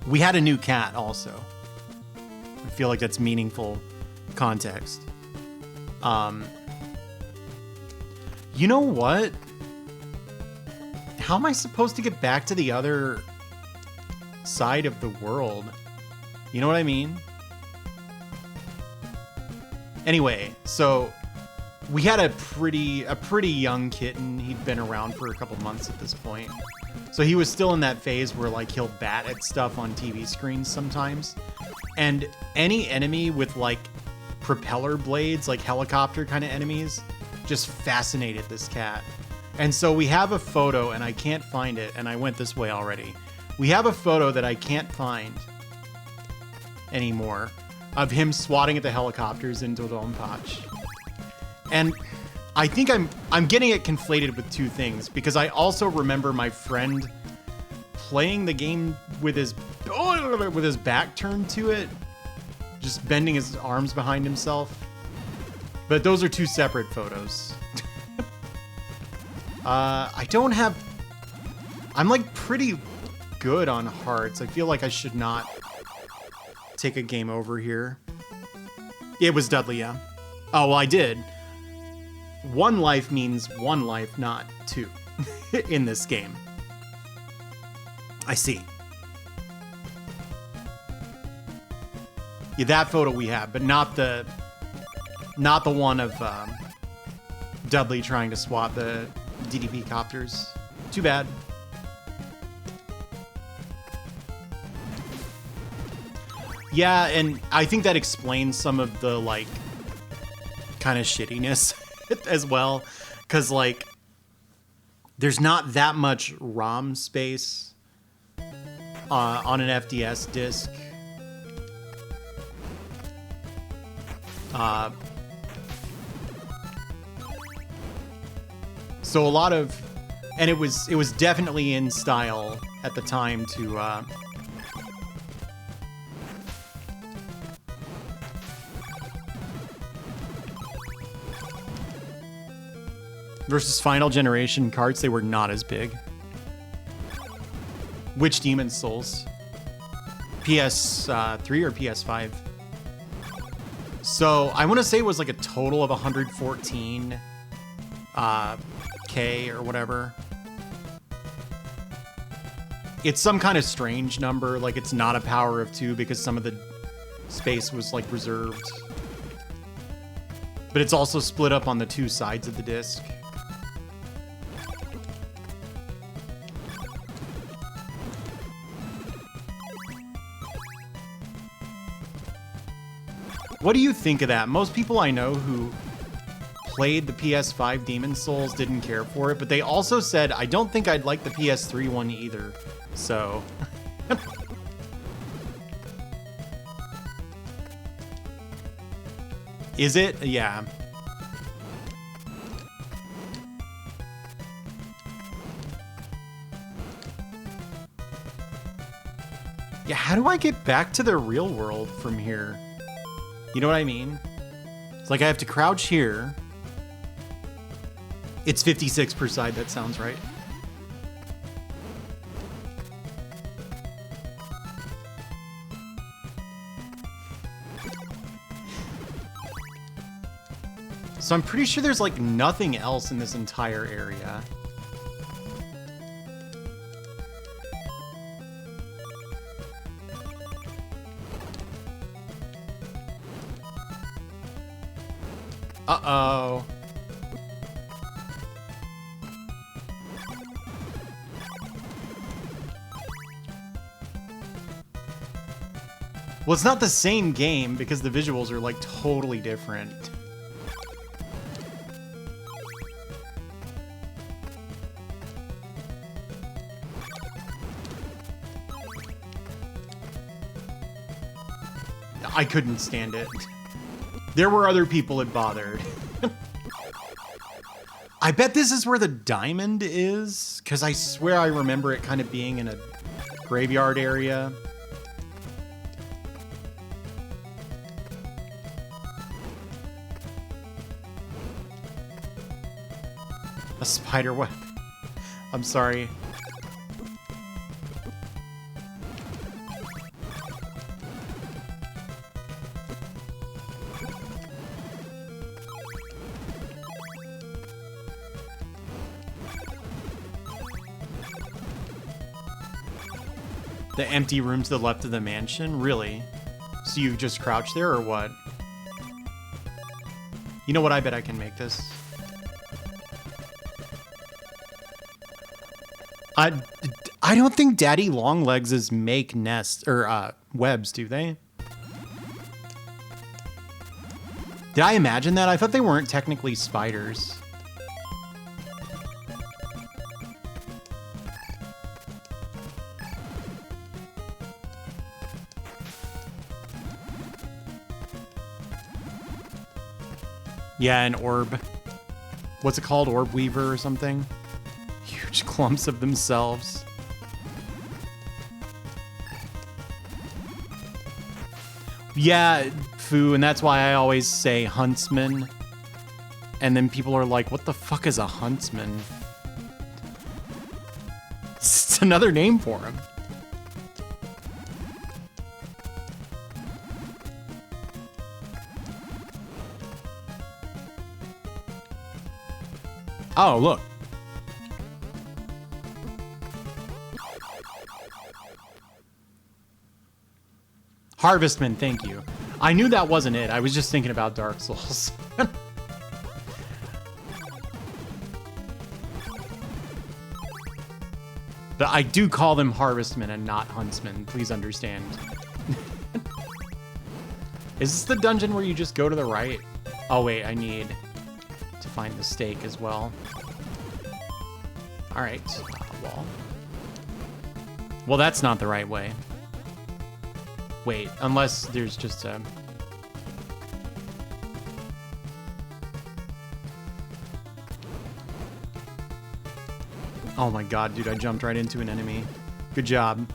we had a new cat also. I feel like that's meaningful context. You know what? How am I supposed to get back to the other side of the world? You know what I mean? Anyway, so we had a pretty young kitten. He'd been around for a couple months at this point. So he was still in that phase where like he'll bat at stuff on TV screens sometimes. And any enemy with like propeller blades, like helicopter kind of enemies, just fascinated this cat. And so we have a photo, and I can't find it, and I went this way already. We have a photo that I can't find anymore of him swatting at the helicopters in Dodonpachi. And I think I'm getting it conflated with two things, because I also remember my friend playing the game with his back turned to it, just bending his arms behind himself. But those are two separate photos. I don't have... I'm like pretty good on hearts. I feel like I should not take a game over here. It was Dudley, yeah. Oh, well, I did. One life means one life, not two in this game. I see. Yeah, that photo we have, but not the one of Dudley trying to swat the DDP copters. Too bad. Yeah, and I think that explains some of the like kind of shittiness as well, because like there's not that much ROM space on an FDS disc. So a lot of, and it was definitely in style at the time to versus Final Generation carts, they were not as big. Which Demon's Souls? PS3 or PS5? So I want to say it was like a total of 114 K or whatever. It's some kind of strange number, like it's not a power of 2 because some of the space was like reserved. But it's also split up on the two sides of the disc. What do you think of that? Most people I know who played the PS5 Demon's Souls didn't care for it, but they also said, I don't think I'd like the PS3 one either. So... Is it? Yeah. Yeah, how do I get back to the real world from here? You know what I mean? It's like I have to crouch here. It's 56 per side, that sounds right. So I'm pretty sure there's like nothing else in this entire area. Uh-oh. Well, it's not the same game because the visuals are like totally different. I couldn't stand it. There were other people it bothered. I bet this is where the diamond is, because I swear I remember it kind of being in a graveyard area. A spider web. I'm sorry. The empty room to the left of the mansion? Really? So you just crouch there or what? You know what? I bet I can make this. I don't think Daddy Longlegs' make nests or webs, do they? Did I imagine that? I thought they weren't technically spiders. Yeah, an orb. What's it called? Orb weaver or something? Huge clumps of themselves. Yeah, Foo, and that's why I always say huntsman. And then people are like, what the fuck is a huntsman? It's another name for him. Oh, look. Harvestman, thank you. I knew that wasn't it. I was just thinking about Dark Souls. But I do call them Harvestmen and not Huntsmen. Please understand. Is this the dungeon where you just go to the right? Oh, wait, I need to find the stake as well. All right, wall. Well, that's not the right way. Wait, unless there's just a... Oh my god, dude, I jumped right into an enemy. Good job.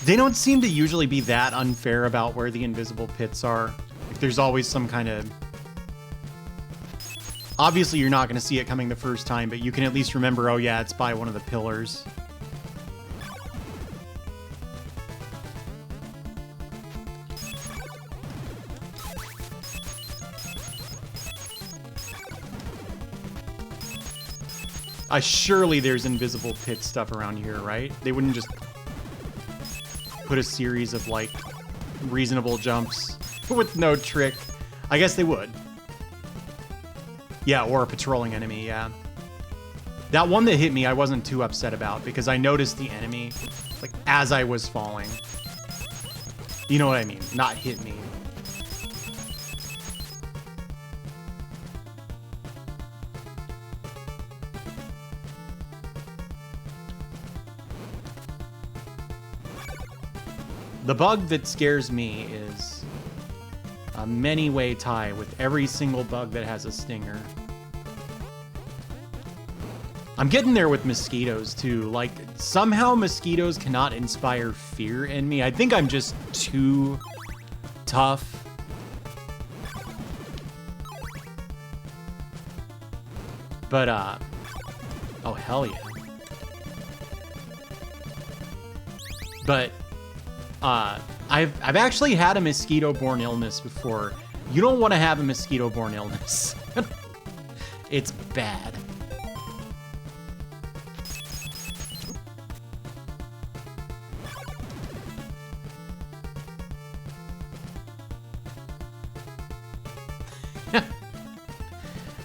They don't seem to usually be that unfair about where the invisible pits are. Like, there's always some kind of... Obviously, you're not going to see it coming the first time, but you can at least remember, oh yeah, it's by one of the pillars. Surely there's invisible pit stuff around here, right? They wouldn't just put a series of, like, reasonable jumps with no trick. I guess they would. Yeah, or a patrolling enemy, yeah. That one that hit me, I wasn't too upset about because I noticed the enemy, like, as I was falling. You know what I mean? Not hit me. The bug that scares me is a many-way tie with every single bug that has a stinger. I'm getting there with mosquitoes, too. Like, somehow mosquitoes cannot inspire fear in me. I think I'm just too tough. But, oh, hell yeah. But... I've actually had a mosquito-borne illness before. You don't want to have a mosquito-borne illness. It's bad.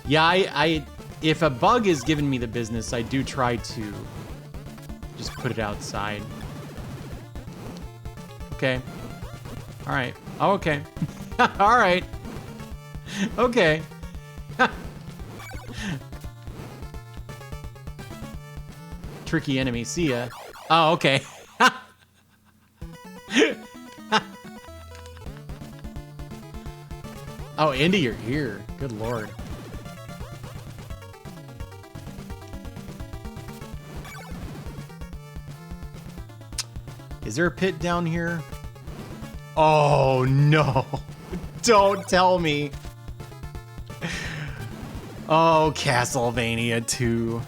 Yeah, if a bug is giving me the business, I do try to just put it outside. Okay. All right. Oh, okay. All right. Okay. Tricky enemy. See ya. Oh, okay. Oh, into your ear. Good lord. Is there a pit down here? Oh, no. Don't tell me. Oh, Castlevania 2.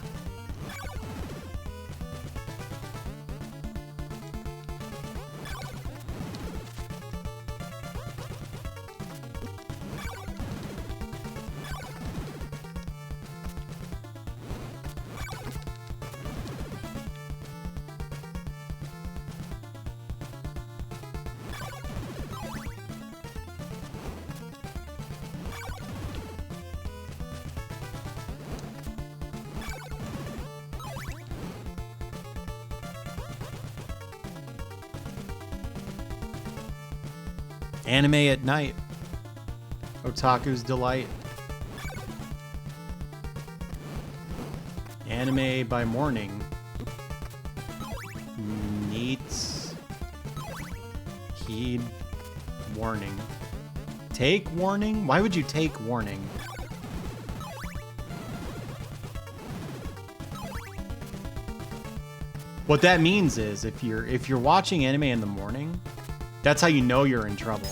Anime at night. Otaku's delight. Anime by morning. Needs. Heed. Warning. Take warning? Why would you take warning? What that means is if you're watching anime in the morning, that's how you know you're in trouble.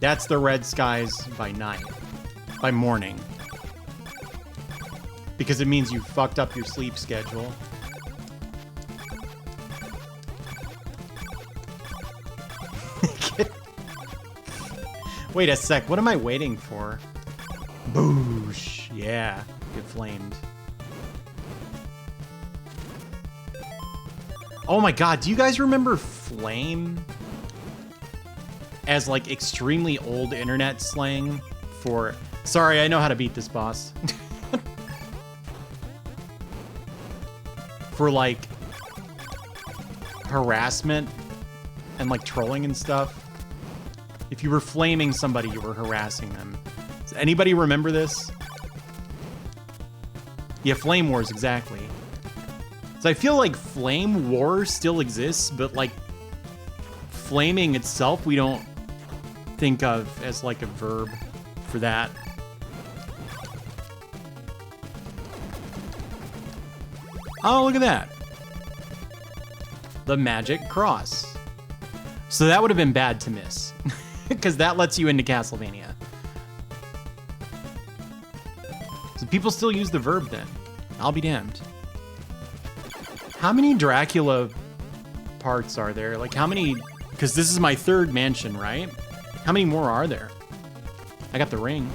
That's the red skies by night. By morning. Because it means you fucked up your sleep schedule. Wait a sec, what am I waiting for? Boosh. Yeah, get flamed. Oh my god, do you guys remember Flame? As like extremely old internet slang for... Sorry, I know how to beat this boss. For like harassment and like trolling and stuff. If you were flaming somebody, you were harassing them. Does anybody remember this? Yeah, Flame Wars, exactly. So I feel like Flame War still exists, but like flaming itself, we don't think of as like a verb for that. Oh, look at that. The Magic Cross. So that would have been bad to miss, because that lets you into Castlevania. So people still use the verb then. I'll be damned. How many Dracula parts are there? Like how many, because this is my third mansion, right? How many more are there? I got the ring.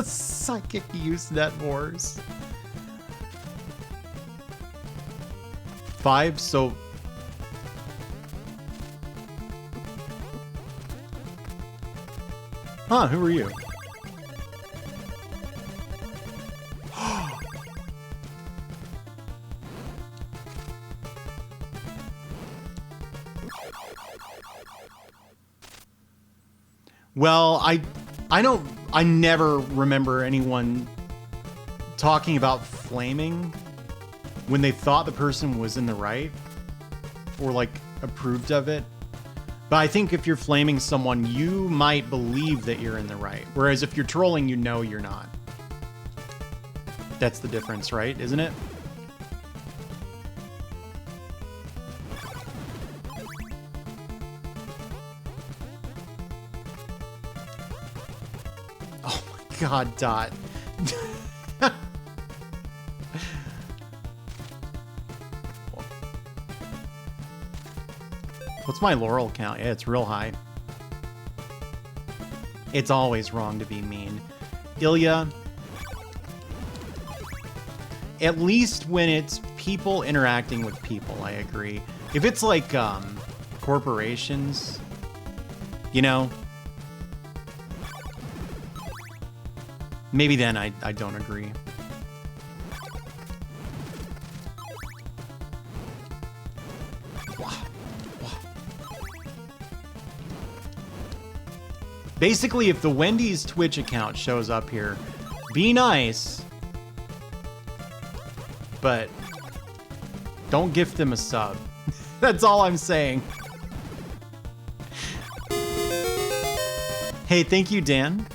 Psychic Usenet Wars. 5, so... Huh, who are you? Well, I never remember anyone talking about flaming when they thought the person was in the right or like approved of it. But I think if you're flaming someone, you might believe that you're in the right. Whereas if you're trolling, you know you're not. That's the difference, right? Isn't it? Oh my god, Dot. What's my laurel count? Yeah, it's real high. It's always wrong to be mean. Ilya, at least when it's people interacting with people, I agree. If it's like corporations, you know, Maybe then I don't agree. Basically, if the Wendy's Twitch account shows up here, be nice, but don't gift them a sub. That's all I'm saying. Hey, thank you, Dan.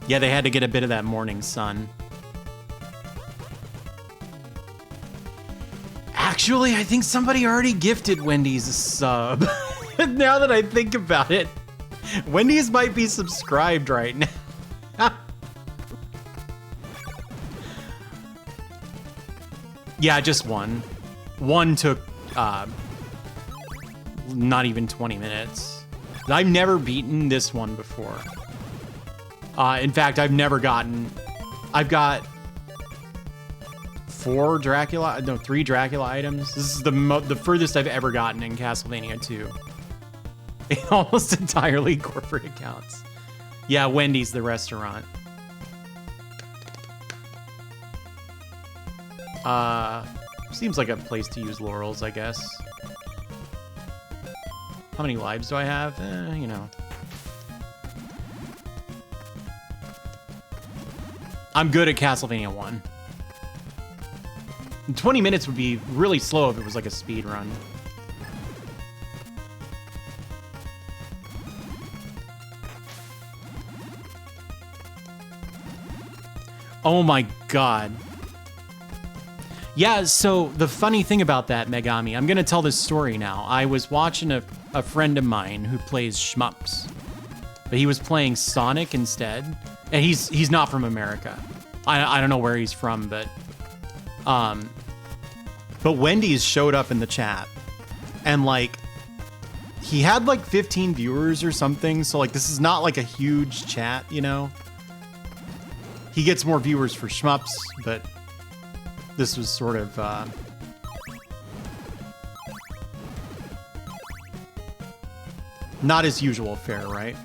Yeah, they had to get a bit of that morning sun. Actually, I think somebody already gifted Wendy's a sub. Now that I think about it, Wendy's might be subscribed right now. Yeah, just one. One took not even 20 minutes. I've never beaten this one before. In fact, I've got 3 Dracula items. This is the furthest I've ever gotten in Castlevania 2. Almost entirely corporate accounts. Yeah, Wendy's, the restaurant. Seems like a place to use laurels, I guess. How many lives do I have? You know. I'm good at Castlevania 1. 20 minutes would be really slow if it was like a speed run. Oh my god. Yeah, so the funny thing about that, Megami, I'm gonna tell this story now. I was watching a friend of mine who plays shmups, but he was playing Sonic instead. And he's not from America. I don't know where he's from, but Wendy's showed up in the chat, and like he had like 15 viewers or something. So like this is not like a huge chat, you know. He gets more viewers for shmups, but this was sort of not his usual fare, right?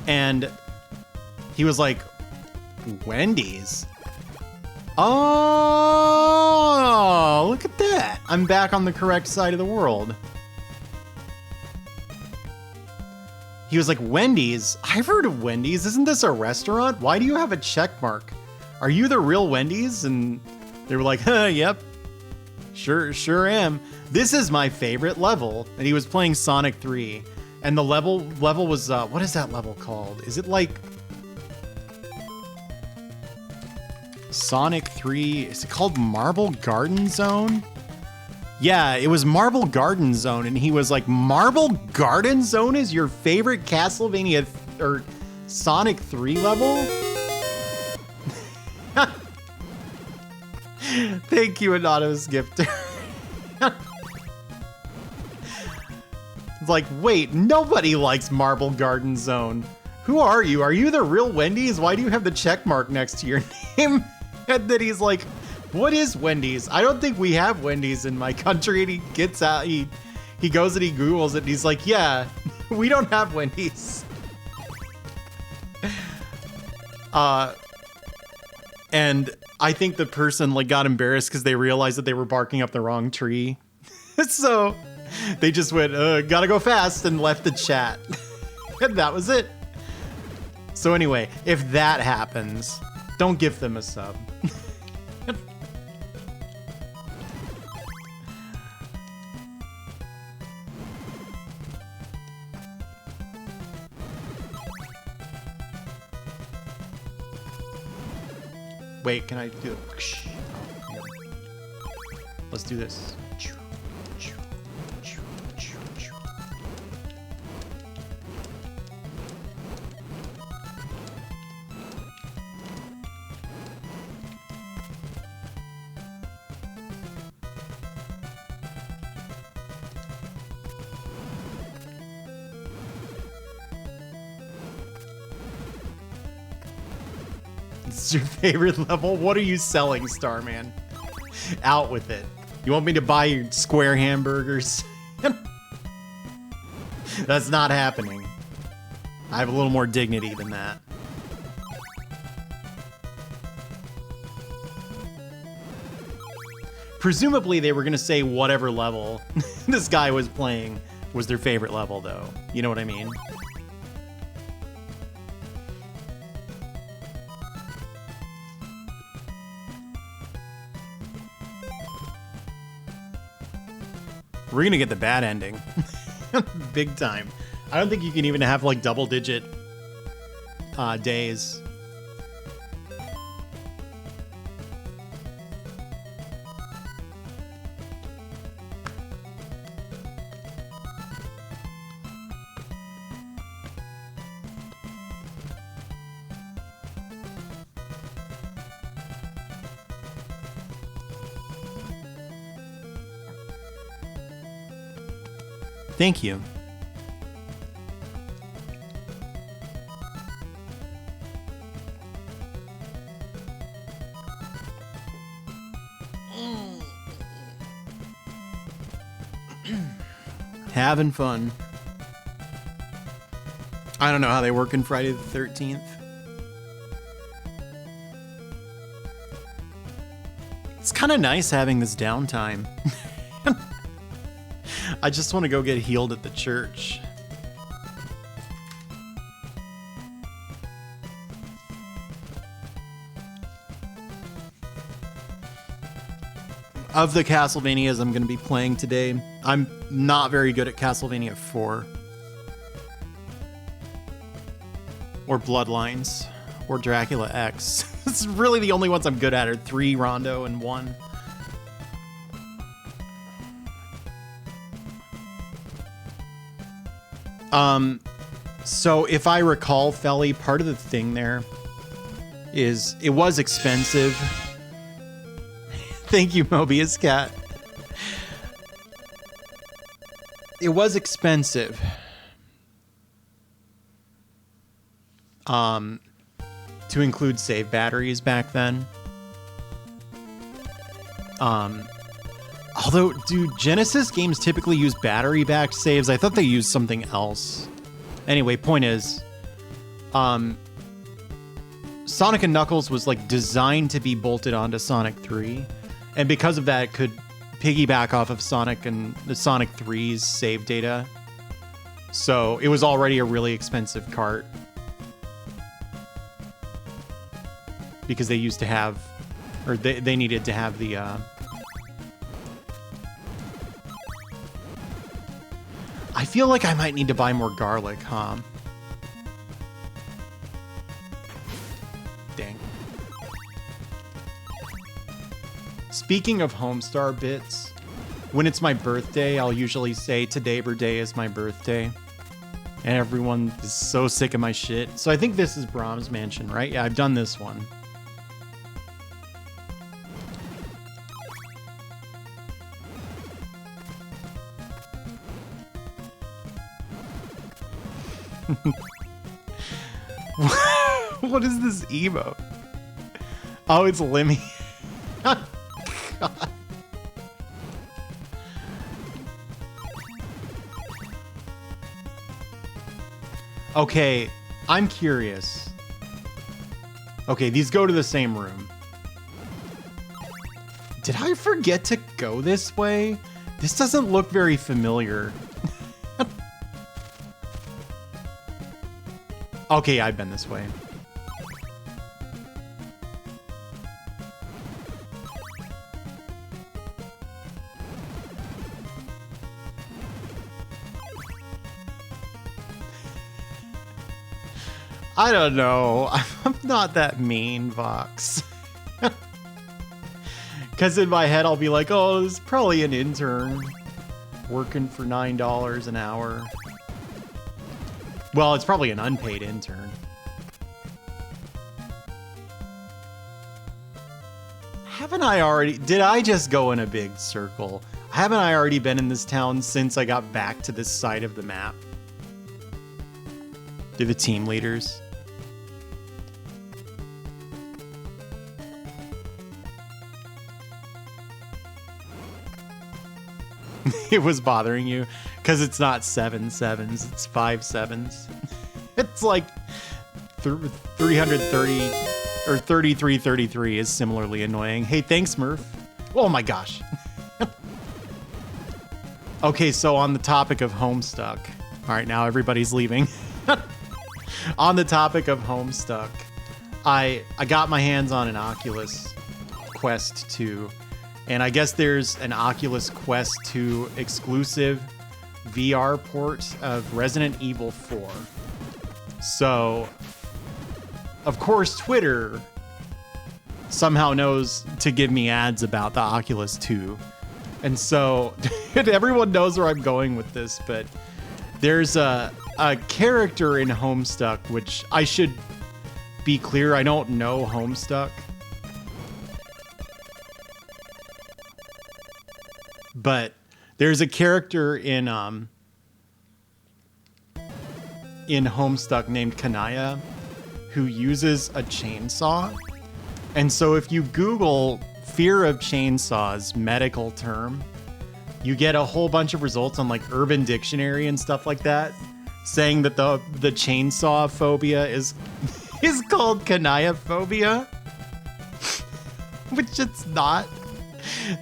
And he was like, Wendy's? Oh, look at that. I'm back on the correct side of the world. He was like, Wendy's? I've heard of Wendy's. Isn't this a restaurant? Why do you have a check mark? Are you the real Wendy's? And they were like, yep. Sure am. This is my favorite level. And he was playing Sonic 3. And the level was, what is that level called? Is it like Sonic 3? Is it called Marble Garden Zone? Yeah, it was Marble Garden Zone. And he was like, Marble Garden Zone is your favorite Castlevania or Sonic 3 level? Thank you, Anonymous Gifter. It's like, wait, nobody likes Marble Garden Zone. Who are you? Are you the real Wendy's? Why do you have the check mark next to your name? And then he's like, what is Wendy's? I don't think we have Wendy's in my country. And he gets out, he goes and he Googles it, and he's like, yeah, we don't have Wendy's. And I think the person like got embarrassed because they realized that they were barking up the wrong tree. So they just went, gotta go fast, and left the chat. And that was it. So anyway, if that happens, don't give them a sub. Wait, can I do it? Let's do this. It's your favorite level? What are you selling, Starman? Out with it. You want me to buy your square hamburgers? That's not happening. I have a little more dignity than that. Presumably they were gonna say whatever level this guy was playing was their favorite level, though. You know what I mean? We're gonna get the bad ending. Big time. I don't think you can even have like double-digit days. Thank you. Having fun. I don't know how they work in Friday the 13th. It's kind of nice having this downtime. I just want to go get healed at the church. Of the Castlevanias I'm going to be playing today, I'm not very good at Castlevania 4. Or Bloodlines. Or Dracula X. This is really the only ones I'm good at are 3, Rondo, and 1. So if I recall, Felly, part of the thing there is it was expensive. Thank you, Mobius Cat. It was expensive. To include save batteries back then. Although, do Genesis games typically use battery-backed saves? I thought they used something else. Anyway, point is, Sonic and Knuckles was like designed to be bolted onto Sonic 3, and because of that, it could piggyback off of Sonic and the Sonic 3's save data. So it was already a really expensive cart because they used to have, or they needed to have the. I feel like I might need to buy more garlic, huh? Dang. Speaking of Homestar bits, when it's my birthday, I'll usually say today birthday is my birthday. And everyone is so sick of my shit. So I think this is Brahms Mansion, right? Yeah, I've done this one. What is this emote? Oh, it's Lemmy. God. Okay, I'm curious. Okay, these go to the same room. Did I forget to go this way? This doesn't look very familiar. Okay, I've been this way. I don't know. I'm not that mean, Vox. Because in my head, I'll be like, oh, this is probably an intern working for $9 an hour. Well, it's probably an unpaid intern. Haven't I already... Did I just go in a big circle? Haven't I already been in this town since I got back to this side of the map? Do the team leaders? it was bothering you because it's not 7 sevens, it's 5 sevens. It's like 330 or 3333 is similarly annoying. Hey, thanks, Murph. Oh my gosh. Okay, so on the topic of Homestuck. All right, now everybody's leaving. On the topic of Homestuck, I got my hands on an Oculus Quest 2, and I guess there's an Oculus Quest 2 exclusive VR port of Resident Evil 4. So, of course, Twitter somehow knows to give me ads about the Oculus 2. And so, everyone knows where I'm going with this, but there's a character in Homestuck, which I should be clear, I don't know Homestuck. But there's a character in Homestuck named Kanaya who uses a chainsaw. And so if you Google fear of chainsaws medical term, you get a whole bunch of results on like Urban Dictionary and stuff like that saying that the chainsaw phobia is called Kanaya phobia. Which it's not.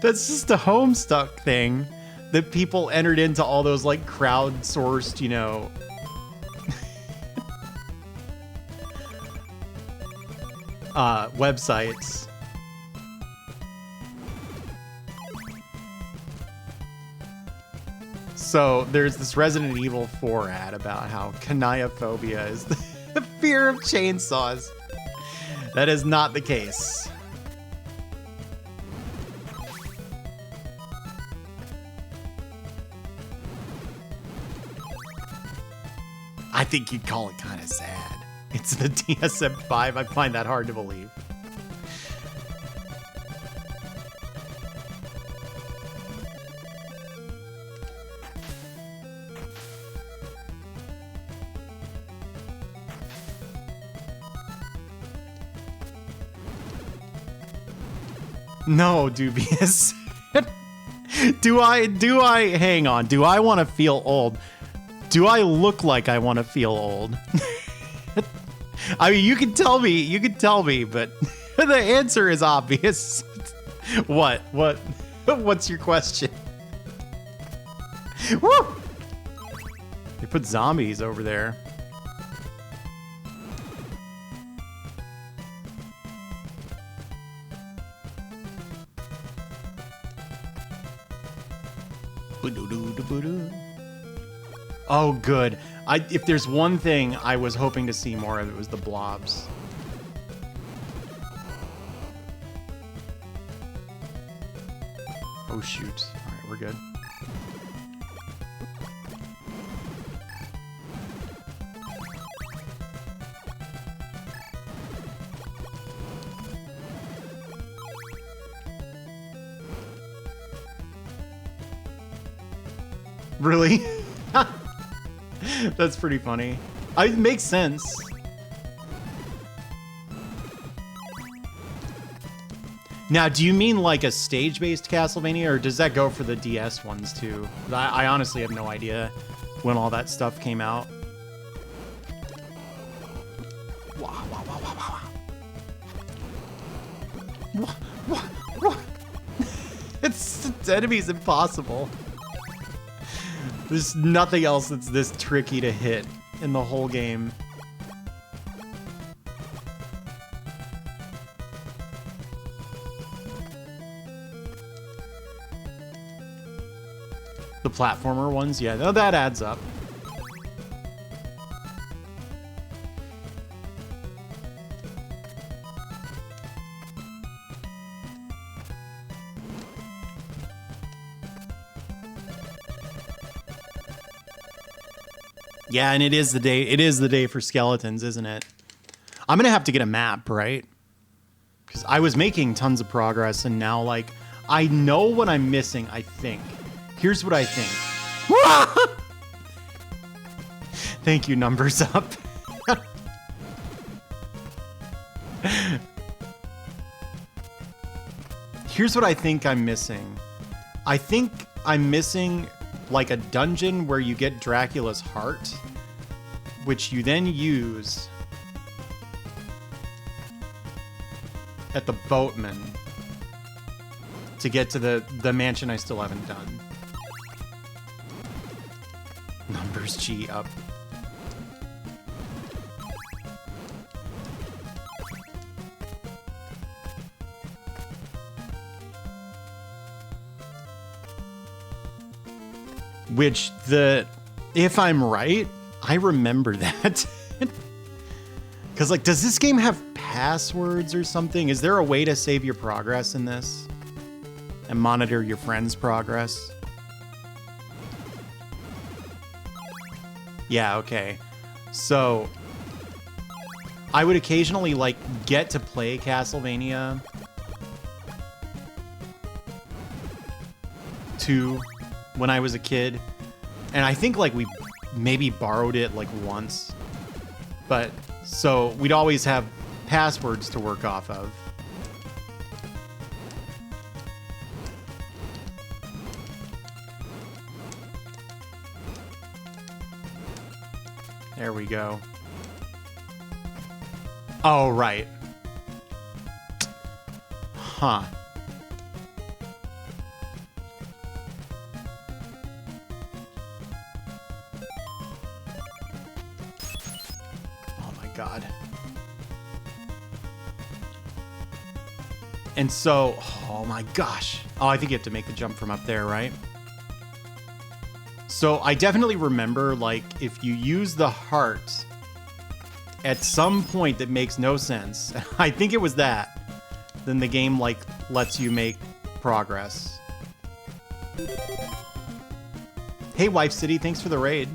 That's just a Homestuck thing that people entered into all those like crowdsourced, you know, websites. So there's this Resident Evil 4 ad about how Kanaya phobia is the fear of chainsaws. That is not the case. I think you'd call it kind of sad. It's the DSM-5. I find that hard to believe. No, dubious. Do I hang on. Do I want to feel old? Do I look like I want to feel old? I mean, you can tell me, but the answer is obvious. What's your question? Woo! They put zombies over there. Oh, good. If there's one thing I was hoping to see more of, it was the blobs. Oh, shoot. All right, we're good. Really? That's pretty funny. It makes sense. Now, do you mean like a stage-based Castlevania, or does that go for the DS ones too? I honestly have no idea when all that stuff came out. Wah, wah, wah, wah, wah, wah. Wah, wah, wah. It's enemy's impossible. There's nothing else that's this tricky to hit in the whole game. The platformer ones, yeah, no, that adds up. Yeah, and it is the day for skeletons, isn't it? I'm gonna have to get a map, right? Because I was making tons of progress, and now, like, I know what I'm missing, I think. Here's what I think. Thank you, numbers up. Here's what I think I'm missing. I think I'm missing like a dungeon where you get Dracula's heart, which you then use at the boatman to get to the mansion I still haven't done. Numbers G up. Which if I'm right, I remember that. Because, like, does this game have passwords or something? Is there a way to save your progress in this? And monitor your friend's progress? Yeah, okay. So, I would occasionally, like, get to play Castlevania 2 when I was a kid. And I think, like, we maybe borrowed it, like, once. But, so, we'd always have passwords to work off of. There we go. Oh, right. Huh. Oh my God. And so, oh my gosh. Oh, I think you have to make the jump from up there, right? So I definitely remember, like, if you use the heart at some point that makes no sense, I think it was that, then the game, like, lets you make progress. Hey, Wife City, thanks for the raid.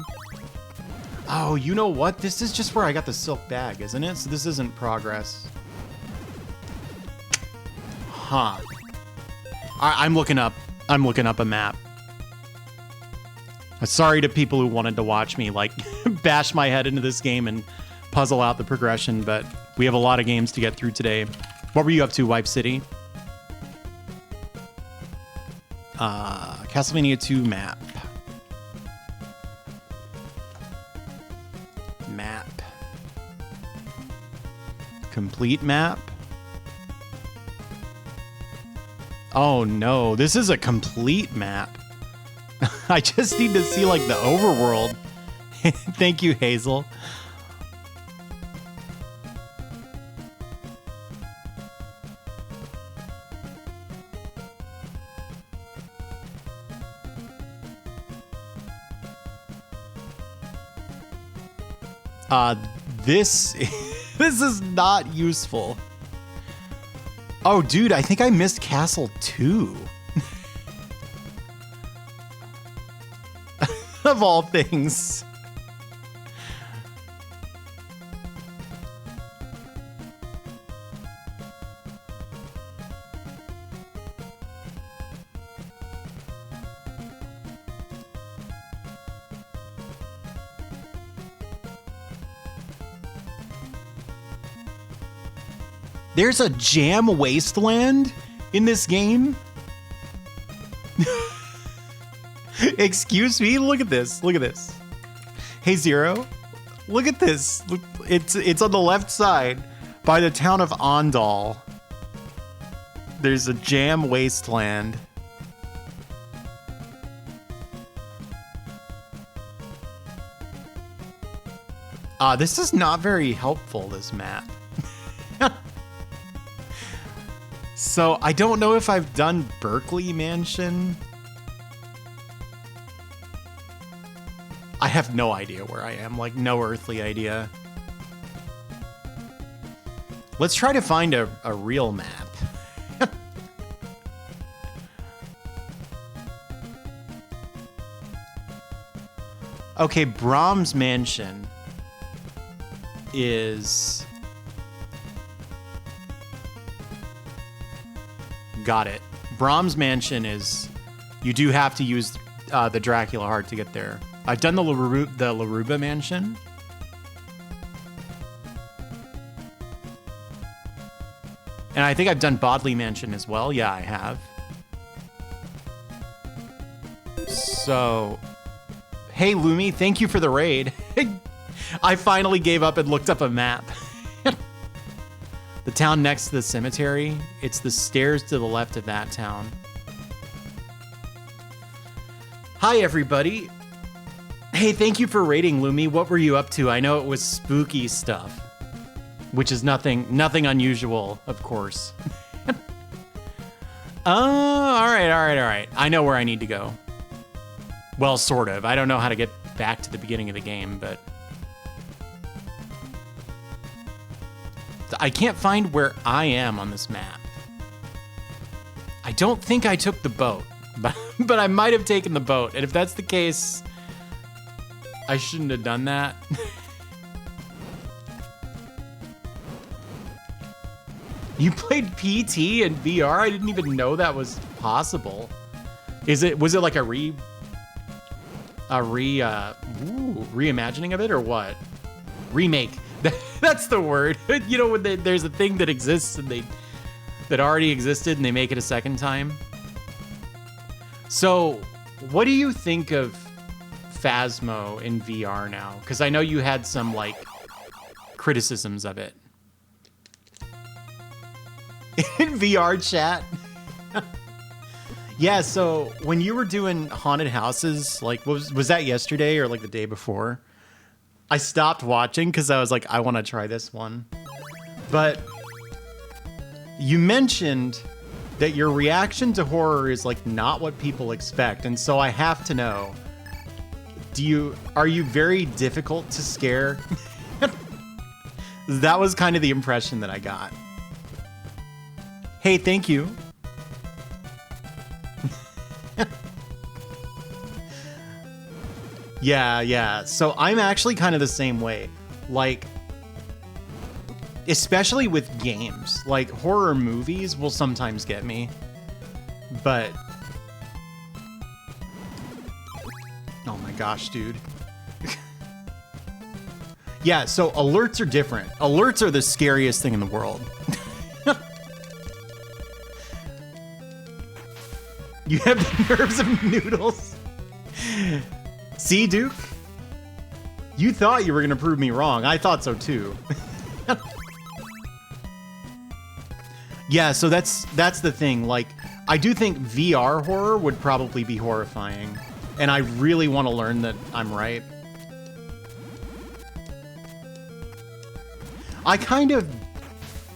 Oh, you know what? This is just where I got the silk bag, isn't it? So this isn't progress. Huh. I'm looking up a map. Sorry to people who wanted to watch me, like, bash my head into this game and puzzle out the progression, but we have a lot of games to get through today. What were you up to, Wife City? Castlevania 2 map. Map. Complete map? Oh no, this is a complete map. I just need to see, like, the overworld. Thank you, Hazel. This is not useful. Oh, dude, I think I missed Castle 2. Of all things. There's a jam wasteland in this game? Excuse me? Look at this. Look at this. Hey, Zero. Look at this. Look, it's on the left side by the town of Ondal. There's a jam wasteland. This is not very helpful, this map. So, I don't know if I've done Berkeley Mansion. I have no idea where I am, like, no earthly idea. Let's try to find a real map. Okay, Brahms Mansion is... Got it. Brahms Mansion is... You do have to use the Dracula heart to get there. I've done the Laruba Mansion. And I think I've done Bodley Mansion as well. Yeah, I have. So, hey Lumi, thank you for the raid. I finally gave up and looked up a map. The town next to the cemetery, it's the stairs to the left of that town. Hi everybody. Hey, thank you for raiding, Lumi. What were you up to? I know it was spooky stuff, which is nothing unusual, of course. All right. I know where I need to go. Well, sort of. I don't know how to get back to the beginning of the game, but I can't find where I am on this map. I don't think I took the boat, but I might have taken the boat. And if that's the case, I shouldn't have done that. You played PT and VR? I didn't even know that was possible. Was it like a reimagining of it or what? Remake. That's the word. You know, when there's a thing that exists and that already existed and they make it a second time. So, what do you think of Phasmo in VR now? Because I know you had some like criticisms of it. In VR chat. Yeah, so when you were doing haunted houses, like was that yesterday or like the day before? I stopped watching because I was like, I want to try this one. But you mentioned that your reaction to horror is like not what people expect, and so I have to know, are you very difficult to scare? That was kind of the impression that I got. Hey, thank you. Yeah. So I'm actually kind of the same way. Like, especially with games. Like, horror movies will sometimes get me. But... oh my gosh, dude. Yeah, so alerts are different. Alerts are the scariest thing in the world. You have the nerves of noodles. See, Duke? You thought you were gonna prove me wrong. I thought so too. Yeah, so that's the thing. Like, I do think VR horror would probably be horrifying. And I really want to learn that I'm right. I kind of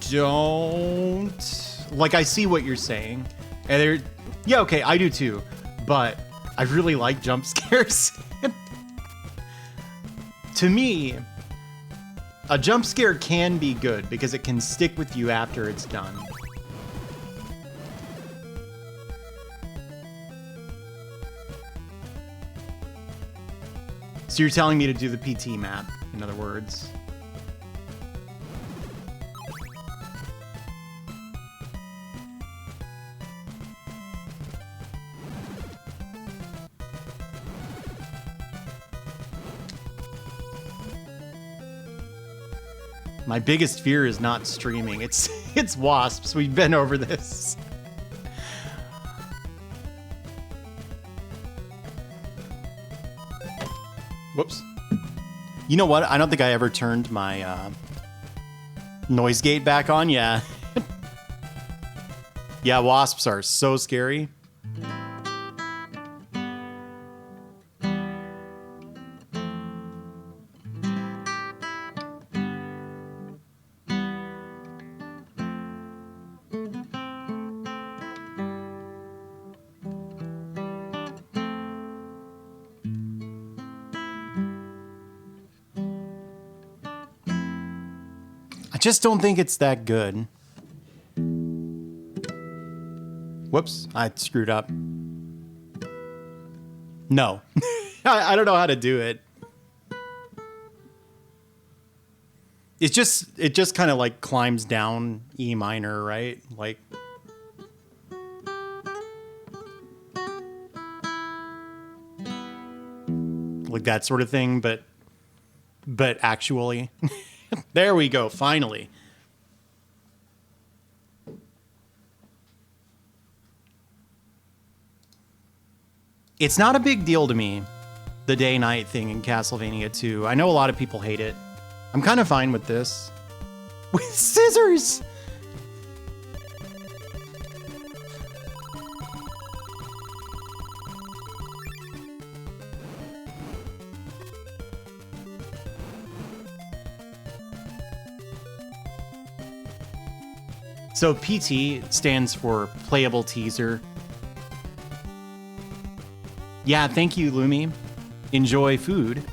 don't... like, I see what you're saying. And yeah, okay, I do too. But I really like jump scares. To me, a jump scare can be good because it can stick with you after it's done. So you're telling me to do the PT map, in other words. My biggest fear is not streaming. It's wasps. We've been over this. Whoops. You know what? I don't think I ever turned my noise gate back on. Yeah. Yeah, wasps are so scary. I just don't think it's that good. Whoops, I screwed up. No. I don't know how to do it. It just kind of like climbs down E minor, right? Like that sort of thing, but actually. There we go, finally. It's not a big deal to me, the day-night thing in Castlevania 2. I know a lot of people hate it. I'm kind of fine with this. With scissors! So PT stands for Playable Teaser. Yeah, thank you, Lumi. Enjoy food.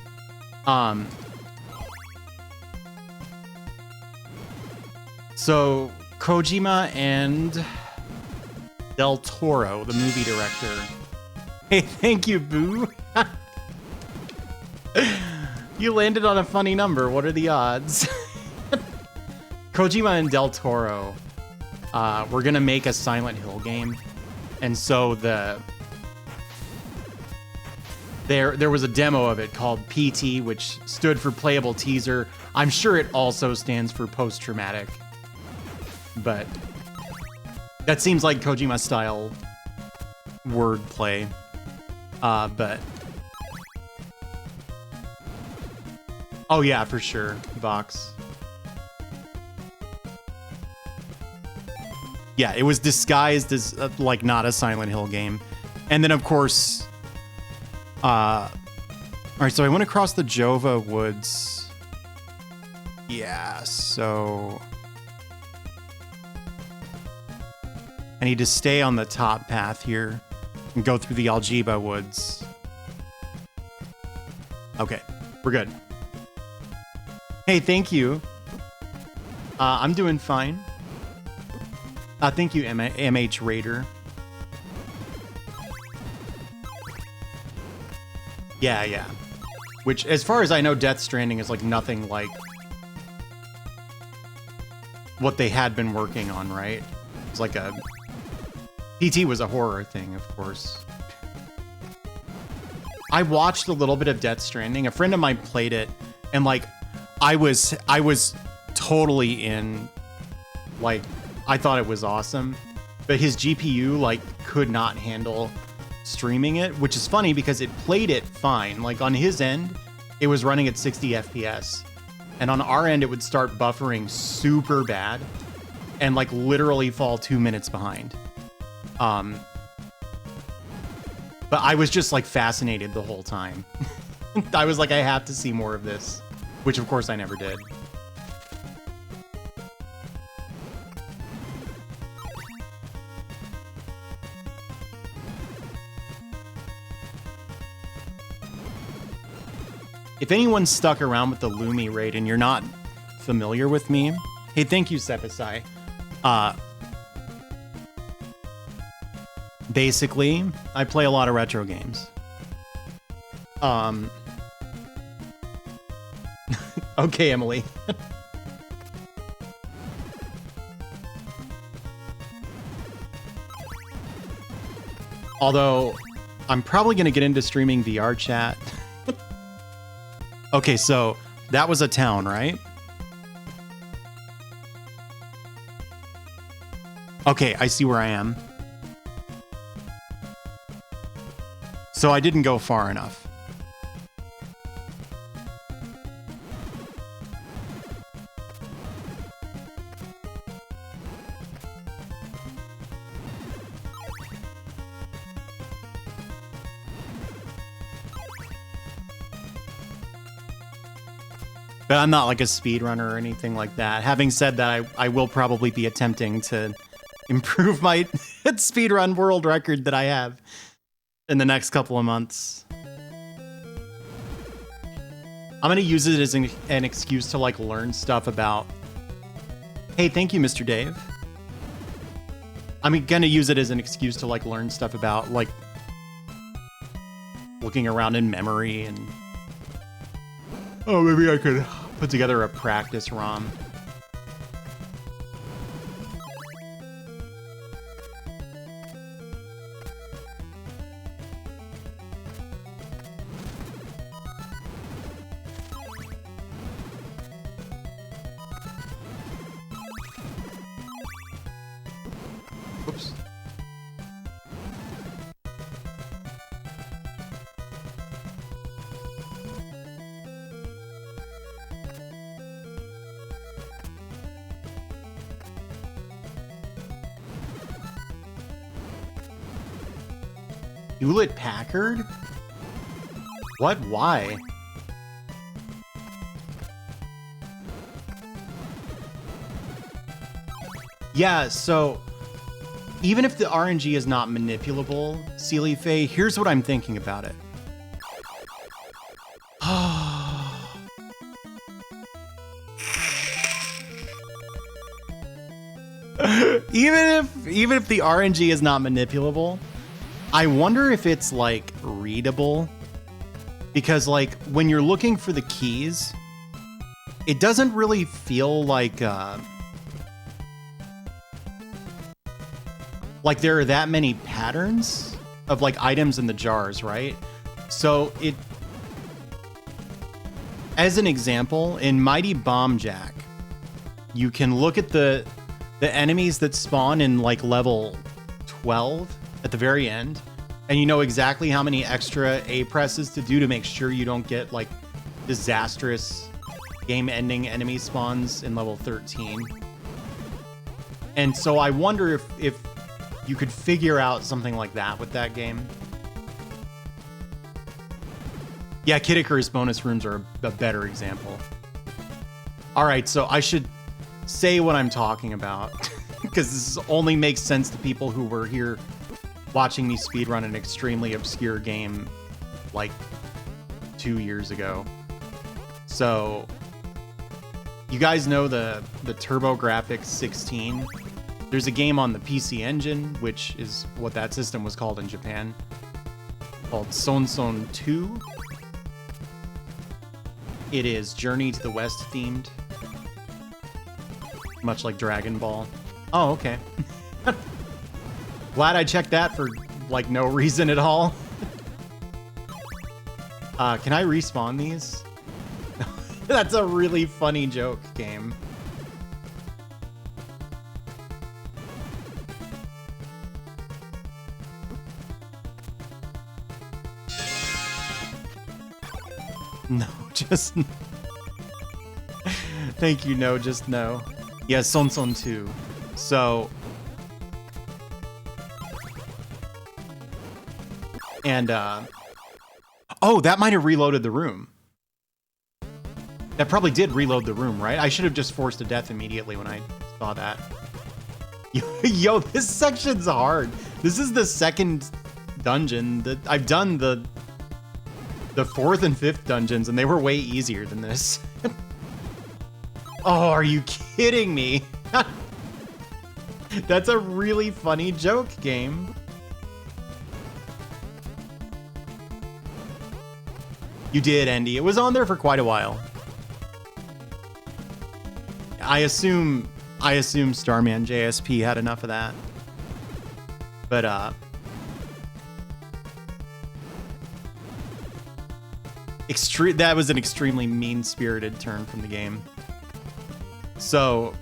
So Kojima and Del Toro, the movie director. Hey, thank you, Boo. You landed on a funny number. What are the odds? Kojima and Del Toro we're gonna make a Silent Hill game, and so there was a demo of it called PT, which stood for Playable Teaser. I'm sure it also stands for post-traumatic, but that seems like Kojima style wordplay. But oh yeah, for sure, Vox. Yeah, it was disguised as like not a Silent Hill game. And then of course, all right, so I went across the Jova Woods. Yeah, so I need to stay on the top path here and go through the Aljiba Woods. Okay, we're good. Hey, thank you. I'm doing fine. Thank you, MH Raider. Yeah. Which, as far as I know, Death Stranding is like nothing like what they had been working on, right? It's like a... PT was a horror thing, of course. I watched a little bit of Death Stranding. A friend of mine played it, and like, I was totally in, like, I thought it was awesome, but his GPU like could not handle streaming it, which is funny because it played it fine. Like on his end, it was running at 60 FPS, and on our end, it would start buffering super bad and like literally fall 2 minutes behind. But I was just like fascinated the whole time. I was like, I have to see more of this, which of course I never did. If anyone's stuck around with the Lumi raid and you're not familiar with me, hey, thank you, Sepasai. Basically, I play a lot of retro games. Okay, Emily. Although, I'm probably going to get into streaming VR chat. Okay, so that was a town, right? Okay, I see where I am. So I didn't go far enough. But I'm not like a speedrunner or anything like that. Having said that, I will probably be attempting to improve my speedrun world record that I have in the next couple of months. I'm going to use it as an excuse to like learn stuff about... Hey, thank you, Mr. Dave. I'm going to use it as an excuse to like learn stuff about like looking around in memory and... Oh, maybe I could put together a practice ROM. Oops. Hewlett Packard? What? Why? Yeah, so even if the RNG is not manipulable, Sealy Faye, here's what I'm thinking about it. Even if the RNG is not manipulable, I wonder if it's like readable, because like when you're looking for the keys, it doesn't really feel like there are that many patterns of like items in the jars, right? So it, as an example, in Mighty Bomb Jack, you can look at the enemies that spawn in like level 12 at the very end, and you know exactly how many extra A presses to do to make sure you don't get like disastrous game-ending enemy spawns in level 13. And so I wonder if you could figure out something like that with that game. Yeah, Kid Icarus bonus rooms are a better example. All right, so I should say what I'm talking about, because this only makes sense to people who were here watching me speedrun an extremely obscure game like 2 years ago. So you guys know the TurboGrafx 16? There's a game on the PC Engine, which is what that system was called in Japan, called Son Son 2. It is Journey to the West themed, much like Dragon Ball. Oh, okay. Glad I checked that for like no reason at all. Can I respawn these? That's a really funny joke, game. No, just... Thank you, no, just no. Yeah, Son Son 2. So... And, oh, that might have reloaded the room. That probably did reload the room, right? I should have just forced a death immediately when I saw that. Yo, this section's hard. This is the second dungeon that I've done the 4th and 5th dungeons, and they were way easier than this. Oh, are you kidding me? That's a really funny joke, game. You did, Andy. It was on there for quite a while. I assume Starman JSP had enough of that. But that was an extremely mean-spirited turn from the game. So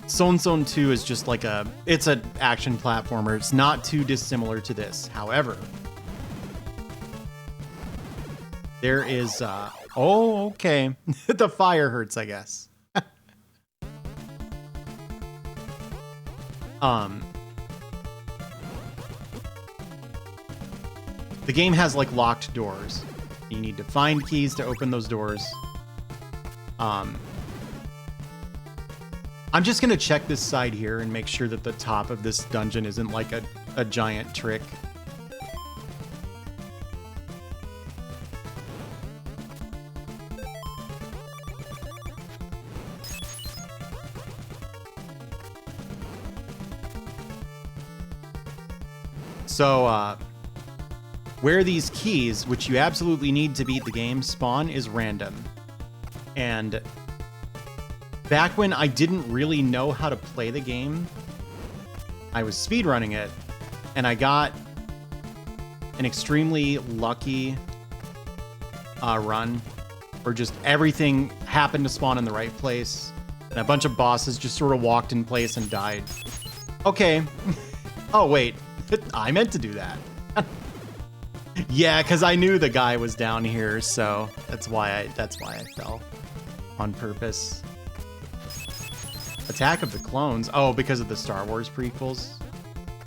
Son Son 2 is just like it's an action platformer. It's not too dissimilar to this. However, there is oh, okay. The fire hurts, I guess. The game has like locked doors. You need to find keys to open those doors. I'm just gonna check this side here and make sure that the top of this dungeon isn't like a giant trick. So, where these keys, which you absolutely need to beat the game, spawn is random. And back when I didn't really know how to play the game, I was speedrunning it, and I got an extremely lucky run where just everything happened to spawn in the right place, and a bunch of bosses just sort of walked in place and died. Okay. Oh, wait. I meant to do that. Yeah, because I knew the guy was down here, so that's why I fell on purpose. Attack of the Clones. Oh, because of the Star Wars prequels.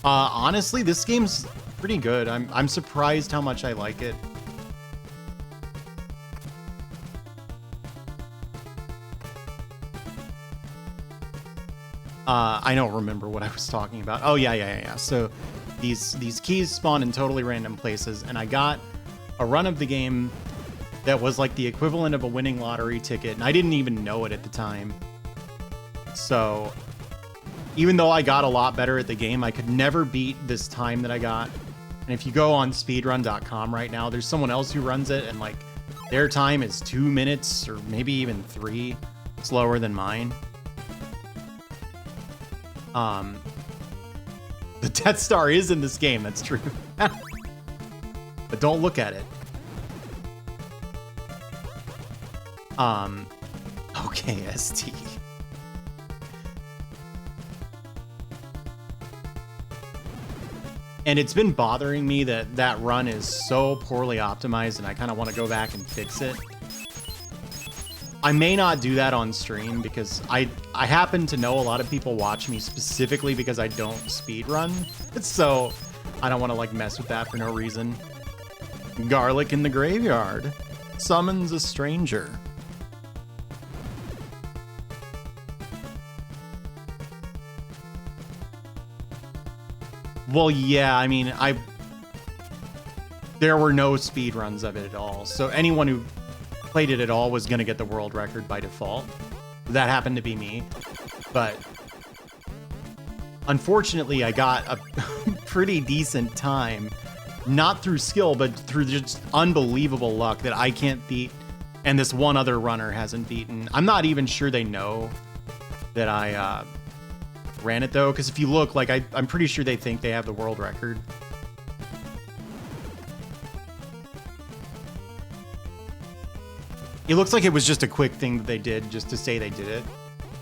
Honestly, this game's pretty good. I'm surprised how much I like it. I don't remember what I was talking about. Oh, yeah. So these keys spawn in totally random places, and I got a run of the game that was like the equivalent of a winning lottery ticket, and I didn't even know it at the time. So even though I got a lot better at the game, I could never beat this time that I got. And if you go on speedrun.com right now, there's someone else who runs it, and like their time is 2 minutes or maybe even 3 slower than mine. The Death Star is in this game, that's true. But don't look at it. Okay, ST. And it's been bothering me that that run is so poorly optimized, and I kind of want to go back and fix it. I may not do that on stream because I happen to know a lot of people watch me specifically because I don't speedrun. So I don't want to like mess with that for no reason. Garlic in the graveyard summons a stranger. Well, yeah, I mean, there were no speedruns of it at all. So anyone who played it at all was going to get the world record by default. That happened to be me. But unfortunately, I got a pretty decent time, not through skill, but through just unbelievable luck that I can't beat, and this one other runner hasn't beaten. I'm not even sure they know that I ran it, though, because if you look, like, I'm pretty sure they think they have the world record. It looks like it was just a quick thing that they did just to say they did it,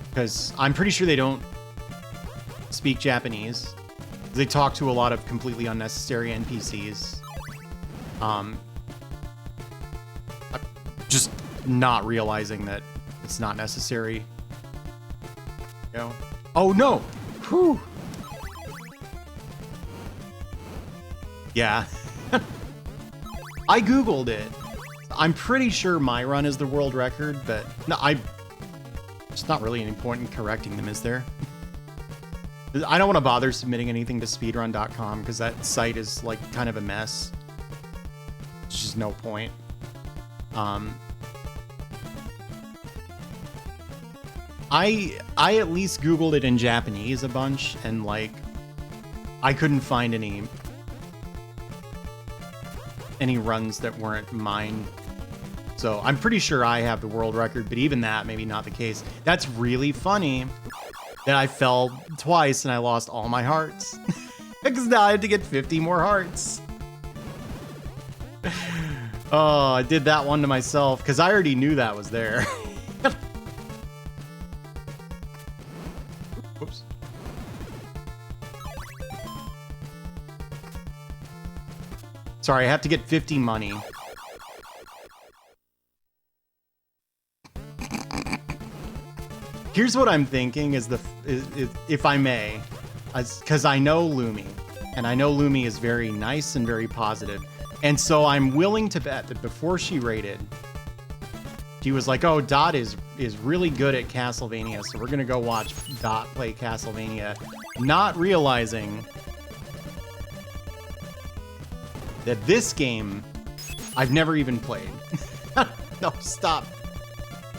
because I'm pretty sure they don't speak Japanese. They talk to a lot of completely unnecessary NPCs. Just not realizing that it's not necessary. You know? Oh no! Whew. Yeah. I Googled it. I'm pretty sure my run is the world record, but no, it's not really any point in correcting them, is there? I don't want to bother submitting anything to speedrun.com because that site is like kind of a mess. There's just no point. I at least Googled it in Japanese a bunch, and like I couldn't find any runs that weren't mine. So I'm pretty sure I have the world record, but even that maybe not the case. That's really funny that I fell twice and I lost all my hearts. Because now I have to get 50 more hearts. Oh, I did that one to myself because I already knew that was there. Whoops. Sorry, I have to get 50 money. Here's what I'm thinking is if I may, because I know Lumi, and I know Lumi is very nice and very positive, and so I'm willing to bet that before she rated, she was like, "Oh, Dot is really good at Castlevania, so we're gonna go watch Dot play Castlevania," not realizing that this game I've never even played. No, stop.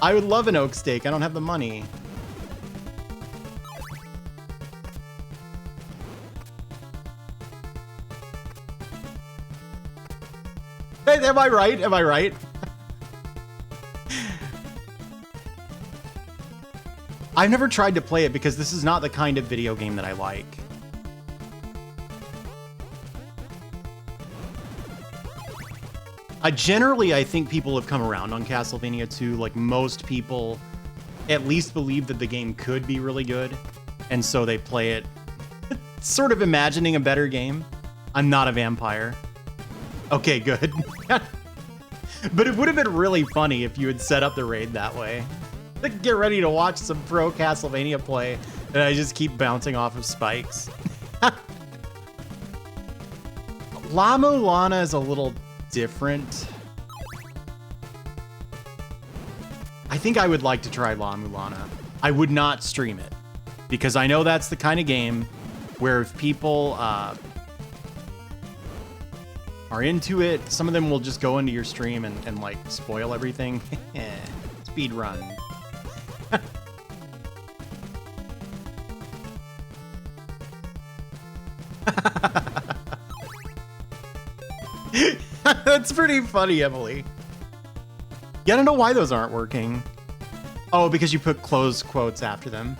I would love an oak steak. I don't have the money. Hey, am I right? Am I right? I've never tried to play it because this is not the kind of video game that I like. Generally, I think people have come around on Castlevania 2. Like, most people at least believe that the game could be really good, and so they play it sort of imagining a better game. I'm not a vampire. Okay, good. But it would have been really funny if you had set up the raid that way. Like, get ready to watch some pro Castlevania play, and I just keep bouncing off of spikes. La Mulana is a little different. I think I would like to try La Mulana. I would not stream it because I know that's the kind of game where if people are into it, some of them will just go into your stream and like spoil everything. Speed run. That's pretty funny, Emily. Yeah, I don't know why those aren't working. Oh, because you put closed quotes after them.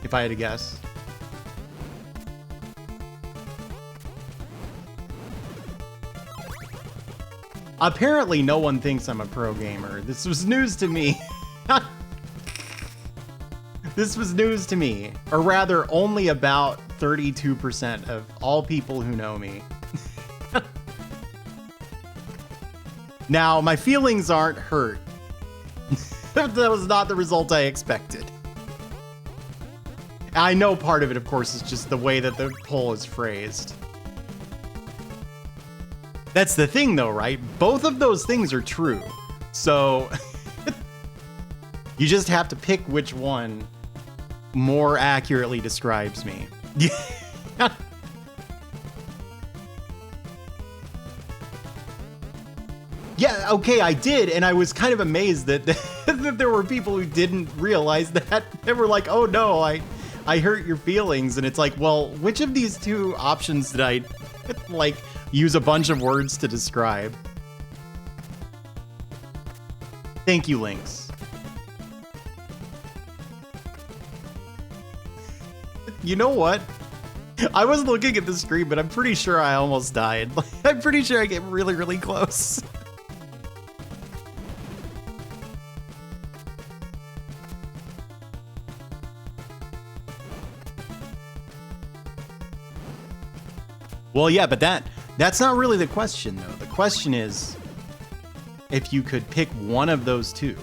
If I had to guess. Apparently, no one thinks I'm a pro gamer. This was news to me. This was news to me. Or rather, only about 32% of all people who know me. Now, my feelings aren't hurt. That was not the result I expected. I know part of it, of course, is just the way that the poll is phrased. That's the thing, though, right? Both of those things are true. So, you just have to pick which one more accurately describes me. Yeah, okay, I did, and I was kind of amazed that, that there were people who didn't realize that. They were like, oh no, I hurt your feelings, and it's like, well, which of these two options did I, like, use a bunch of words to describe? Thank you, Lynx. You know what? I was looking at the screen, but I'm pretty sure I almost died. I'm pretty sure I get really, really close. Well, yeah, but that's not really the question, though. The question is if you could pick one of those two.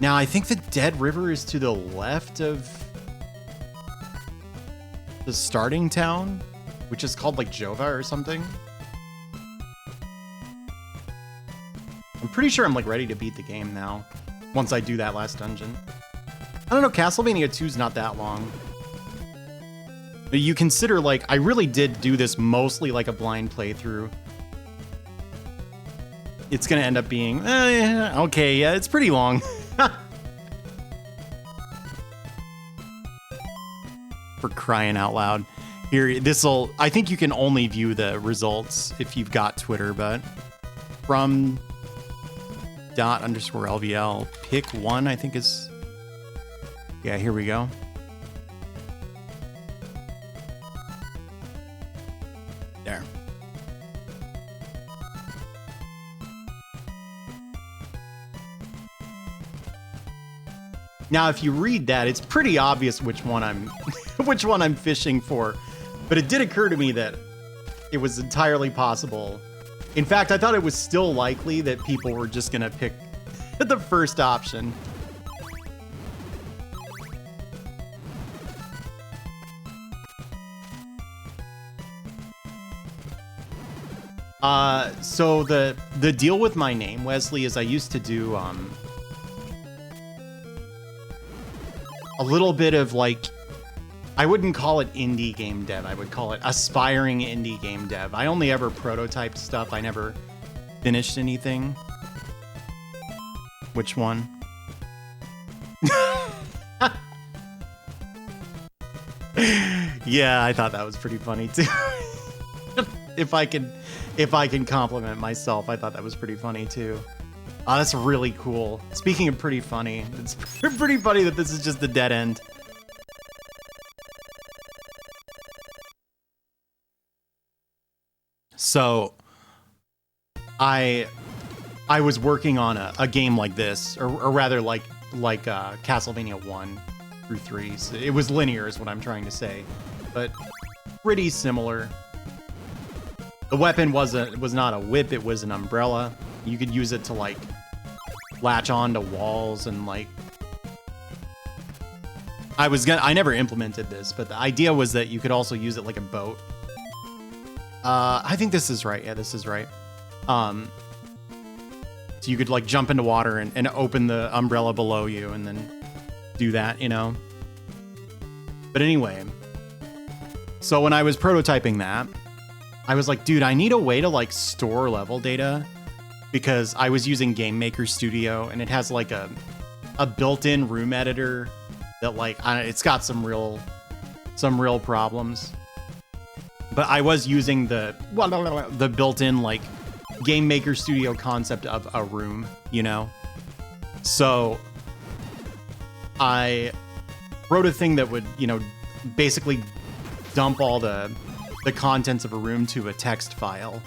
Now, I think the Dead River is to the left of the starting town, which is called, like, Jova or something. I'm pretty sure I'm, like, ready to beat the game now. Once I do that last dungeon. I don't know, Castlevania 2's not that long. But you consider, like, I really did do this mostly like a blind playthrough. It's gonna end up being, okay, yeah, it's pretty long. For crying out loud. Here, I think you can only view the results if you've got Twitter, but from _LVL. Pick one, I think is... Yeah, here we go. There. Now, if you read that, it's pretty obvious which one I'm which one I'm fishing for. But it did occur to me that it was entirely possible. In fact, I thought it was still likely that people were just gonna pick the first option. So the deal with my name, Wesley, is I used to do a little bit of, like, I wouldn't call it indie game dev. I would call it aspiring indie game dev. I only ever prototyped stuff. I never finished anything. Which one? Yeah, I thought that was pretty funny too. If I can compliment myself, I thought that was pretty funny too. Oh, that's really cool. Speaking of pretty funny, it's pretty funny that this is just the dead end. So, I was working on a game like this, or rather like Castlevania 1 through 3. So it was linear is what I'm trying to say, but pretty similar. The weapon was not a whip, it was an umbrella. You could use it to, like, latch on to walls and like I never implemented this, but the idea was that you could also use it like a boat. I think this is right. Yeah, this is right. So you could like jump into water and open the umbrella below you and then do that, you know? But anyway, so when I was prototyping that, I was like, dude, I need a way to like store level data because I was using Game Maker Studio and it has like a built-in room editor that like, it's got some real problems. But I was using the built-in like Game Maker Studio concept of a room, you know? So I wrote a thing that would, you know, basically dump all the contents of a room to a text file.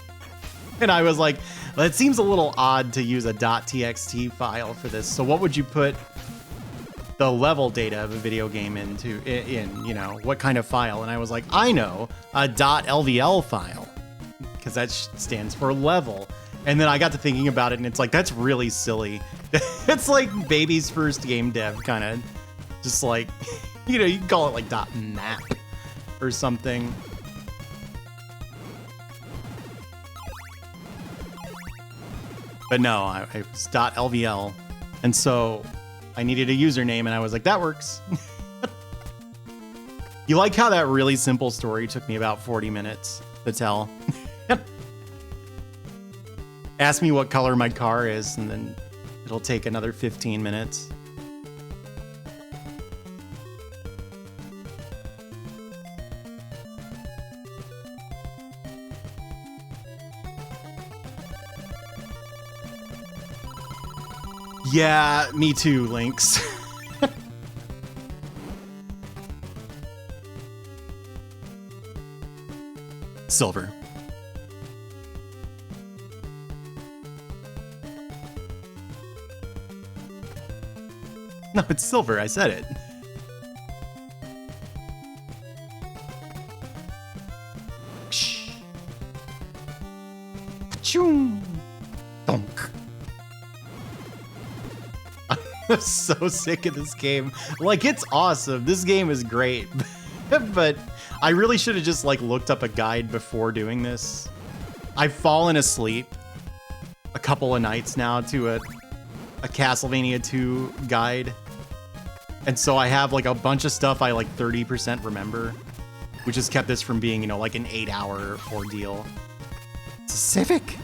And I was like, well, it seems a little odd to use a .txt file for this. So what would you put the level data of a video game in, you know, what kind of file? And I was like, I know, a .lvl file, because that stands for level. And then I got to thinking about it, and it's like, that's really silly. It's like baby's first game dev, kind of just like, you know, you can call it like .map or something. But no, it was .lvl. And so I needed a username, and I was like, that works. You like how that really simple story took me about 40 minutes to tell? Ask me what color my car is, and then it'll take another 15 minutes. Yeah, me too, Lynx. Silver. No, it's silver. I said it. Choom. Donk. I'm so sick of this game. Like, it's awesome. This game is great. But I really should have just, like, looked up a guide before doing this. I've fallen asleep a couple of nights now to a Castlevania 2 guide. And so I have, like, a bunch of stuff I, like, 30% remember, which has kept this from being, you know, like, an 8-hour ordeal. It's a Civic.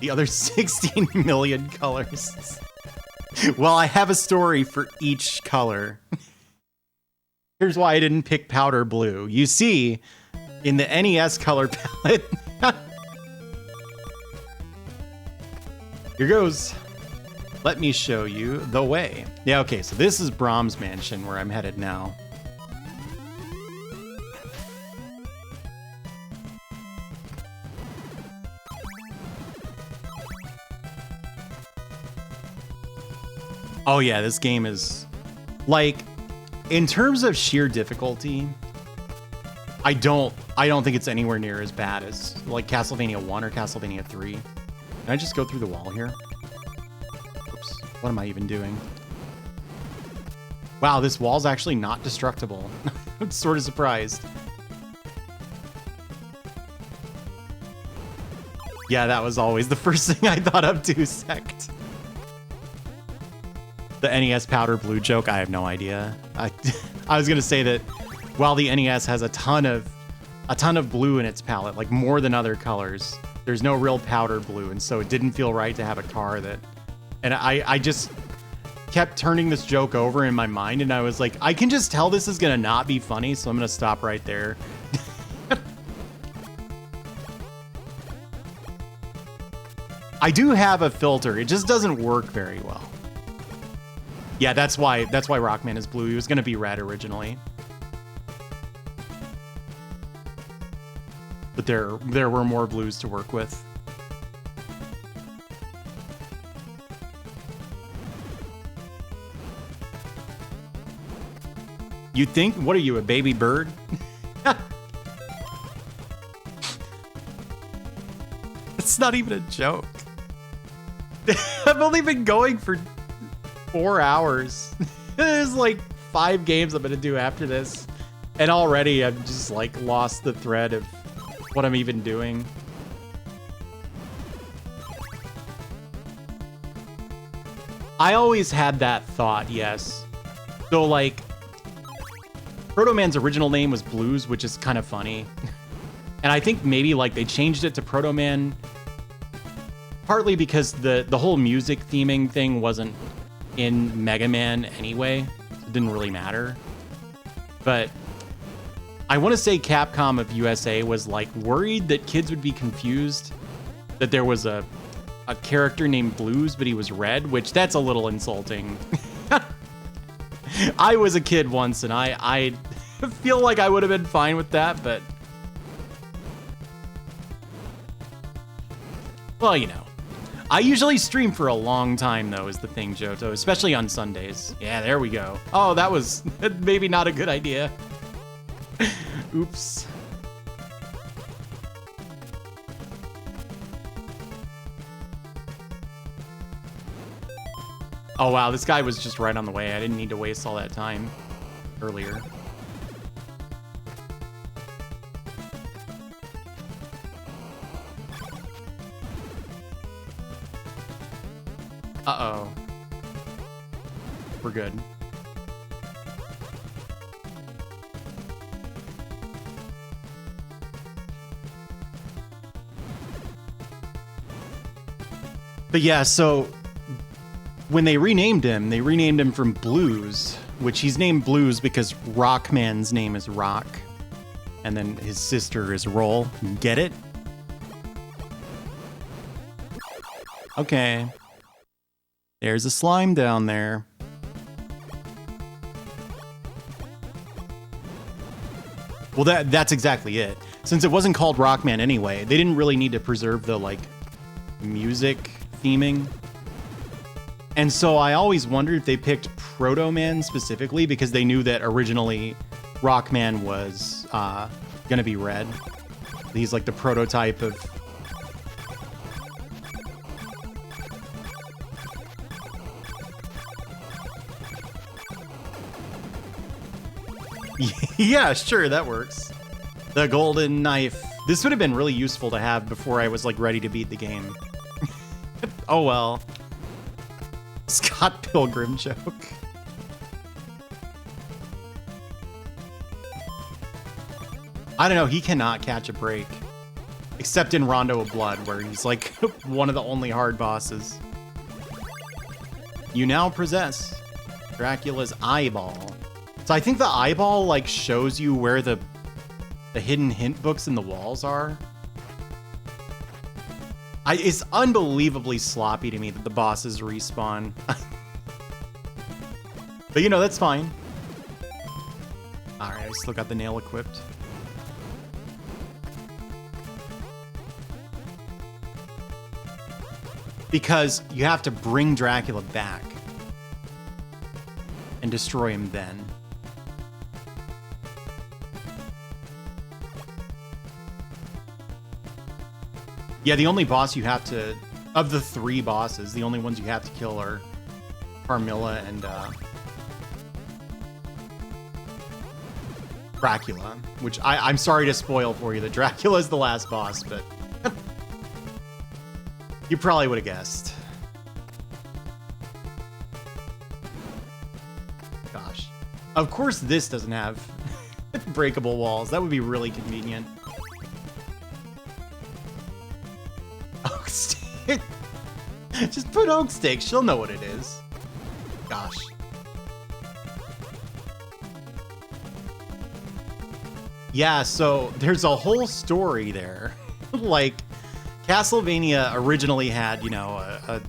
The other 16 million colors. Well, I have a story for each color. Here's why I didn't pick powder blue. You see, in the NES color palette... Here goes. Let me show you the way. Yeah, okay, so this is Brahms Mansion, where I'm headed now. Oh yeah, this game is, like, in terms of sheer difficulty, I don't think it's anywhere near as bad as, like, Castlevania 1 or Castlevania 3. Can I just go through the wall here? Oops, what am I even doing? Wow, this wall's actually not destructible. I'm sort of surprised. Yeah, that was always the first thing I thought of too, Sect. The NES powder blue joke, I have no idea. I was gonna say that while the NES has a ton of blue in its palette, like more than other colors, there's no real powder blue, and so it didn't feel right to have a car that... And I just kept turning this joke over in my mind, and I was like, I can just tell this is gonna not be funny, so I'm gonna stop right there. I do have a filter, it just doesn't work very well. Yeah, that's why Rockman is blue. He was gonna be red originally. But there were more blues to work with. You think? What are you, a baby bird? It's not even a joke. I've only been going for 4 hours. There's like 5 games I'm gonna do after this. And already I've just like lost the thread of what I'm even doing. I always had that thought, yes. So like, Proto Man's original name was Blues, which is kind of funny. And I think maybe like they changed it to Proto Man partly because the whole music theming thing wasn't in Mega Man anyway. So it didn't really matter. But I want to say Capcom of USA was like worried that kids would be confused that there was a character named Blues, but he was red, which that's a little insulting. I was a kid once, and I feel like I would have been fine with that, but... Well, you know. I usually stream for a long time, though, is the thing, Johto, especially on Sundays. Yeah, there we go. Oh, that was maybe not a good idea. Oops. Oh, wow, this guy was just right on the way. I didn't need to waste all that time earlier. Uh-oh. We're good. But yeah, so when they renamed him from Blues, which he's named Blues because Rockman's name is Rock, and then his sister is Roll. Get it? Okay. There's a slime down there. Well, that's exactly it. Since it wasn't called Rockman anyway, they didn't really need to preserve the, like, music theming. And so I always wondered if they picked Proto Man specifically because they knew that originally Rockman was gonna be red. He's like the prototype of... Yeah, sure, that works. The golden knife. This would have been really useful to have before I was like ready to beat the game. Oh well. Scott Pilgrim joke. I don't know, he cannot catch a break. Except in Rondo of Blood, where he's like one of the only hard bosses. You now possess Dracula's eyeball. So I think the eyeball like shows you where the hidden hint books in the walls are. It's unbelievably sloppy to me that the bosses respawn. But you know, that's fine. Alright, I still got the nail equipped. Because you have to bring Dracula back and destroy him then. Yeah, the only boss you have to... Of the 3 bosses, the only ones you have to kill are Carmilla and Dracula. Which I'm sorry to spoil for you that Dracula is the last boss, but... you probably would have guessed. Gosh. Of course this doesn't have breakable walls. That would be really convenient. Oak stick. Just put oak stick. She'll know what it is. Gosh. Yeah, so there's a whole story there. Like, Castlevania originally had, you know, a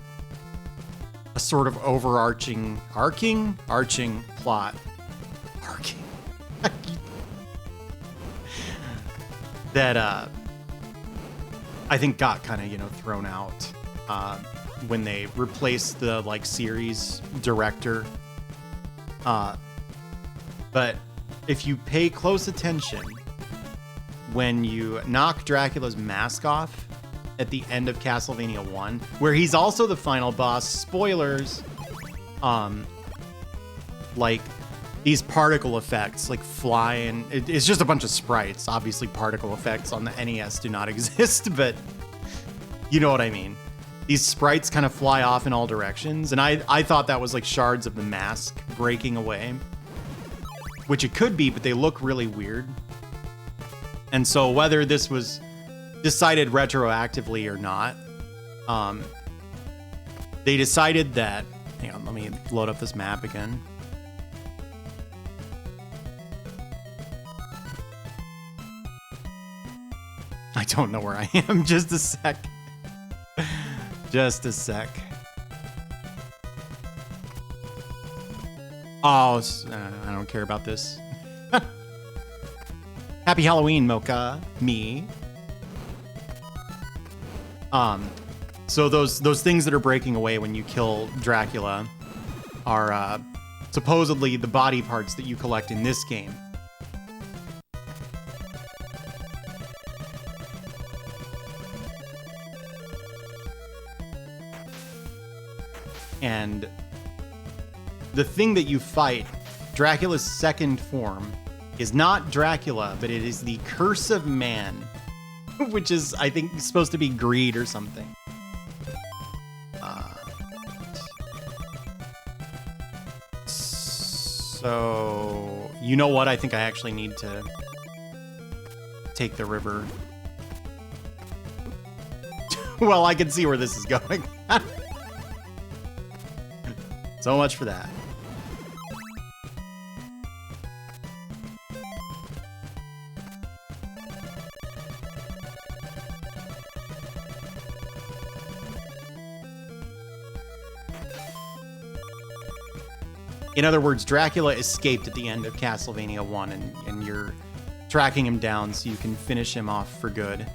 sort of overarching, arching plot. Arching. That, I think got kind of, you know, thrown out when they replaced the, like, series director. But if you pay close attention, when you knock Dracula's mask off, at the end of Castlevania 1, where he's also the final boss. Spoilers. Like these particle effects, like flying. It's just a bunch of sprites. Obviously, particle effects on the NES do not exist, but you know what I mean. These sprites kind of fly off in all directions, and I thought that was like shards of the mask breaking away, which it could be, but they look really weird. And so whether this was decided retroactively or not, they decided that, hang on, let me load up this map again. I don't know where I am, just a sec. Just a sec. Oh, I don't care about this. Happy Halloween, Mocha. Me. So those things that are breaking away when you kill Dracula are supposedly the body parts that you collect in this game. And the thing that you fight, Dracula's second form, is not Dracula, but it is the Curse of Man, which is, I think, supposed to be greed or something. So, you know what? I think I actually need to take the river. Well, I can see where this is going. So much for that. In other words, Dracula escaped at the end of Castlevania 1, and you're tracking him down so you can finish him off for good.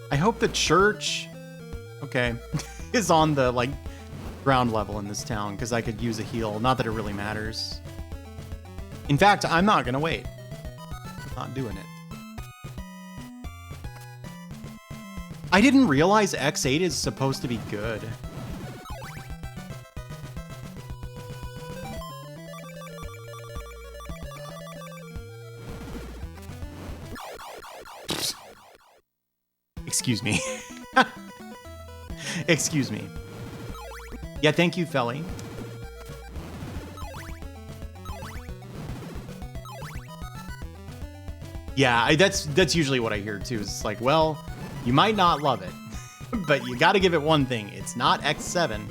I hope the church, okay, is on the, like, ground level in this town, because I could use a heal. Not that it really matters. In fact, I'm not gonna wait. Not doing it. I didn't realize X8 is supposed to be good. Excuse me. Excuse me. Yeah, thank you, Felly. Yeah, that's usually what I hear too. It's like, well, you might not love it, but you got to give it one thing. It's not X7.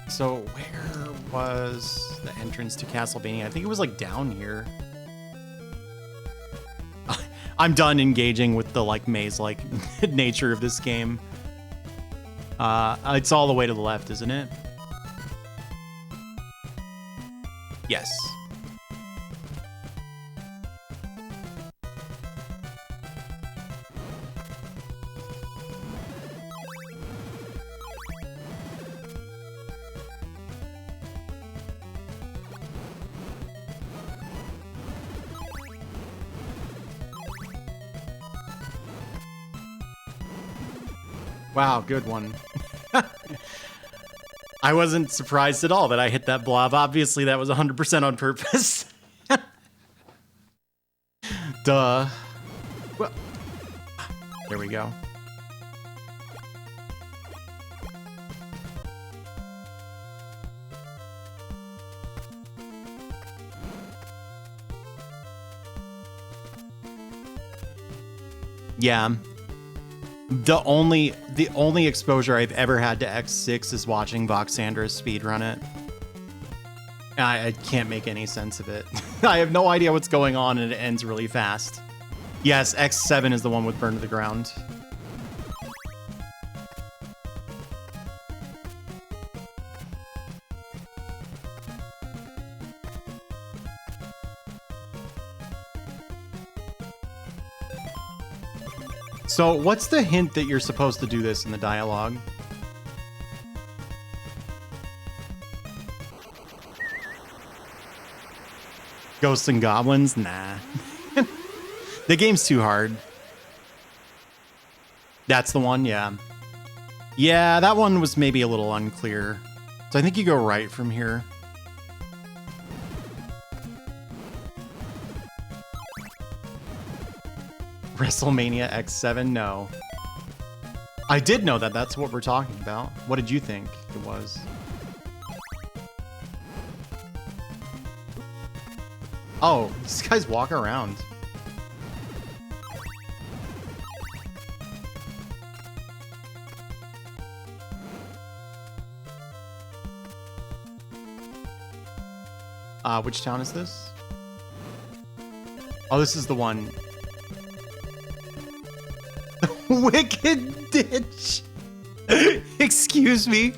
So where was the entrance to Castlevania? I think it was like down here. I'm done engaging with the like maze-like nature of this game. It's all the way to the left, isn't it? Yes. Wow, good one. I wasn't surprised at all that I hit that blob. Obviously, that was 100% on purpose. Duh. Well, there we go. Yeah. The only exposure I've ever had to X6 is watching Voxandra speedrun it. I can't make any sense of it. I have no idea what's going on, and it ends really fast. Yes, X7 is the one with Burn to the Ground. So what's the hint that you're supposed to do this in the dialogue? Ghosts and goblins? Nah. The game's too hard. That's the one, yeah. Yeah, that one was maybe a little unclear. So I think you go right from here. WrestleMania X7? No. I did know that. That's what we're talking about. What did you think it was? Oh, these guys walk around. Which town is this? Oh, this is the one. Wicked Ditch. Excuse me.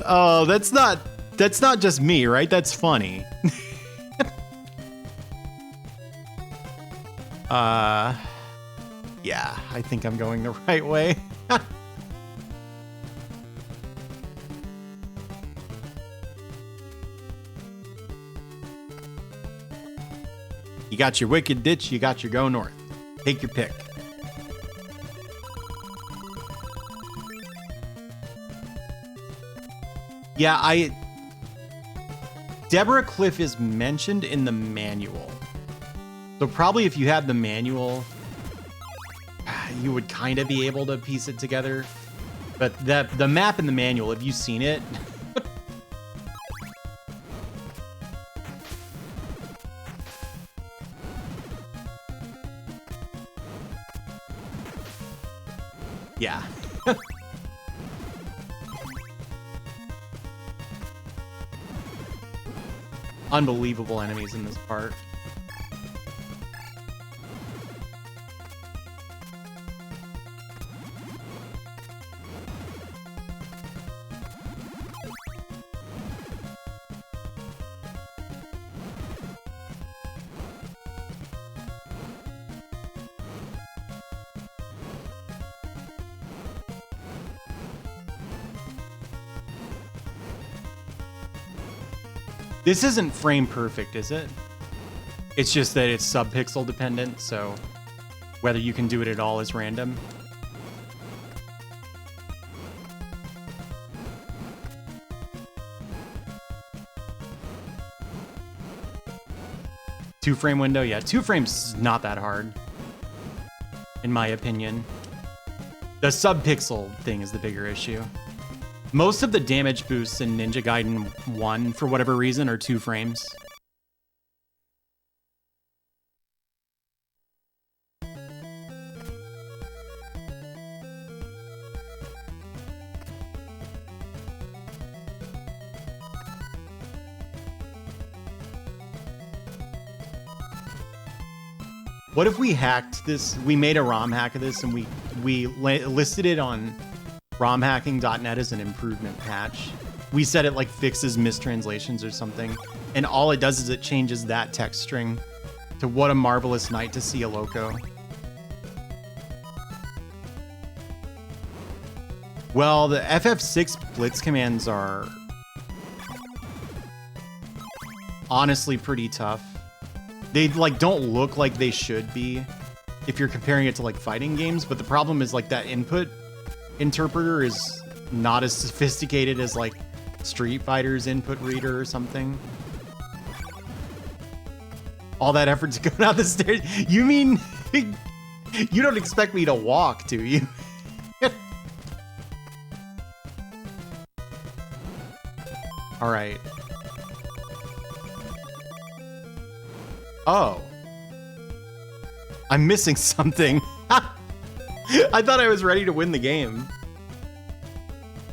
Oh, that's not just me, right? That's funny. Yeah, I think I'm going the right way. You got your Wicked Ditch, you got your Go North. Take your pick. Yeah, Deborah Cliff is mentioned in the manual. So probably if you had the manual, you would kind of be able to piece it together. But the map in the manual, have you seen it? Yeah. Unbelievable enemies in this part. This isn't frame perfect, is it? It's just that it's sub-pixel dependent, so whether you can do it at all is random. Two-frame window? Yeah, 2 frames is not that hard, in my opinion. The sub-pixel thing is the bigger issue. Most of the damage boosts in Ninja Gaiden 1, for whatever reason, are 2 frames. What if we hacked this? We made a ROM hack of this and we listed it on romhacking.net as an improvement patch. We said it like fixes mistranslations or something, and all it does is it changes that text string to "What a marvelous night to see a loco." Well, the FF6 blitz commands are honestly pretty tough. They like don't look like they should be if you're comparing it to like fighting games, but the problem is like that input interpreter is not as sophisticated as like Street Fighter's input reader or something. All that effort to go down the stairs. You mean you don't expect me to walk, do you? All right. Oh. I'm missing something. I thought I was ready to win the game.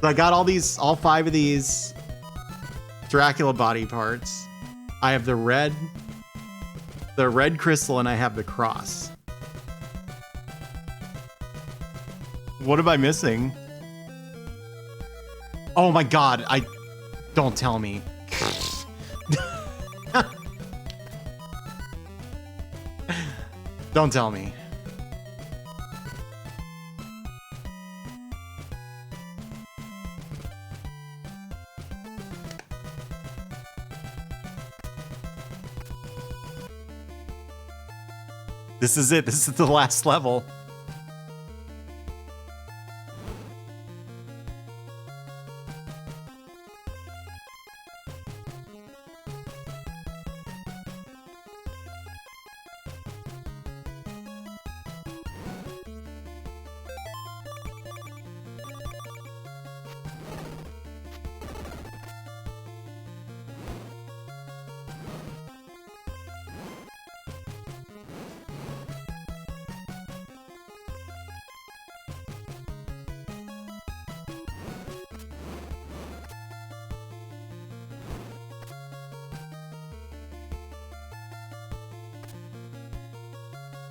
So I got all 5 of these Dracula body parts. I have the red crystal, and I have the cross. What am I missing? Oh my god, don't tell me. Don't tell me. This is it. This is the last level.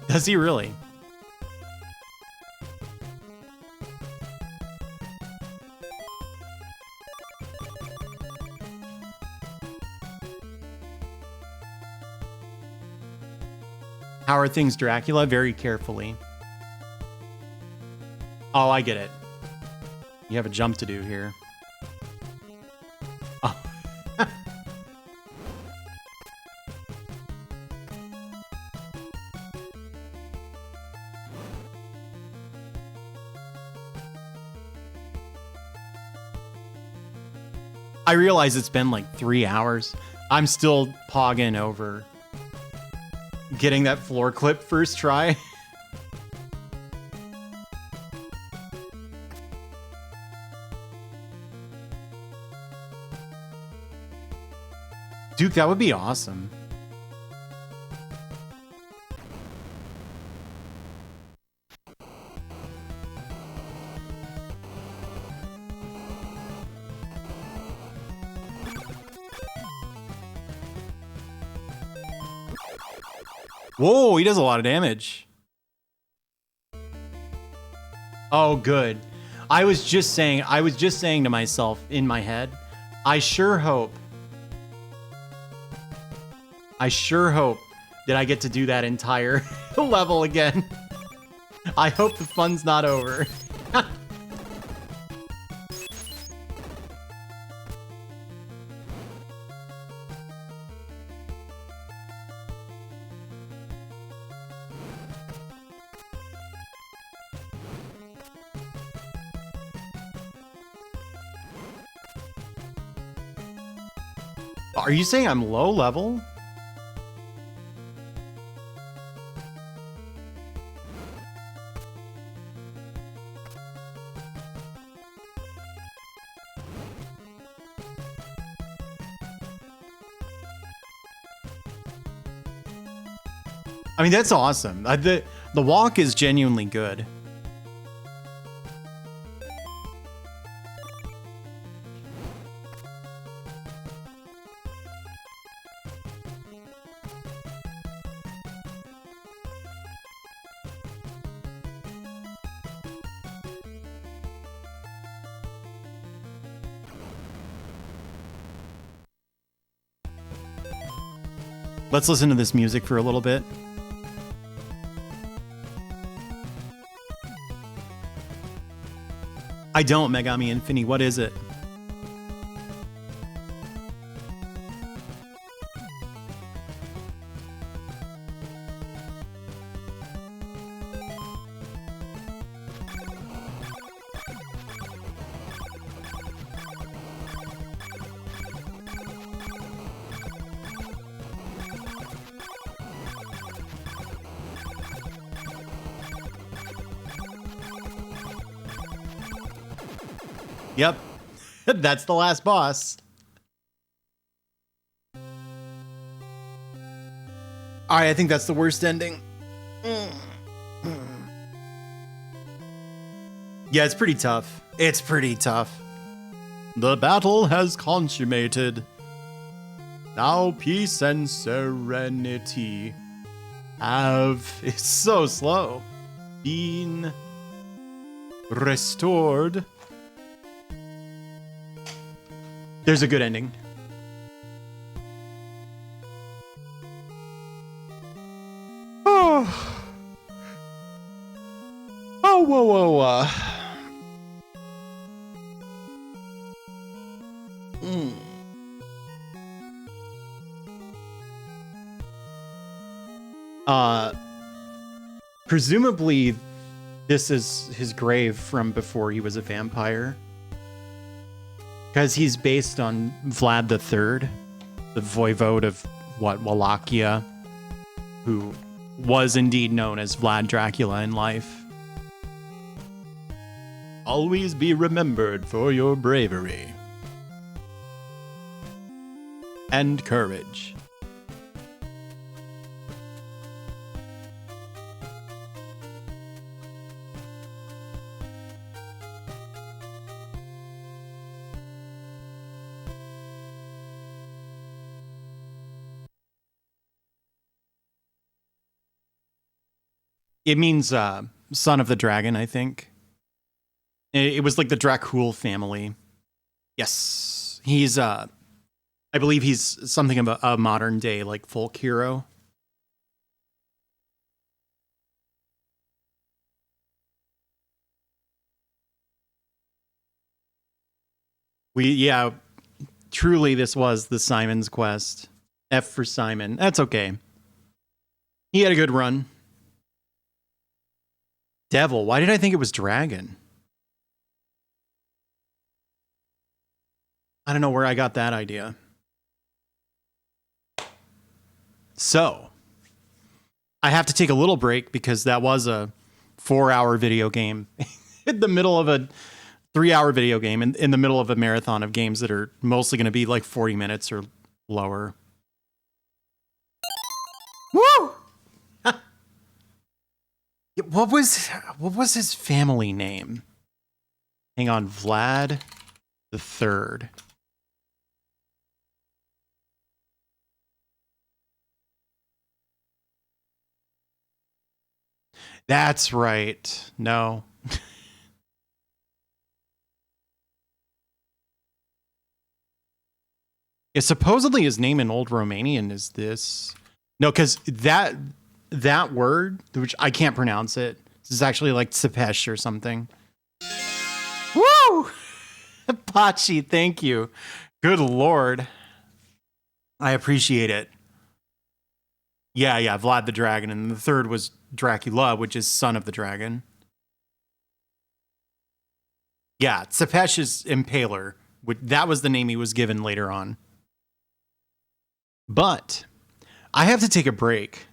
Does he really? How are things, Dracula? Very carefully. Oh, I get it. You have a jump to do here. Oh. I realize it's been like 3 hours. I'm still pogging over getting that floor clip first try. Duke, that would be awesome. Whoa, he does a lot of damage. Oh, good. I was just saying to myself in my head, I sure hope that I get to do that entire level again. I hope the fun's not over. Are you saying I'm low level? I mean, that's awesome. The walk is genuinely good. Let's listen to this music for a little bit. I don't, Megami Infinity. What is it? Yep, that's the last boss. All right, I think that's the worst ending. Yeah, it's pretty tough. It's pretty tough. The battle has consummated. Now peace and serenity have, it's so slow, been restored. There's a good ending. Oh. Oh, whoa, whoa, Presumably, this is his grave from before he was a vampire. Because he's based on Vlad III, the voivode of Wallachia, who was indeed known as Vlad Dracula in life. Always be remembered for your bravery and courage. It means son of the dragon, I think. It was like the Dracul family. Yes. He's, I believe he's something of a modern day, like, folk hero. Truly this was the Simon's Quest. F for Simon. That's okay. He had a good run. Devil. Why did I think it was dragon? I don't know where I got that idea. So, I have to take a little break because that was a 4-hour video game in the middle of a 3-hour video game in the middle of a marathon of games that are mostly going to be like 40 minutes or lower. Woo! What was his family name? Hang on, Vlad the Third. That's right. No. Yeah, supposedly his name in Old Romanian is this. No, because that word, which I can't pronounce it, is actually like Tsepesh or something. Woo! Pachi, thank you. Good Lord. I appreciate it. Yeah, Vlad the Dragon. And the third was Dracula, which is son of the dragon. Yeah, Tsepesh is Impaler. That was the name he was given later on. But I have to take a break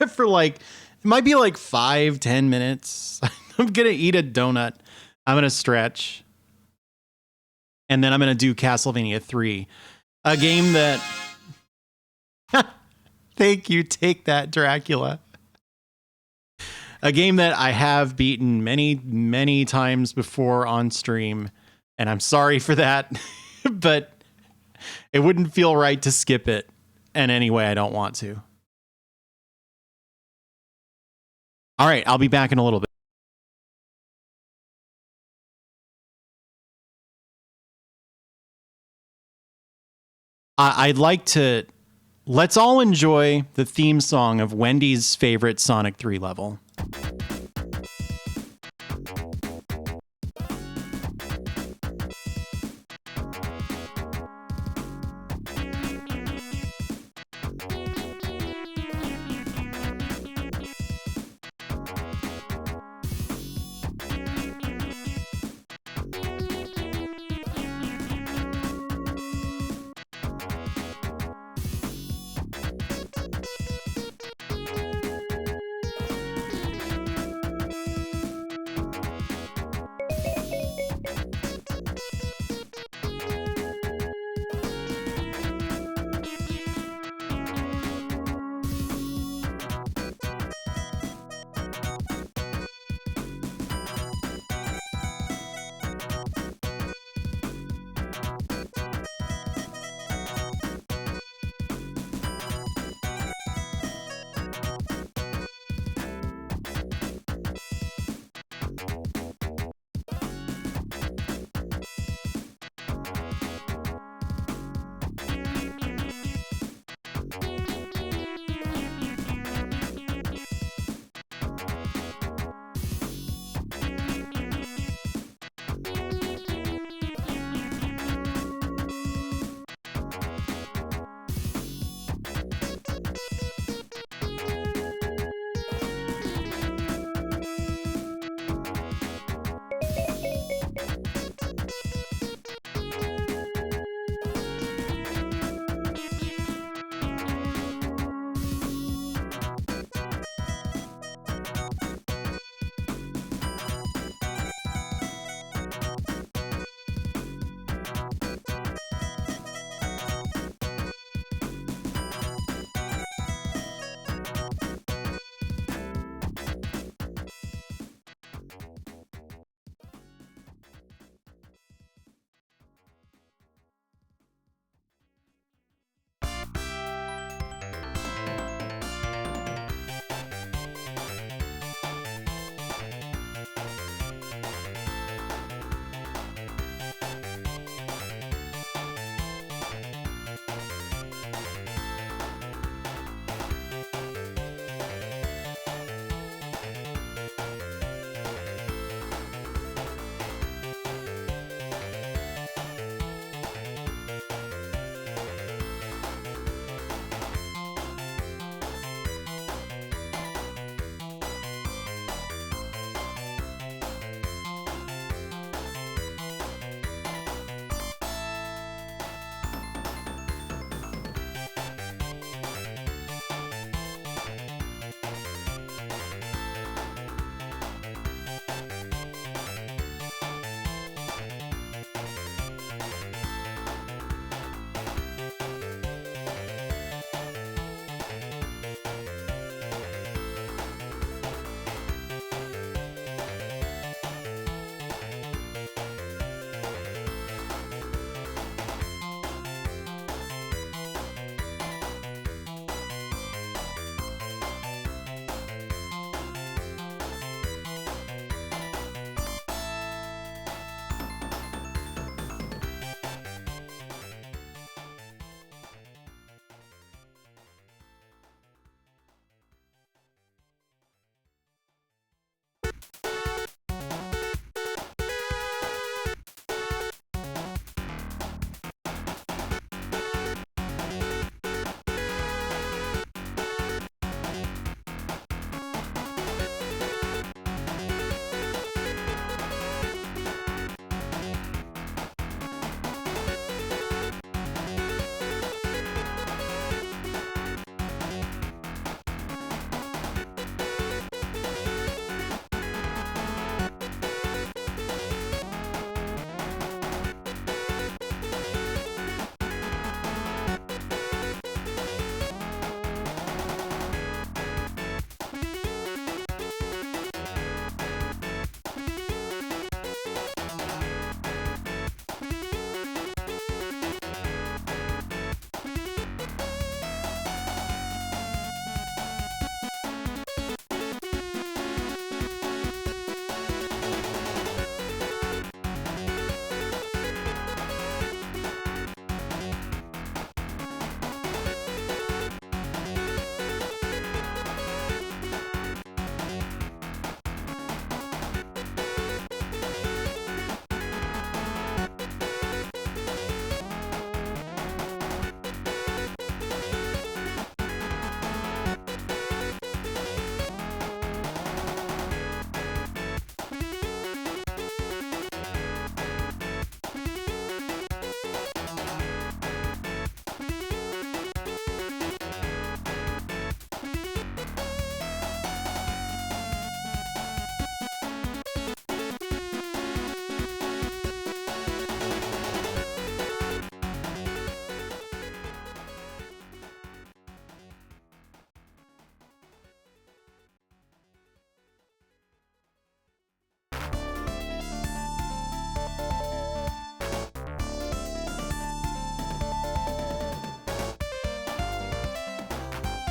for like, it might be like 5-10 minutes. I'm going to eat a donut. I'm going to stretch. And then I'm going to do Castlevania 3. A game that... Thank you, take that, Dracula. A game that I have beaten many, many times before on stream. And I'm sorry for that. But it wouldn't feel right to skip it. And anyway, I don't want to. All right, I'll be back in a little bit. I'd like to... Let's all enjoy the theme song of Wendy's favorite Sonic 3 level.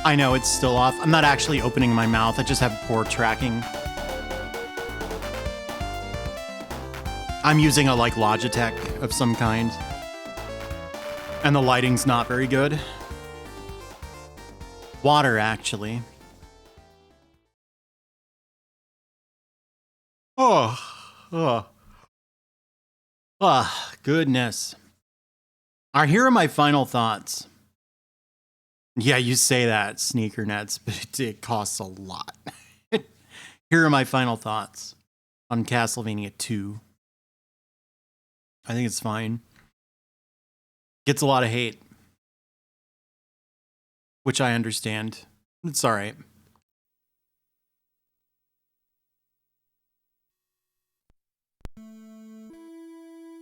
I know it's still off. I'm not actually opening my mouth. I just have poor tracking. I'm using a like Logitech of some kind. And the lighting's not very good. Water, actually. Oh, goodness. All right, here are my final thoughts. Yeah, you say that, Sneaker Nets, but it costs a lot. Here are my final thoughts on Castlevania 2. I think it's fine. Gets a lot of hate, which I understand. It's all right.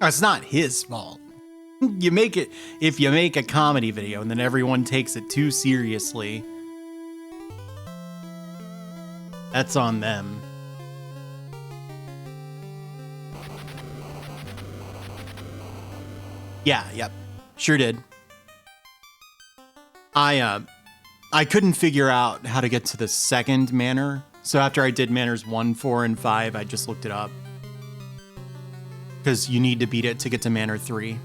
It's not his fault. You make it, if you make a comedy video and then everyone takes it too seriously, that's on them. Yeah, yep. Sure did. I couldn't figure out how to get to the second manor. So after I did manors 1, 4, and 5, I just looked it up. Because you need to beat it to get to manor 3.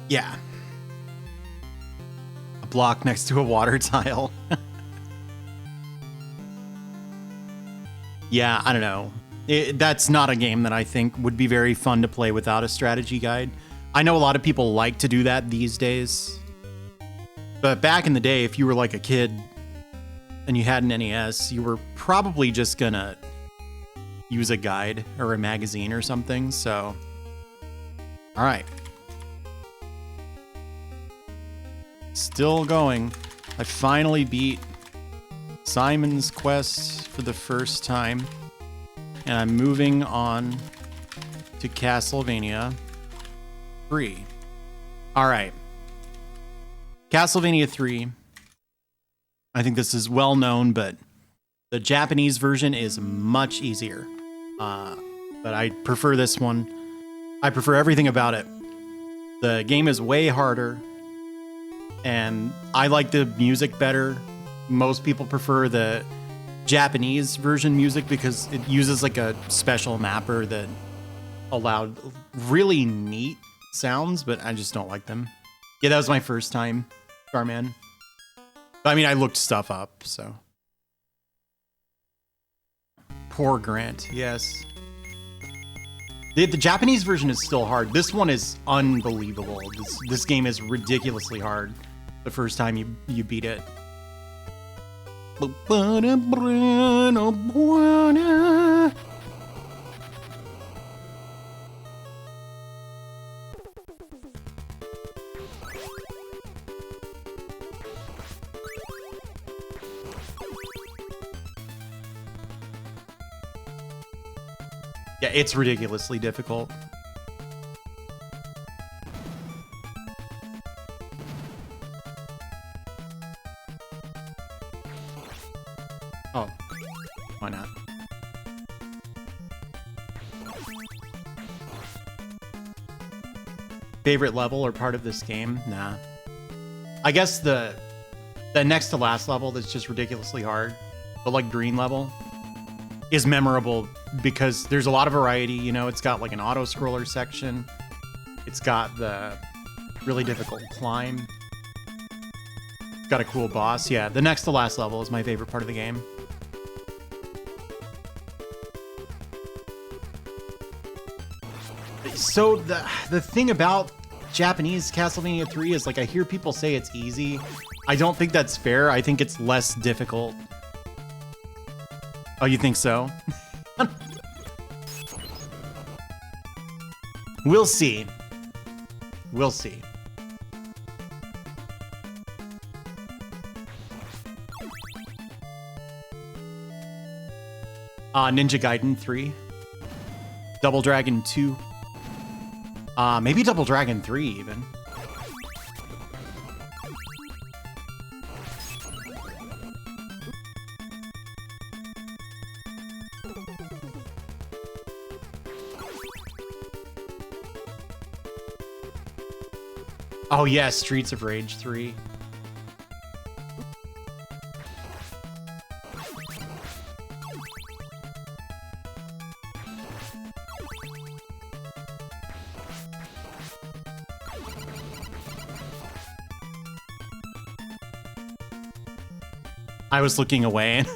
Yeah. A block next to a water tile. Yeah, I don't know. That's not a game that I think would be very fun to play without a strategy guide. I know a lot of people like to do that these days. But back in the day, if you were like a kid and you had an NES, you were probably just gonna use a guide or a magazine or something, so... Alright. Still going. I finally beat Simon's Quest for the first time. And I'm moving on to Castlevania 3. Alright. Castlevania 3. I think this is well known, but the Japanese version is much easier. But I prefer this one. I prefer everything about it. The game is way harder. And I like the music better. Most people prefer the Japanese version music because it uses like a special mapper that allowed really neat sounds, but I just don't like them. Yeah, that was my first time, Starman. I mean, I looked stuff up, so. Poor Grant, yes. The Japanese version is still hard. This one is unbelievable. This game is ridiculously hard the first time you beat it. Yeah, it's ridiculously difficult. Oh, why not? Favorite level or part of this game? Nah. I guess the next to last level that's just ridiculously hard, the like green level, is memorable because there's a lot of variety. You know, it's got like an auto scroller section. It's got the really difficult climb. It's got a cool boss. Yeah, the next to last level is my favorite part of the game. So the thing about Japanese Castlevania 3 is like I hear people say it's easy. I don't think that's fair. I think it's less difficult. Oh, you think so? We'll see. We'll see. Ninja Gaiden 3. Double Dragon 2. Maybe Double Dragon 3 even. Oh yeah, Streets of Rage 3. I was looking away and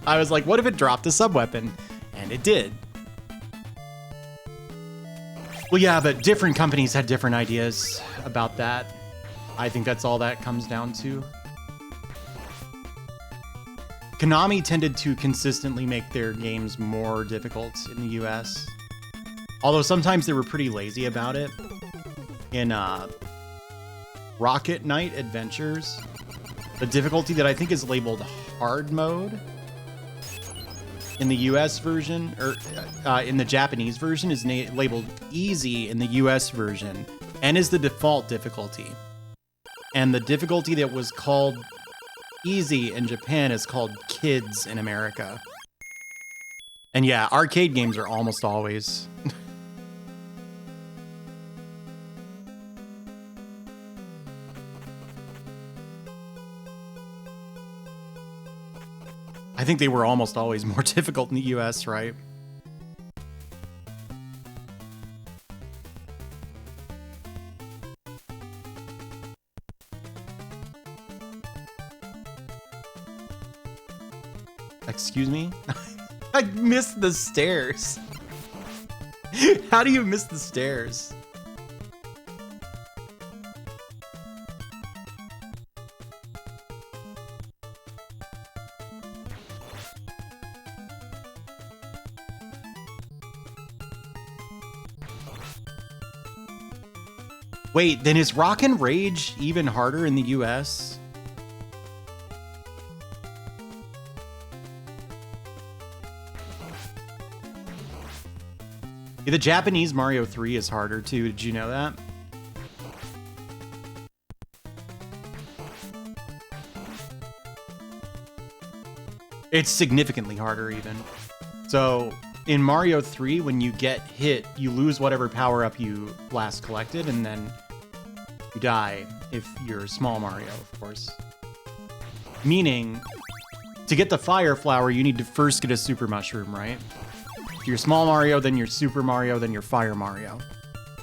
I was like, what if it dropped a sub-weapon? And it did. Well, yeah, but different companies had different ideas about that. I think that's all that comes down to. Konami tended to consistently make their games more difficult in the US. Although sometimes they were pretty lazy about it. In Rocket Knight Adventures, the difficulty that I think is labeled hard mode in the US version, or in the Japanese version, is labeled easy in the US version, and is the default difficulty. And the difficulty that was called easy in Japan is called kids in America. And yeah, arcade games are almost always. I think they were almost always more difficult in the US, right? Excuse me? I missed the stairs. How do you miss the stairs? Wait, then is Rockin' Rage even harder in the US? Yeah, the Japanese Mario 3 is harder too. Did you know that? It's significantly harder even. So in Mario 3, when you get hit, you lose whatever power-up you last collected, and then you die if you're small Mario, of course. Meaning, to get the Fire Flower, you need to first get a Super Mushroom, right? If you're small Mario, then you're Super Mario, then you're Fire Mario.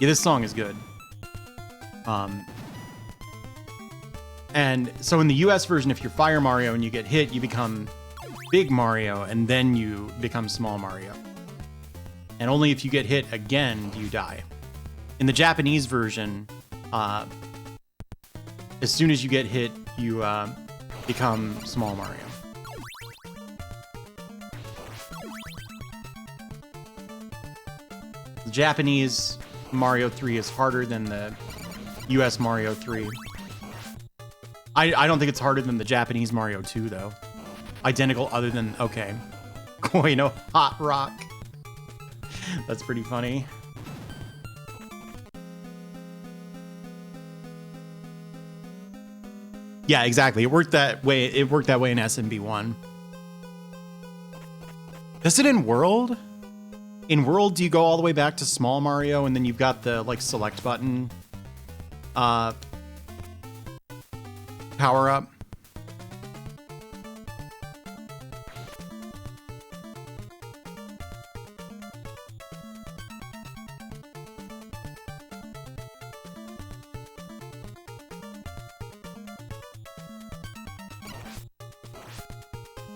Yeah, this song is good. And so in the US version, if you're Fire Mario and you get hit, you become Big Mario, and then you become Small Mario. And only if you get hit again do you die. In the Japanese version, as soon as you get hit, you become Small Mario. The Japanese Mario 3 is harder than the US Mario 3. I don't think it's harder than the Japanese Mario 2, though. Identical other than, okay. Koino Hot Rock. That's pretty funny. Yeah, exactly. It worked that way. It worked that way in SMB1. Does it in World? In World, do you go all the way back to Small Mario and then you've got the like select button power up?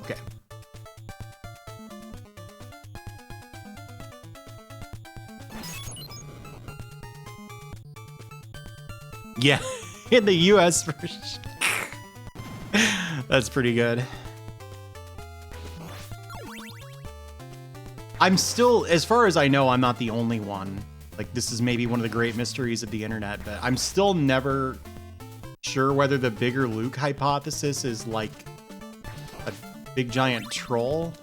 Okay. Yeah, in the US version. That's pretty good. I'm still, as far as I know, I'm not the only one. Like, this is maybe one of the great mysteries of the internet, but I'm still never sure whether the bigger Luke hypothesis is like a big giant troll.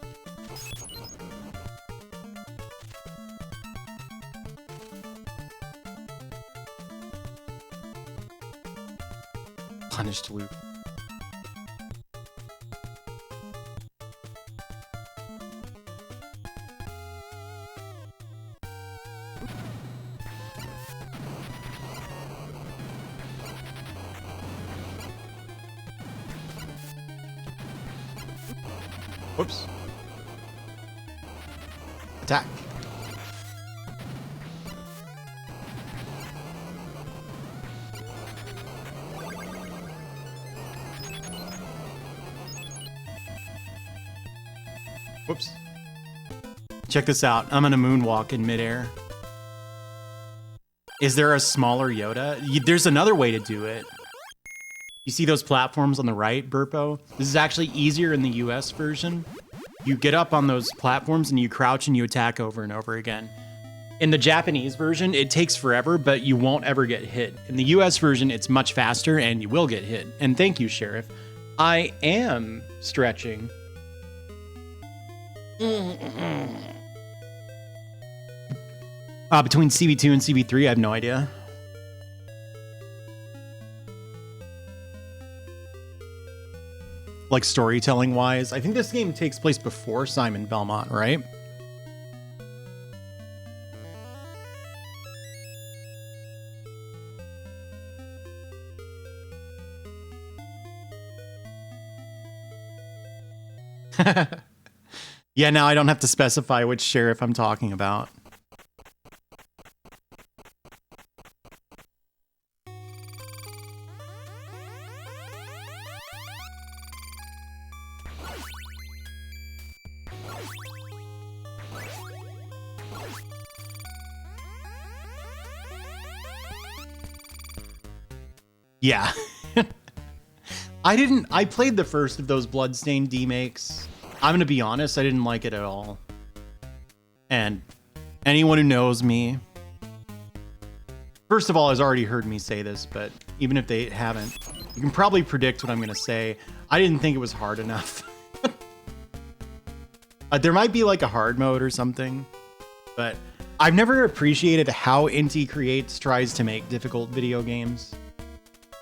punished loop. Whoops. Attack. Whoops. Check this out. I'm gonna moonwalk in midair. Is there a smaller Yoda? There's another way to do it. You see those platforms on the right, Burpo? This is actually easier in the US version. You get up on those platforms and you crouch and you attack over and over again. In the Japanese version, it takes forever, but you won't ever get hit. In the US version, it's much faster and you will get hit. And thank you, Sheriff. I am stretching. Between CB2 and CB3, I have no idea. Like storytelling wise, I think this game takes place before Simon Belmont, right? Yeah, now I don't have to specify which sheriff I'm talking about. Yeah. I played the first of those Bloodstained demakes. I'm gonna be honest, I didn't like it at all. And anyone who knows me, first of all, has already heard me say this, but even if they haven't, you can probably predict what I'm gonna say. I didn't think it was hard enough. There might be like a hard mode or something, but I've never appreciated how Inti Creates tries to make difficult video games.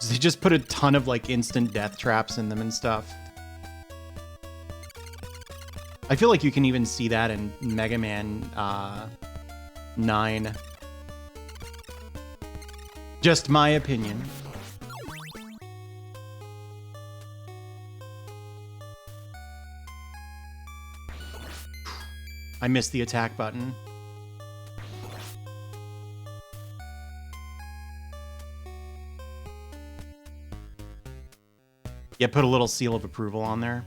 They just put a ton of like instant death traps in them and stuff. I feel like you can even see that in Mega Man 9. Just my opinion. I missed the attack button. Yeah, put a little seal of approval on there.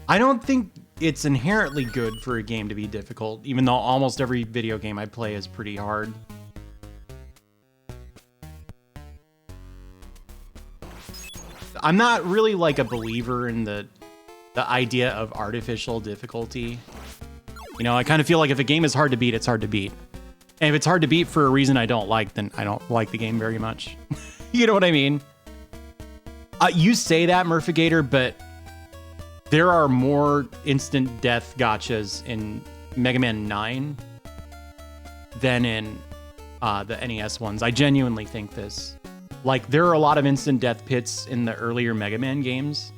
I don't think it's inherently good for a game to be difficult, even though almost every video game I play is pretty hard. I'm not really like a believer in the idea of artificial difficulty. You know, I kind of feel like if a game is hard to beat, it's hard to beat. And if it's hard to beat for a reason I don't like, then I don't like the game very much. You know what I mean? You say that, Murphigator, but there are more instant death gotchas in Mega Man 9 than in the NES ones. I genuinely think this. Like, there are a lot of instant death pits in the earlier Mega Man games,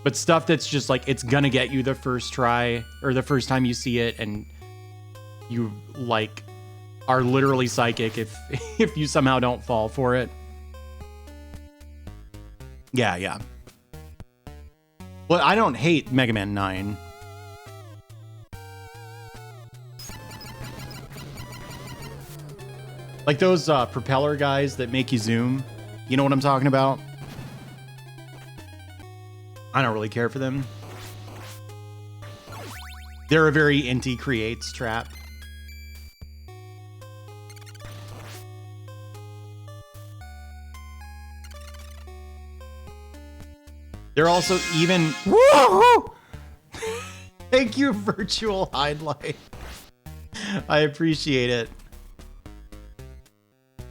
but stuff that's just like, it's gonna get you the first try, or the first time you see it, and you, like, are literally psychic if you somehow don't fall for it. Yeah. Well, I don't hate Mega Man 9. Like those propeller guys that make you zoom. You know what I'm talking about? I don't really care for them. They're a very Inti Creates trap. They're also even... Woo! Thank you, Virtual Highlight. I appreciate it.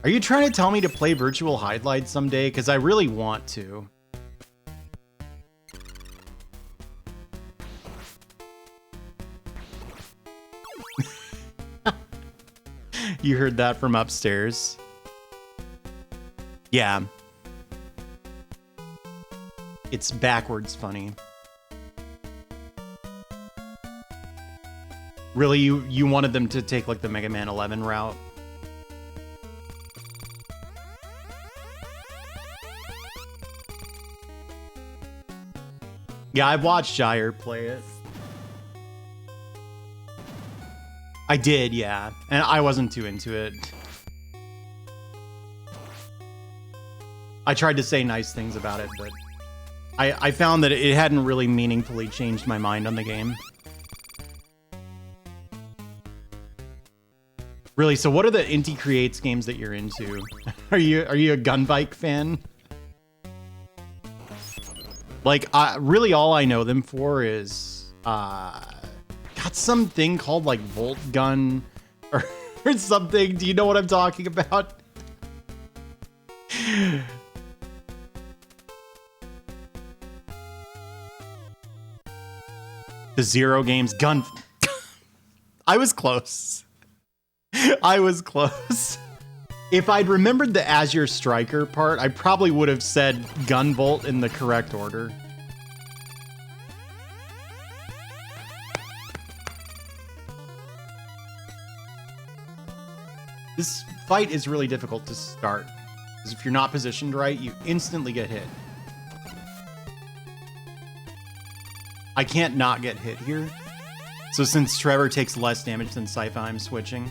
Are you trying to tell me to play Virtual Highlight someday? Because I really want to. You heard that from upstairs. Yeah. It's backwards funny. Really, you wanted them to take like the Mega Man 11 route? Yeah, I've watched Gyre play it. I did, yeah. And I wasn't too into it. I tried to say nice things about it, but I found that it hadn't really meaningfully changed my mind on the game. Really, so what are the Inti Creates games that you're into? Are you a gun bike fan? Like, really all I know them for is, got something called, like, Volt Gun or something. Do you know what I'm talking about? The Zero games, gun... I was close. I was close. If I'd remembered the Azure Striker part, I probably would have said Gunvolt in the correct order. This fight is really difficult to start, because if you're not positioned right, you instantly get hit. I can't not get hit here. So since Trevor takes less damage than Sypha, I'm switching.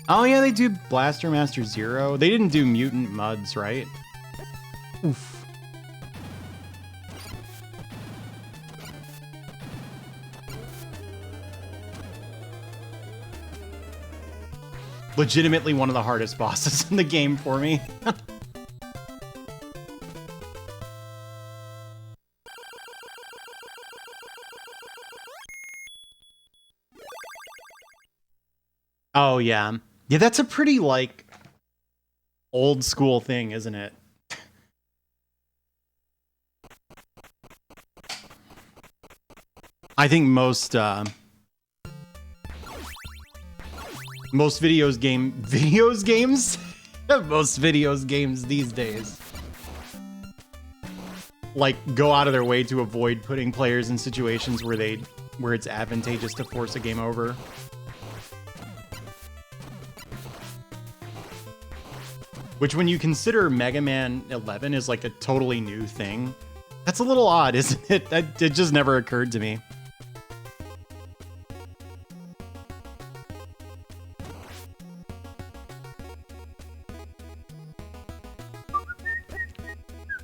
Oh yeah, they do Blaster Master Zero. They didn't do Mutant Muds, right? Oof. Legitimately one of the hardest bosses in the game for me. Oh yeah. Yeah, that's a pretty, like, old school thing, isn't it? I think most videos games these days, like, go out of their way to avoid putting players in situations where it's advantageous to force a game over. Which, when you consider Mega Man 11 is like a totally new thing, that's a little odd, isn't it? It just never occurred to me.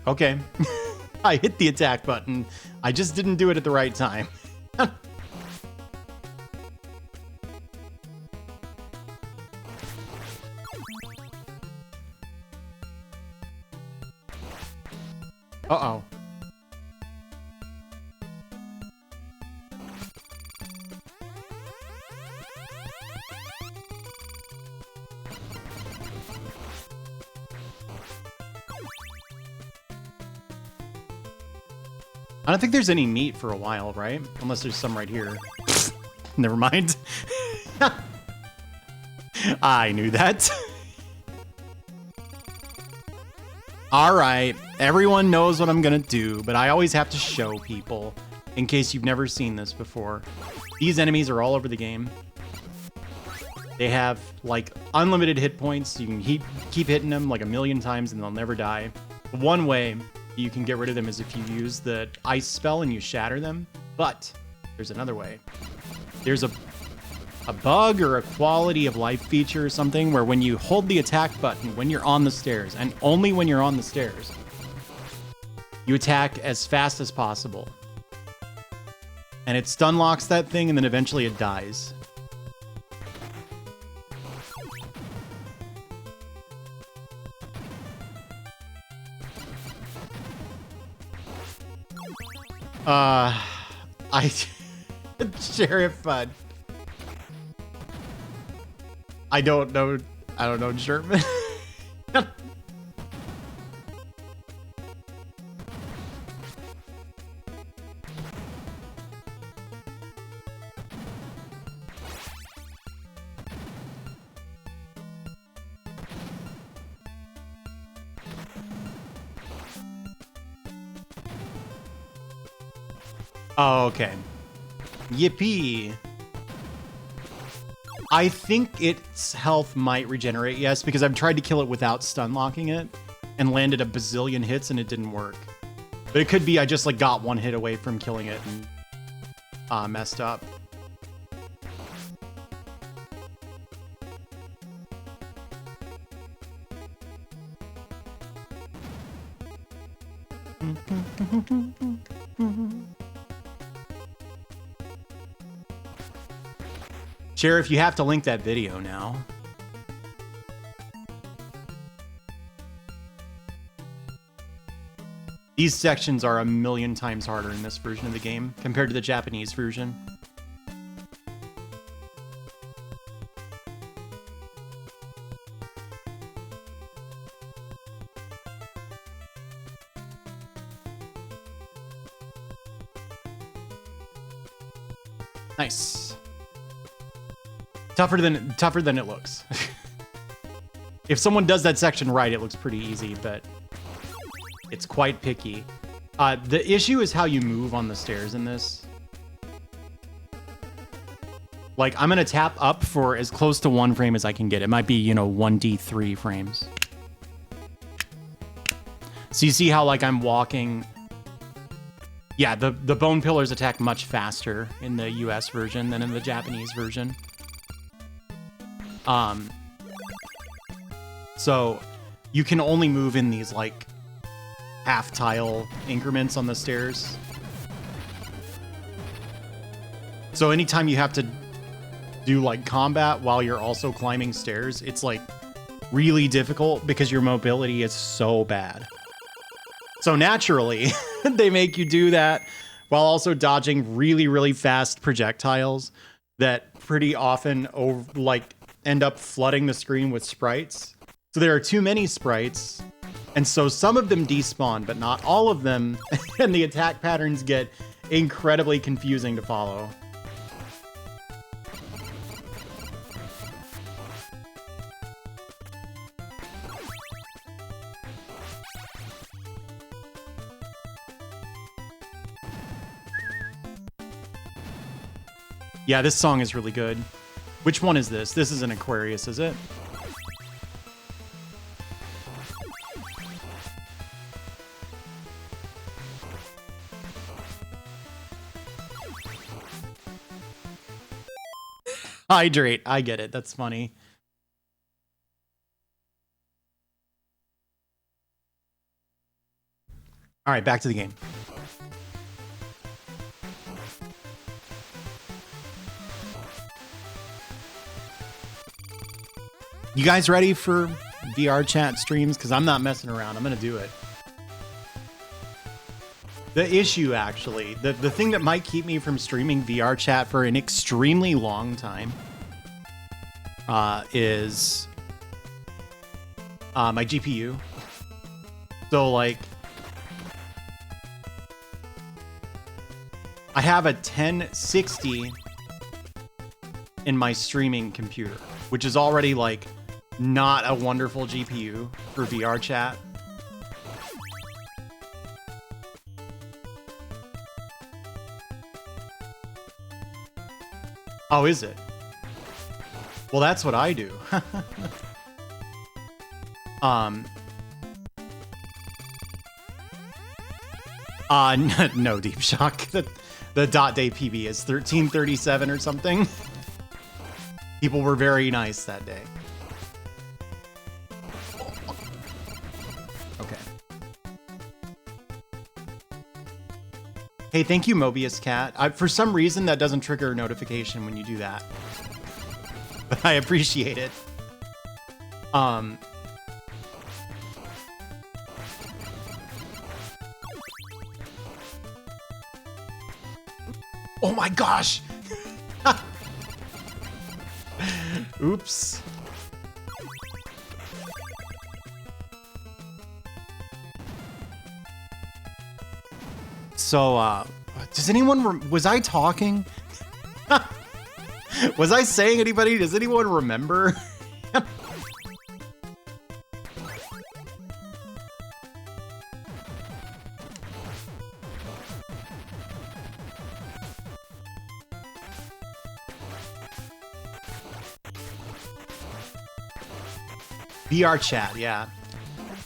Okay. I hit the attack button. I just didn't do it at the right time. Uh-oh. I don't think there's any meat for a while, right? Unless there's some right here. Never mind. I knew that. All right, everyone knows what I'm gonna do, but I always have to show people in case you've never seen this before. These enemies are all over the game. They have, like, unlimited hit points. You can keep hitting them like a million times and they'll never die. One way you can get rid of them is if you use the ice spell and you shatter them, but there's another way. There's a bug or a quality of life feature or something where when you hold the attack button when you're on the stairs, and only when you're on the stairs, you attack as fast as possible. And it stun locks that thing, and then eventually it dies. Sheriff, I don't know German. Oh, okay. Yippee. I think its health might regenerate, yes, because I've tried to kill it without stun locking it and landed a bazillion hits and it didn't work. But it could be I just like got one hit away from killing it and messed up. Sheriff, you have to link that video now. These sections are a million times harder in this version of the game compared to the Japanese version. Nice. Tougher than it looks. If someone does that section right, it looks pretty easy, but it's quite picky. The issue is how you move on the stairs in this. Like, I'm gonna tap up for as close to 1 frame as I can get. It might be, you know, 1d3 frames. So you see how, like, I'm walking... Yeah, the bone pillars attack much faster in the US version than in the Japanese version. So you can only move in these like half tile increments on the stairs. So anytime you have to do like combat while you're also climbing stairs, it's like really difficult because your mobility is so bad. So naturally, they make you do that while also dodging really, really fast projectiles that pretty often end up flooding the screen with sprites. So there are too many sprites, and so some of them despawn, but not all of them, and the attack patterns get incredibly confusing to follow. Yeah, this song is really good. Which one is this? This is an Aquarius, is it? Hydrate. I get it. That's funny. All right, back to the game. You guys ready for VR chat streams? Because I'm not messing around. I'm going to do it. The issue, actually, the thing that might keep me from streaming VR chat for an extremely long time is my GPU. So, like, I have a 1060 in my streaming computer, which is already, like, not a wonderful GPU for VR chat. Oh, is it? Well, that's what I do. No, Deep Shock. The dot day PB is 1337 or something. People were very nice that day. Okay. Hey, thank you, Mobius Cat. For some reason, that doesn't trigger a notification when you do that. But I appreciate it. Oh my gosh! Oops. So, does anyone... was I talking? Was I saying anybody? Does anyone remember? VR chat, yeah.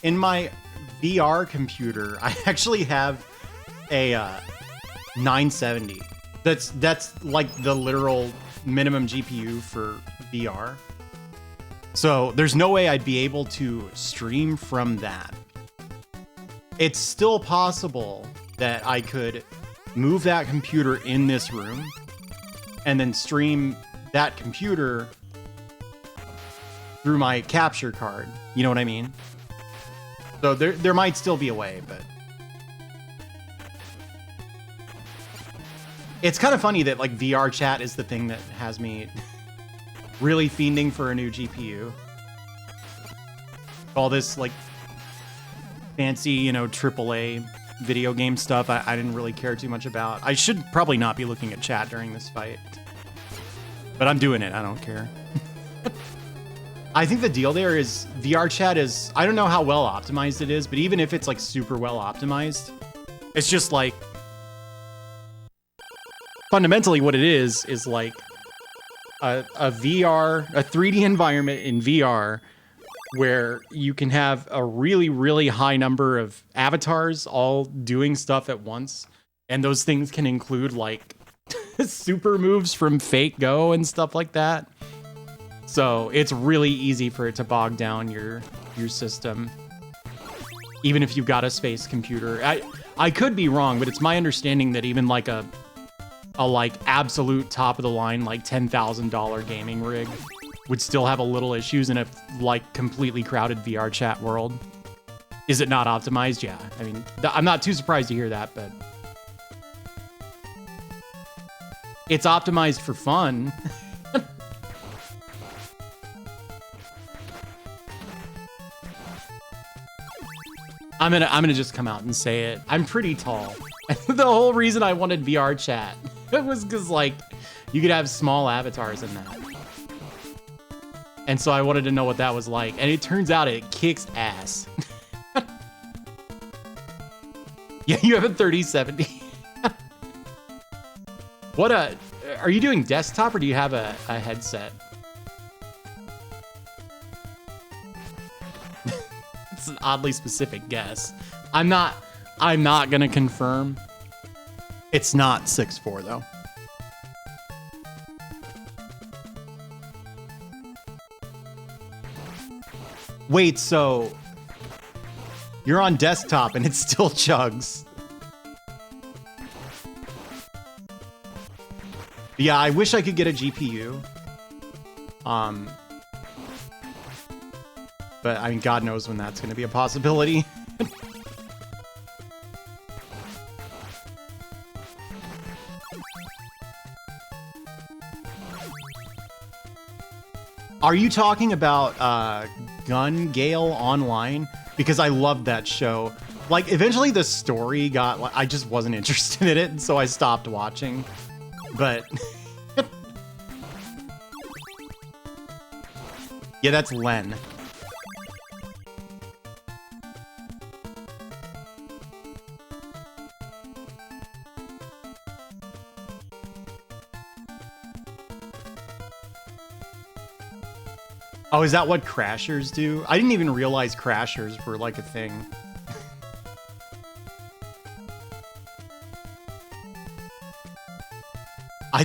In my VR computer, I actually have a 970. That's like the literal minimum GPU for VR. So there's no way I'd be able to stream from that. It's still possible that I could move that computer in this room and then stream that computer through my capture card. You know what I mean? So there might still be a way, but it's kind of funny that like VR chat is the thing that has me really fiending for a new GPU. All this like fancy, you know, AAA video game stuff I didn't really care too much about. I should probably not be looking at chat during this fight, but I'm doing it. I don't care. I think the deal there is VR chat is, I don't know how well optimized it is, but even if it's like super well optimized, it's just like, fundamentally what it is like a VR, a 3D environment in VR where you can have a really, really high number of avatars all doing stuff at once. And those things can include like super moves from Fate Go and stuff like that. So it's really easy for it to bog down your system, even if you've got a space computer. I could be wrong, but it's my understanding that even like a like absolute top of the line, like $10,000 gaming rig would still have a little issues in a like completely crowded VR chat world. Is it not optimized? Yeah. I mean, I'm not too surprised to hear that, but it's optimized for fun. I'm gonna just come out and say it. I'm pretty tall. The whole reason I wanted VR chat was because like you could have small avatars in that, and so I wanted to know what that was like. And it turns out it kicks ass. Yeah, you have a 3070. What are you doing desktop or do you have a headset? It's an oddly specific guess. I'm not gonna confirm. It's not 6'4" though. Wait, so you're on desktop and it still chugs. Yeah, I wish I could get a GPU. But I mean, God knows when that's going to be a possibility. Are you talking about Gun Gale Online? Because I loved that show. Like, eventually the story got... Like, I just wasn't interested in it, and so I stopped watching. But... yeah, that's Len. Oh, is that what crashers do? I didn't even realize crashers were like a thing.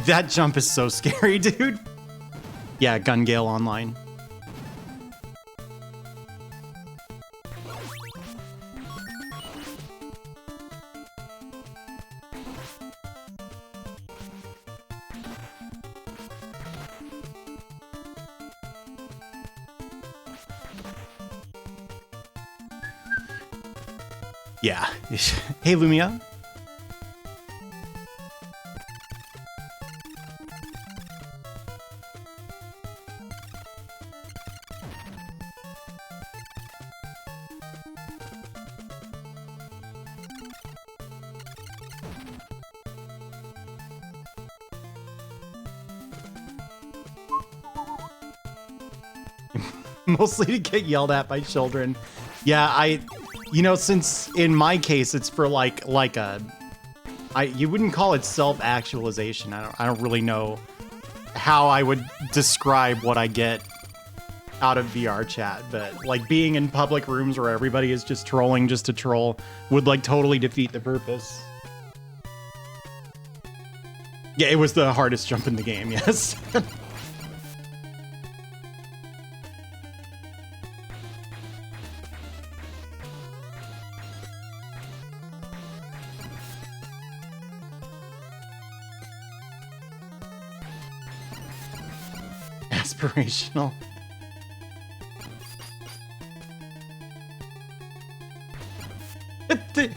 That jump is so scary, dude. Yeah, Gun Gale Online. Yeah. Hey, Lumia. Mostly to get yelled at by children. Yeah, you know, since in my case it's for like you wouldn't call it self-actualization. I don't really know how I would describe what I get out of VR chat, but like being in public rooms where everybody is just trolling just to troll would like totally defeat the purpose. Yeah, it was the hardest jump in the game, yes. Aspirational.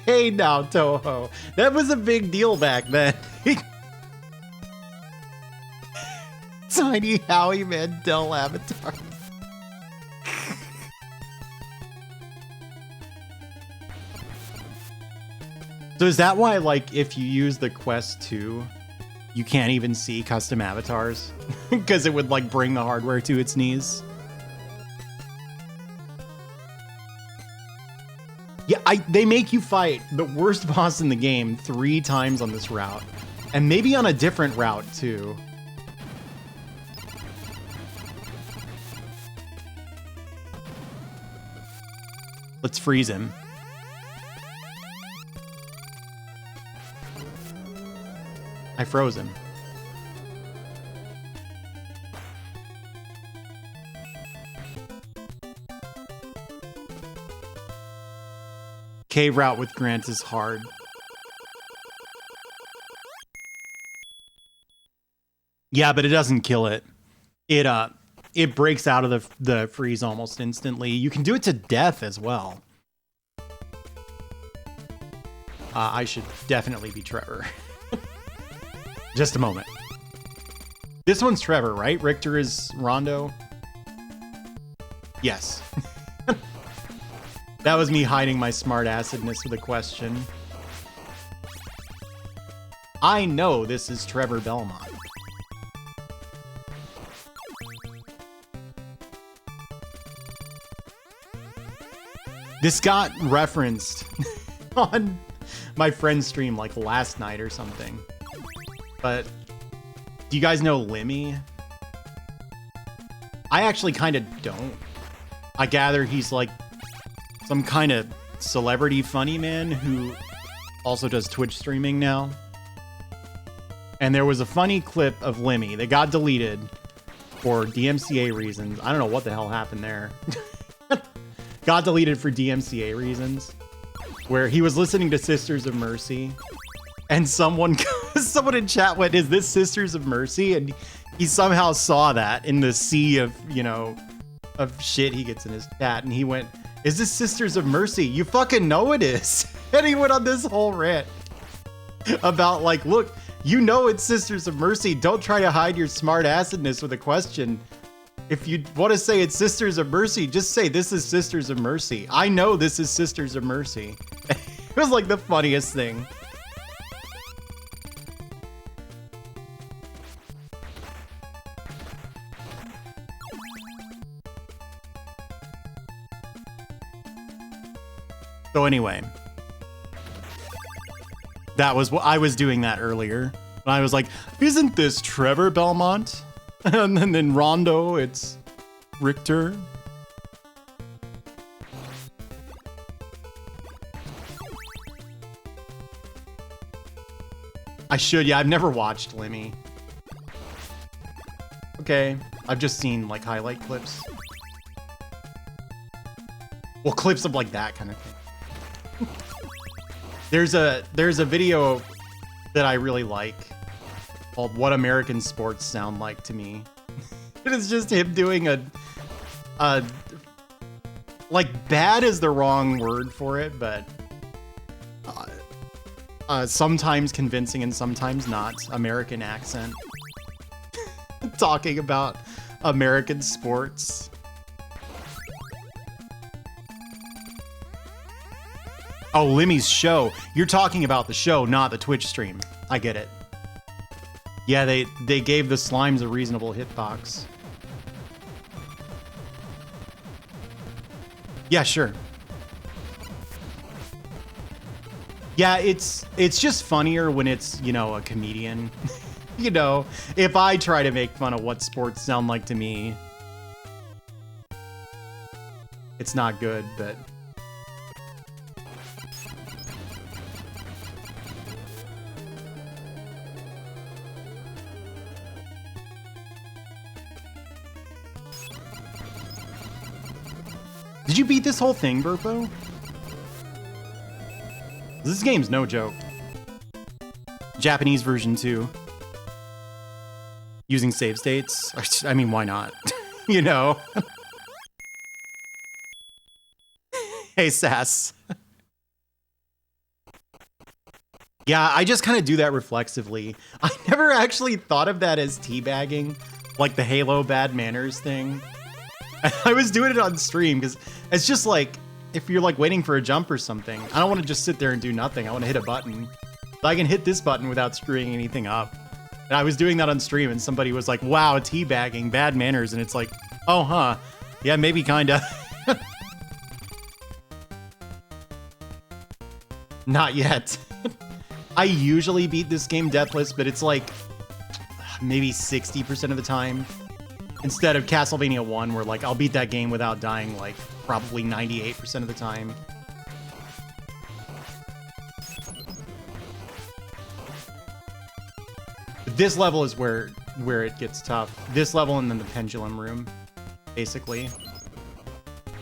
Hey now, Toho. That was a big deal back then. Tiny Howie Mandel avatar. So is that why, like, if you use the Quest 2, you can't even see custom avatars? Because it would, like, bring the hardware to its knees? Yeah, they make you fight the worst boss in the game 3 times on this route. And maybe on a different route, too. Let's freeze him. I froze him. Cave route with Grant is hard. Yeah, but it doesn't kill it. It breaks out of the freeze almost instantly. You can do it to death as well. I should definitely be Trevor. Just a moment. This one's Trevor, right? Richter is Rondo? Yes. That was me hiding my smart acidness with a question. I know this is Trevor Belmont. This got referenced on my friend's stream like last night or something. But do you guys know Limmy? I actually kind of don't. I gather he's like some kind of celebrity funny man who also does Twitch streaming now. And there was a funny clip of Limmy that got deleted for DMCA reasons. I don't know what the hell happened there. Got deleted for DMCA reasons, where he was listening to Sisters of Mercy, and someone in chat went, "Is this Sisters of Mercy?" And he somehow saw that in the sea of, you know, of shit he gets in his chat, and he went, "Is this Sisters of Mercy? You fucking know it is." And he went on this whole rant about like, look, you know it's Sisters of Mercy. Don't try to hide your smart acidness with a question. If you want to say it's Sisters of Mercy, just say this is Sisters of Mercy. I know this is Sisters of Mercy. It was like the funniest thing. So anyway, that was what I was doing that earlier. And I was like, isn't this Trevor Belmont? And then Rondo, it's Richter. I should, yeah, I've never watched Limmy. Okay, I've just seen like highlight clips. Well, clips of like that kind of thing. There's a video that I really like called "What American Sports Sound Like to Me." It is just him doing a like, bad is the wrong word for it, but sometimes convincing and sometimes not American accent. Talking about American sports. Oh, Limmy's show. You're talking about the show, not the Twitch stream. I get it. Yeah, they gave the slimes a reasonable hitbox. Yeah, sure. Yeah, it's just funnier when it's, you know, a comedian. You know, if I try to make fun of what sports sound like to me, It's not good, but... Did you beat this whole thing, Burpo? This game's no joke. Japanese version too. Using save states. I mean, why not? You know? Hey, Sass. Yeah, I just kind of do that reflexively. I never actually thought of that as teabagging, like the Halo bad manners thing. I was doing it on stream because it's just like, if you're like waiting for a jump or something, I don't want to just sit there and do nothing. I want to hit a button. So I can hit this button without screwing anything up. And I was doing that on stream and somebody was like, wow, teabagging, bad manners. And it's like, oh, huh. Yeah, maybe kinda. Not yet. I usually beat this game deathless, but it's like maybe 60% of the time. Instead of Castlevania 1, where like I'll beat that game without dying like probably 98% of the time. This level is where it gets tough. This level and then the pendulum room, basically.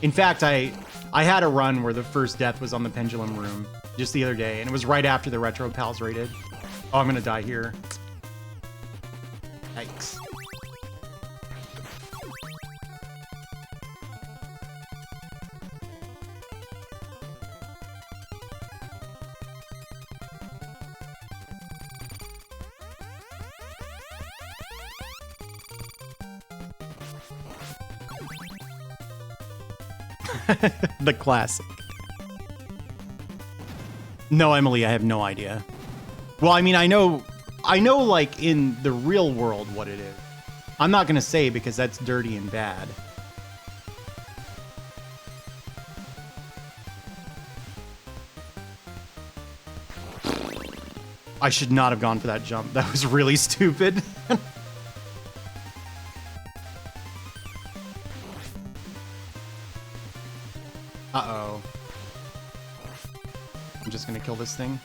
In fact, I had a run where the first death was on the pendulum room just the other day, and it was right after the Retro Pals raided. Oh, I'm gonna die here. Yikes. The classic. No, Emily, I have no idea. Well, I mean, I know like in the real world what it is. I'm not gonna say because that's dirty and bad. I should not have gone for that jump. That was really stupid. Uh-oh. I'm just gonna kill this thing.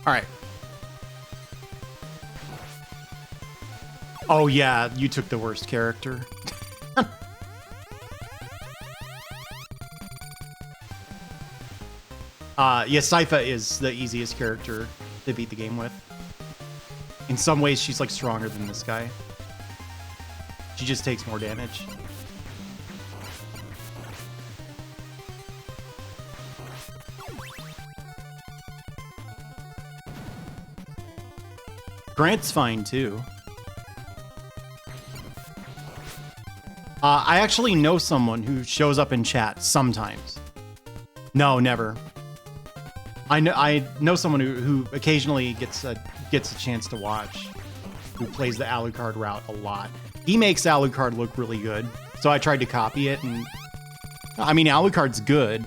All right. Oh yeah, you took the worst character. Yeah, Sypha is the easiest character to beat the game with. In some ways, she's like stronger than this guy. She just takes more damage. Grant's fine too. I actually know someone who shows up in chat sometimes. No, never. I know someone who occasionally gets a chance to watch, who plays the Alucard route a lot. He makes Alucard look really good, so I tried to copy it, and I mean Alucard's good,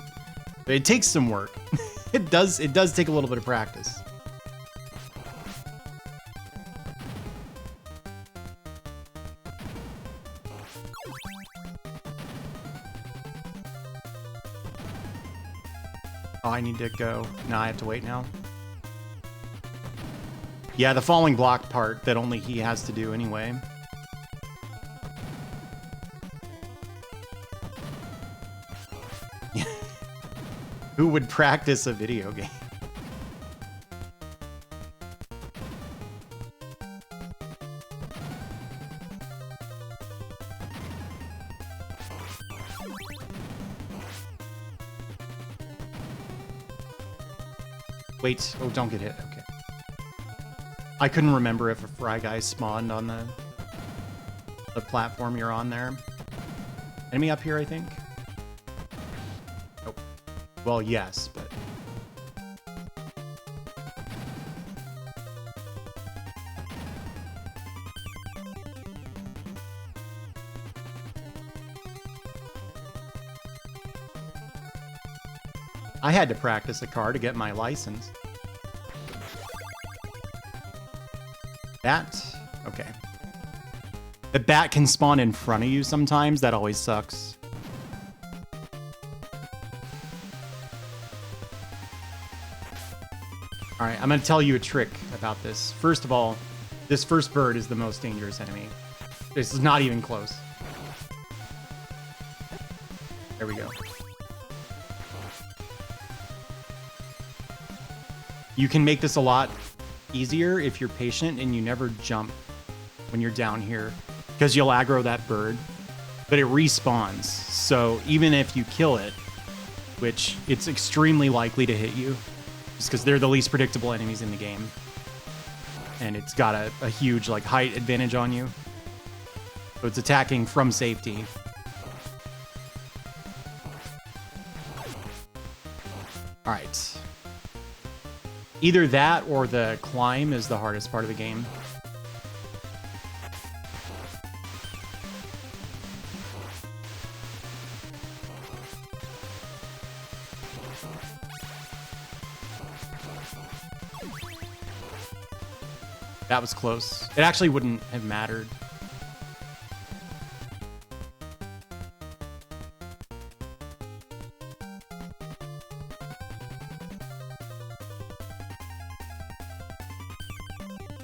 but it takes some work. It does take a little bit of practice. Oh, I need to go. No, I have to wait now. Yeah, the falling block part that only he has to do anyway. Who would practice a video game? Wait. Oh, don't get hit. Okay. I couldn't remember if a fry guy spawned on the platform you're on there. Enemy up here, I think. Oh. Well, yes, but... I had to practice a car to get my license. Bat? Okay. The bat can spawn in front of you sometimes. That always sucks. Alright, I'm going to tell you a trick about this. First of all, this first bird is the most dangerous enemy. This is not even close. There we go. You can make this a lot easier if you're patient and you never jump when you're down here, because you'll aggro that bird, but it respawns. So even if you kill it, which it's extremely likely to hit you, just because they're the least predictable enemies in the game, and it's got a huge like height advantage on you, so it's attacking from safety. All right. Either that or the climb is the hardest part of the game. That was close. It actually wouldn't have mattered.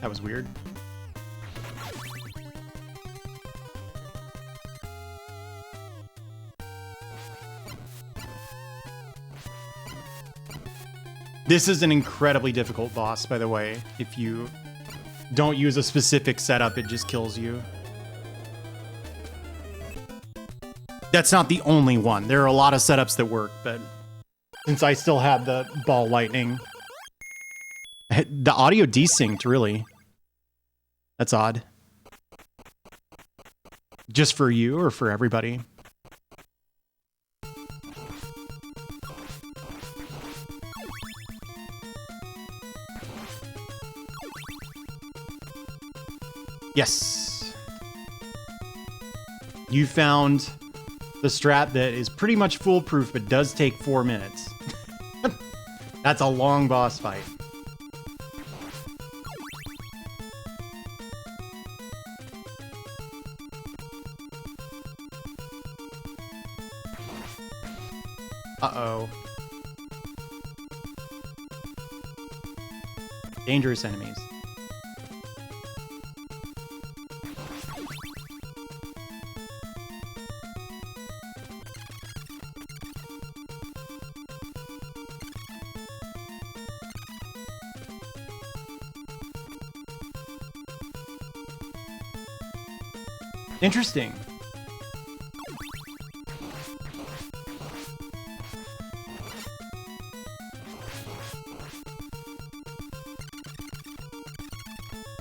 That was weird. This is an incredibly difficult boss, by the way. If you don't use a specific setup, it just kills you. That's not the only one. There are a lot of setups that work, but since I still have the ball lightning, the audio desynced, really. That's odd. Just for you or for everybody? Yes. You found the strat that is pretty much foolproof, but does take 4 minutes. That's a long boss fight. Uh-oh. Dangerous enemies. Interesting.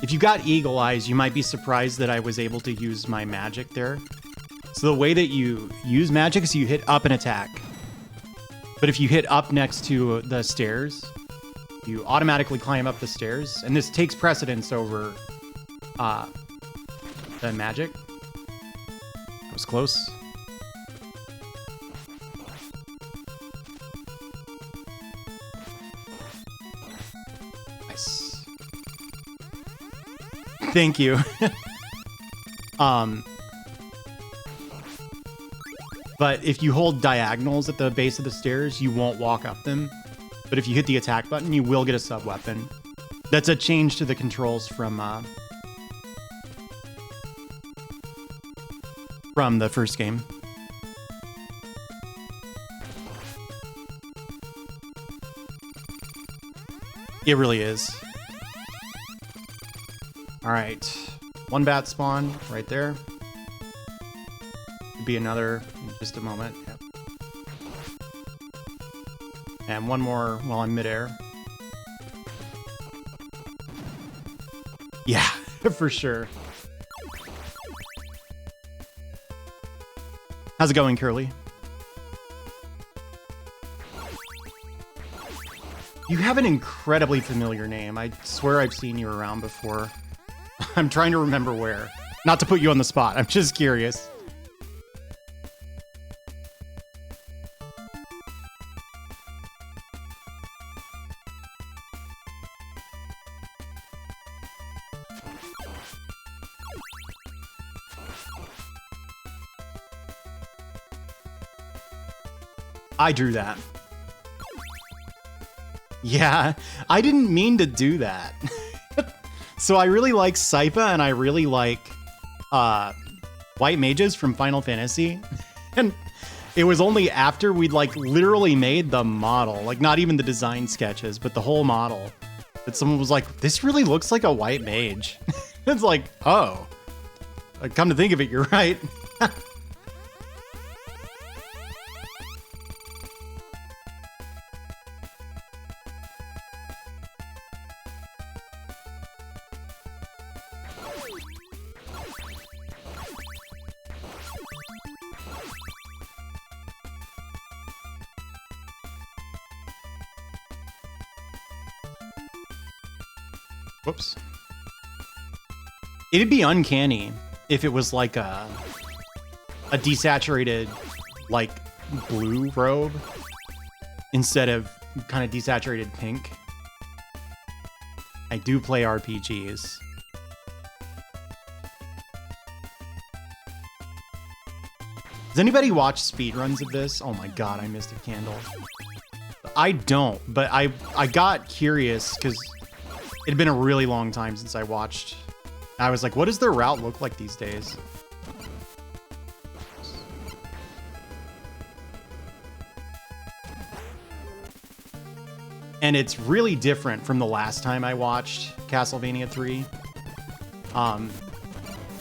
If you got eagle eyes, you might be surprised that I was able to use my magic there. So the way that you use magic is you hit up and attack. But if you hit up next to the stairs, you automatically climb up the stairs. And this takes precedence over the magic. That was close. Nice. Thank you. But if you hold diagonals at the base of the stairs, you won't walk up them. But if you hit the attack button, you will get a sub-weapon. That's a change to the controls from the first game. It really is. All right, one bat spawn right there. be another in just a moment. Yep. And one more while I'm midair. Yeah, for sure. How's it going, Curly? You have an incredibly familiar name. I swear I've seen you around before. I'm trying to remember where. Not to put you on the spot. I'm just curious. I drew that. Yeah, I didn't mean to do that. So I really like Sypha and I really like White Mages from Final Fantasy. And it was only after we'd like literally made the model, like not even the design sketches, but the whole model, that someone was like, this really looks like a White Mage. It's like, oh, come to think of it, you're right. Whoops. It'd be uncanny if it was like a desaturated, like, blue robe instead of kind of desaturated pink. I do play RPGs. Does anybody watch speedruns of this? Oh my god, I missed a candle. I don't, but I got curious because it had been a really long time since I watched. I was like, what does their route look like these days? And it's really different from the last time I watched Castlevania 3.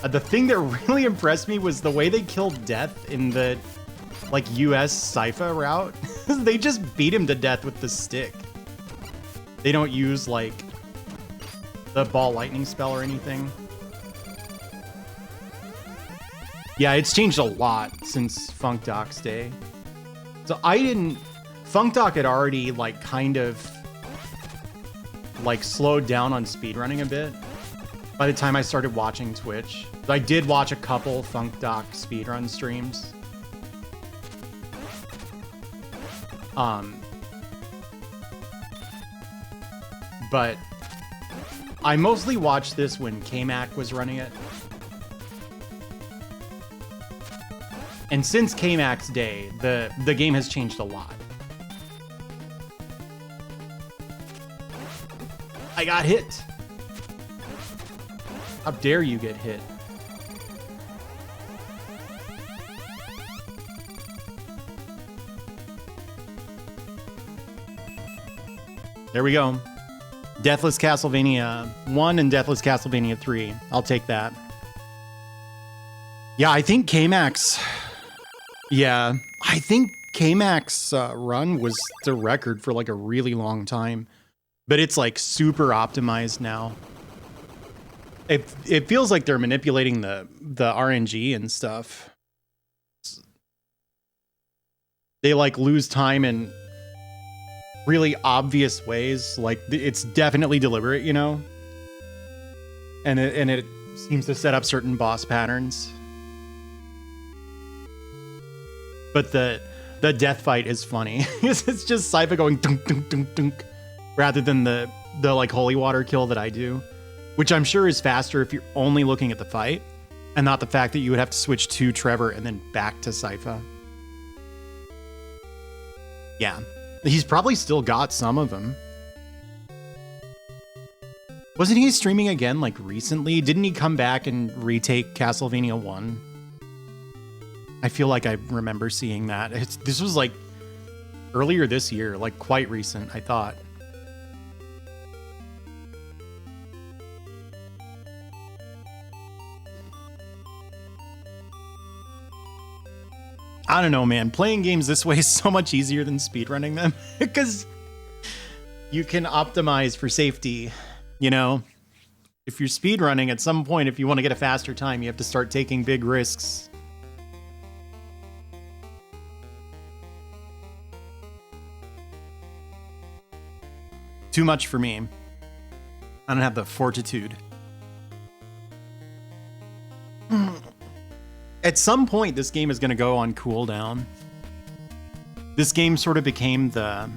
The thing that really impressed me was the way they killed Death in the, like, US Sypha route. They just beat him to death with the stick. They don't use, like, the ball lightning spell or anything. Yeah, it's changed a lot since Funk Doc's day. So Funk Doc had already, like, kind of, like, slowed down on speedrunning a bit by the time I started watching Twitch. I did watch a couple Funk Doc speedrun streams. But I mostly watched this when K-Mac was running it. And since K-Mac's day, the game has changed a lot. I got hit. How dare you get hit? There we go. Deathless Castlevania 1 and Deathless Castlevania 3. I'll take that. Yeah, I think K-Mac's... Yeah, I think K-Mac's run was the record for like a really long time. But it's like super optimized now. It feels like they're manipulating the RNG and stuff. They like lose time in really obvious ways. Like it's definitely deliberate, you know? And it seems to set up certain boss patterns. But the death fight is funny. It's just Sypha going dunk dunk dunk dunk rather than the like holy water kill that I do, which I'm sure is faster if you're only looking at the fight and not the fact that you would have to switch to Trevor and then back to Sypha. Yeah. He's probably still got some of them. Wasn't he streaming again, like, recently? Didn't he come back and retake Castlevania 1? I feel like I remember seeing that. This was, like, earlier this year, like, quite recent, I thought. I don't know, man. Playing games this way is so much easier than speedrunning them because you can optimize for safety. You know, if you're speedrunning, at some point, if you want to get a faster time, you have to start taking big risks. Too much for me. I don't have the fortitude. At some point, this game is going to go on cooldown. This game sort of became the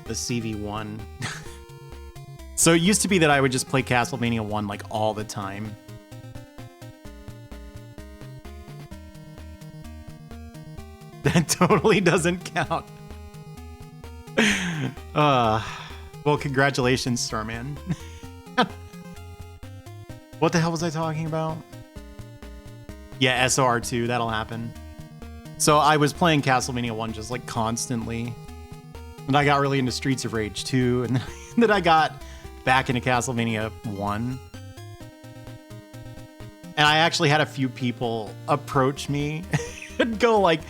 CV1. So it used to be that I would just play Castlevania 1 like all the time. That totally doesn't count. Well, congratulations, Starman. What the hell was I talking about? Yeah, SOR2, that'll happen. So I was playing Castlevania 1 just like constantly. And I got really into Streets of Rage 2, and then I got back into Castlevania 1. And I actually had a few people approach me and go like,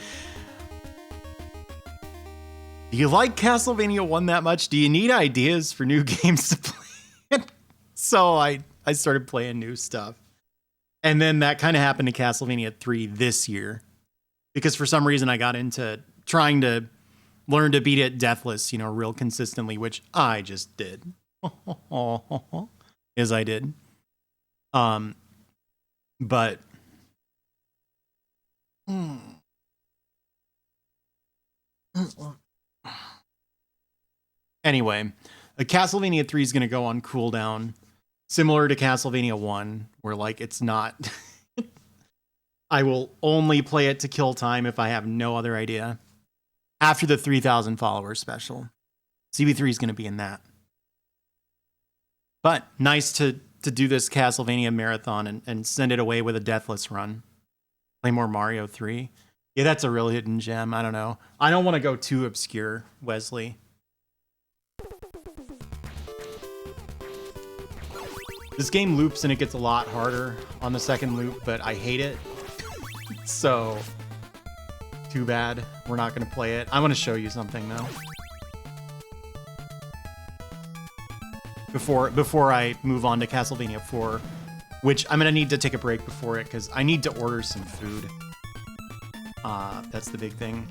do you like Castlevania 1 that much? Do you need ideas for new games to play? So I started playing new stuff. And then that kind of happened to Castlevania 3 this year. Because for some reason I got into trying to learn to beat it deathless, you know, real consistently, which I just did. As I did. But anyway, a Castlevania 3 is going to go on cooldown, similar to Castlevania 1, where like it's not. I will only play it to kill time if I have no other idea. After the 3,000 followers special, CB3 is going to be in that. But nice to do this Castlevania marathon and send it away with a deathless run. Play more Mario 3. Yeah, that's a real hidden gem. I don't know. I don't want to go too obscure, Wesley. This game loops and it gets a lot harder on the second loop, but I hate it. So, too bad. We're not going to play it. I want to show you something, though. Before I move on to Castlevania 4, which I'm going to need to take a break before it, because I need to order some food. That's the big thing.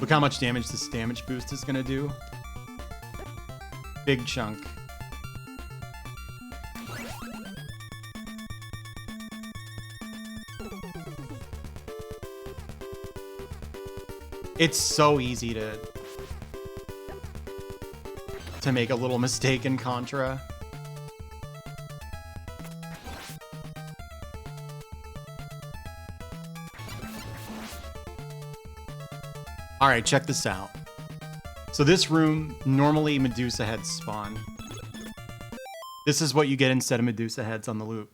Look how much damage this damage boost is going to do. Big chunk. It's so easy to make a little mistake in Contra. All right, check this out. So this room, normally Medusa heads spawn. This is what you get instead of Medusa heads on the loop.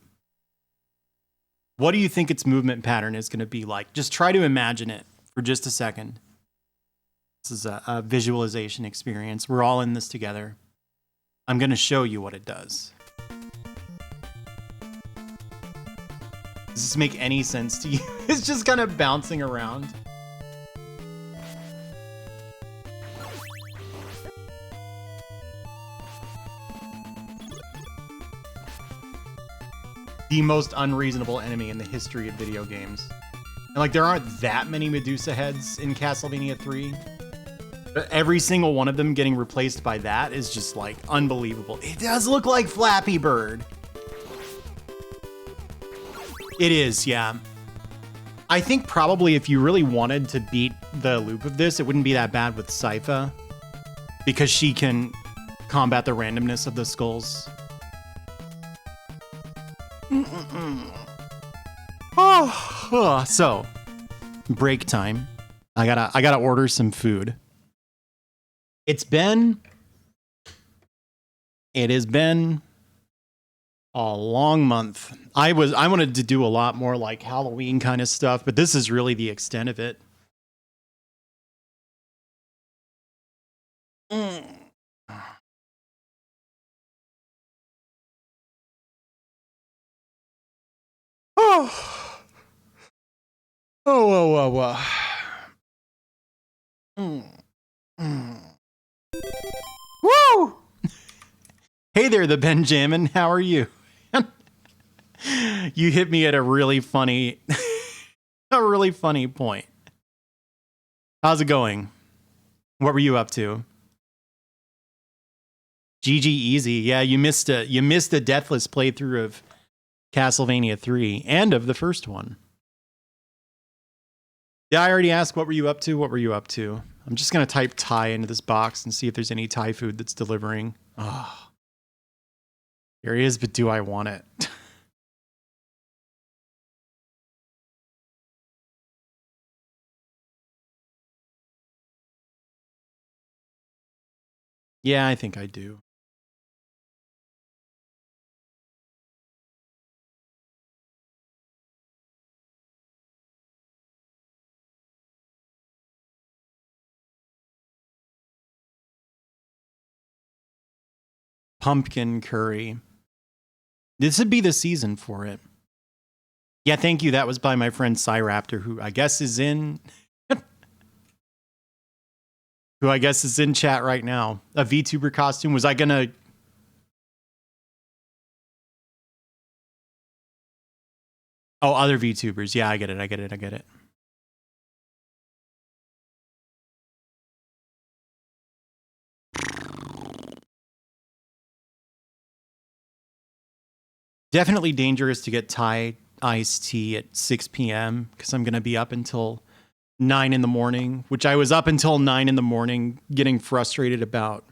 What do you think its movement pattern is going to be like? Just try to imagine it for just a second. This is a visualization experience. We're all in this together. I'm going to show you what it does. Does this make any sense to you? It's just kind of bouncing around. The most unreasonable enemy in the history of video games. And like, there aren't that many Medusa heads in Castlevania 3. But every single one of them getting replaced by that is just like unbelievable. It does look like Flappy Bird. It is, yeah. I think probably if you really wanted to beat the loop of this, it wouldn't be that bad with Sypha, because she can combat the randomness of the skulls. So break time. I gotta order some food. It has been a long month. I wanted to do a lot more like Halloween kind of stuff, but this is really the extent of it. Oh, whoa. Woo! Hey there, the Benjamin. How are you? You hit me at a really funny, point. How's it going? What were you up to? GG easy. Yeah, you missed a deathless playthrough of Castlevania 3 and of the first one. Yeah, I already asked what were you up to? I'm just going to type Thai into this box and see if there's any Thai food that's delivering. Oh. Here he is, but do I want it? Yeah, I think I do. Pumpkin curry. This would be the season for it. Yeah, thank you. That was by my friend Cyraptor, who I guess is in chat right now. A VTuber costume. Was I gonna? Oh, other VTubers. Yeah, I get it. Definitely dangerous to get Thai iced tea at 6 p.m. because I'm gonna be up until 9 in the morning, which I was up until 9 in the morning getting frustrated about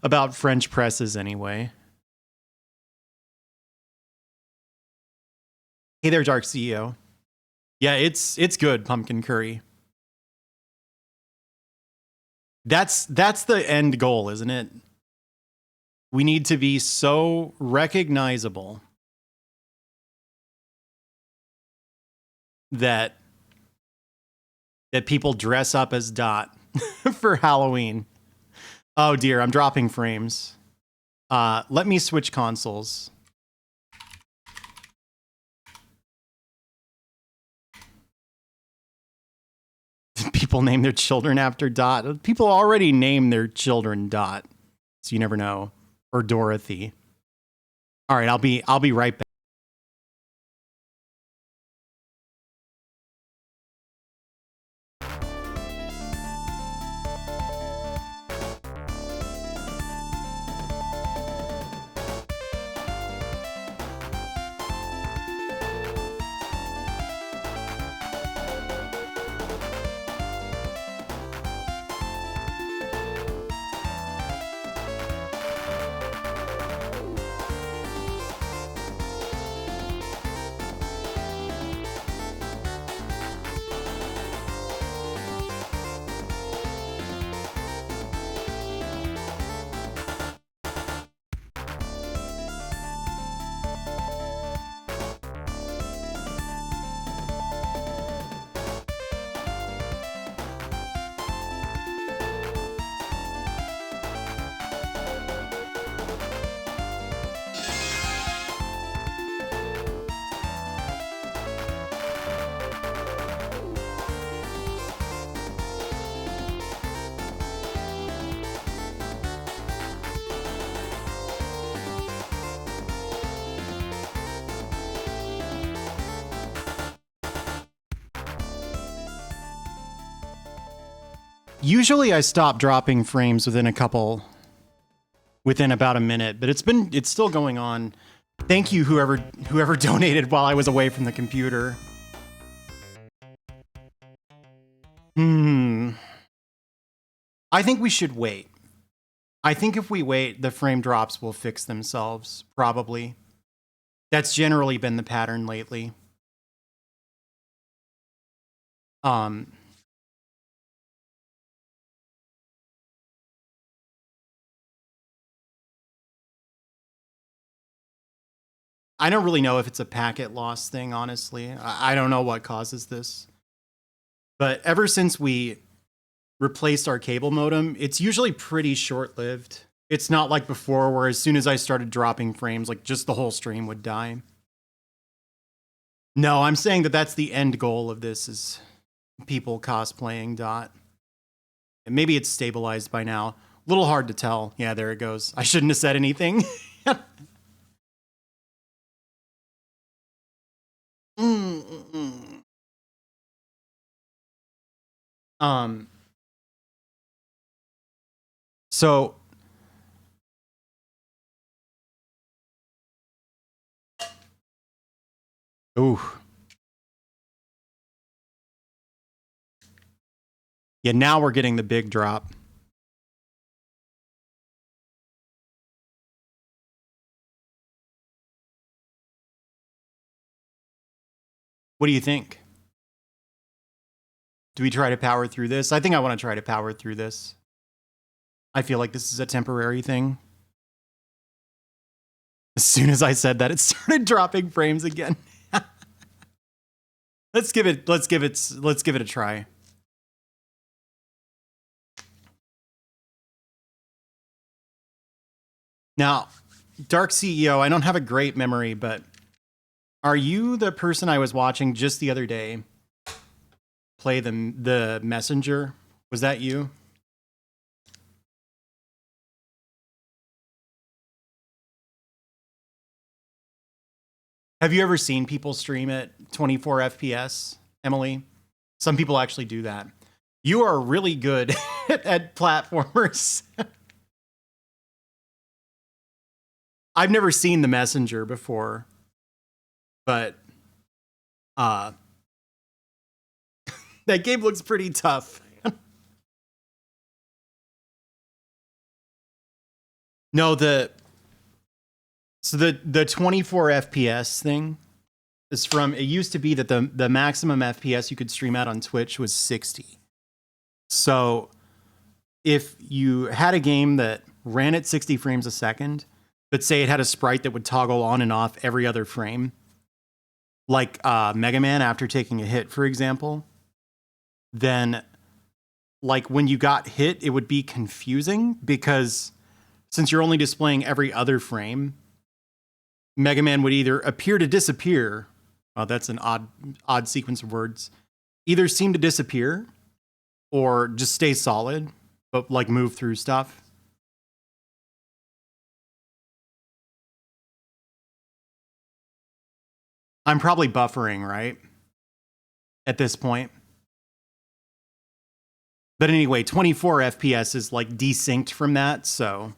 about French presses anyway. Hey there, Dark CEO. Yeah, it's good, pumpkin curry. That's the end goal, isn't it? We need to be so recognizable that people dress up as Dot for Halloween. Oh dear, I'm dropping frames. Let me switch consoles. People name their children after Dot. People already name their children Dot, so you never know. Or Dorothy. All right, I'll be right back. Usually I stop dropping frames within about a minute, but it's still going on. Thank you whoever donated while I was away from the computer. I think we should wait. I think if we wait, the frame drops will fix themselves, probably. That's generally been the pattern lately. I don't really know if it's a packet loss thing, honestly. I don't know what causes this. But ever since we replaced our cable modem, it's usually pretty short-lived. It's not like before where as soon as I started dropping frames, like just the whole stream would die. No, I'm saying that that's the end goal of this is people cosplaying Dot. And maybe it's stabilized by now. A little hard to tell. Yeah, there it goes. I shouldn't have said anything. So ooh. Yeah, now we're getting the big drop. What do you think? Do we try to power through this? I think I want to try to power through this. I feel like this is a temporary thing. As soon as I said that, it started dropping frames again. Let's give it a try. Now, Dark CEO, I don't have a great memory, but are you the person I was watching just the other day play the messenger? Was that you? Have you ever seen people stream at 24 FPS, Emily? Some people actually do that. You are really good at platformers. I've never seen the messenger before, but that game looks pretty tough. No, the 24 FPS thing is from, it used to be that the maximum FPS you could stream out on Twitch was 60. So if you had a game that ran at 60 frames a second, but say it had a sprite that would toggle on and off every other frame, like Mega Man after taking a hit, for example, then like when you got hit, it would be confusing because since you're only displaying every other frame, Mega Man would either appear to disappear. Oh, that's an odd sequence of words. Either seem to disappear or just stay solid, but like move through stuff. I'm probably buffering, right? At this point. But anyway, 24 FPS is like desynced from that, so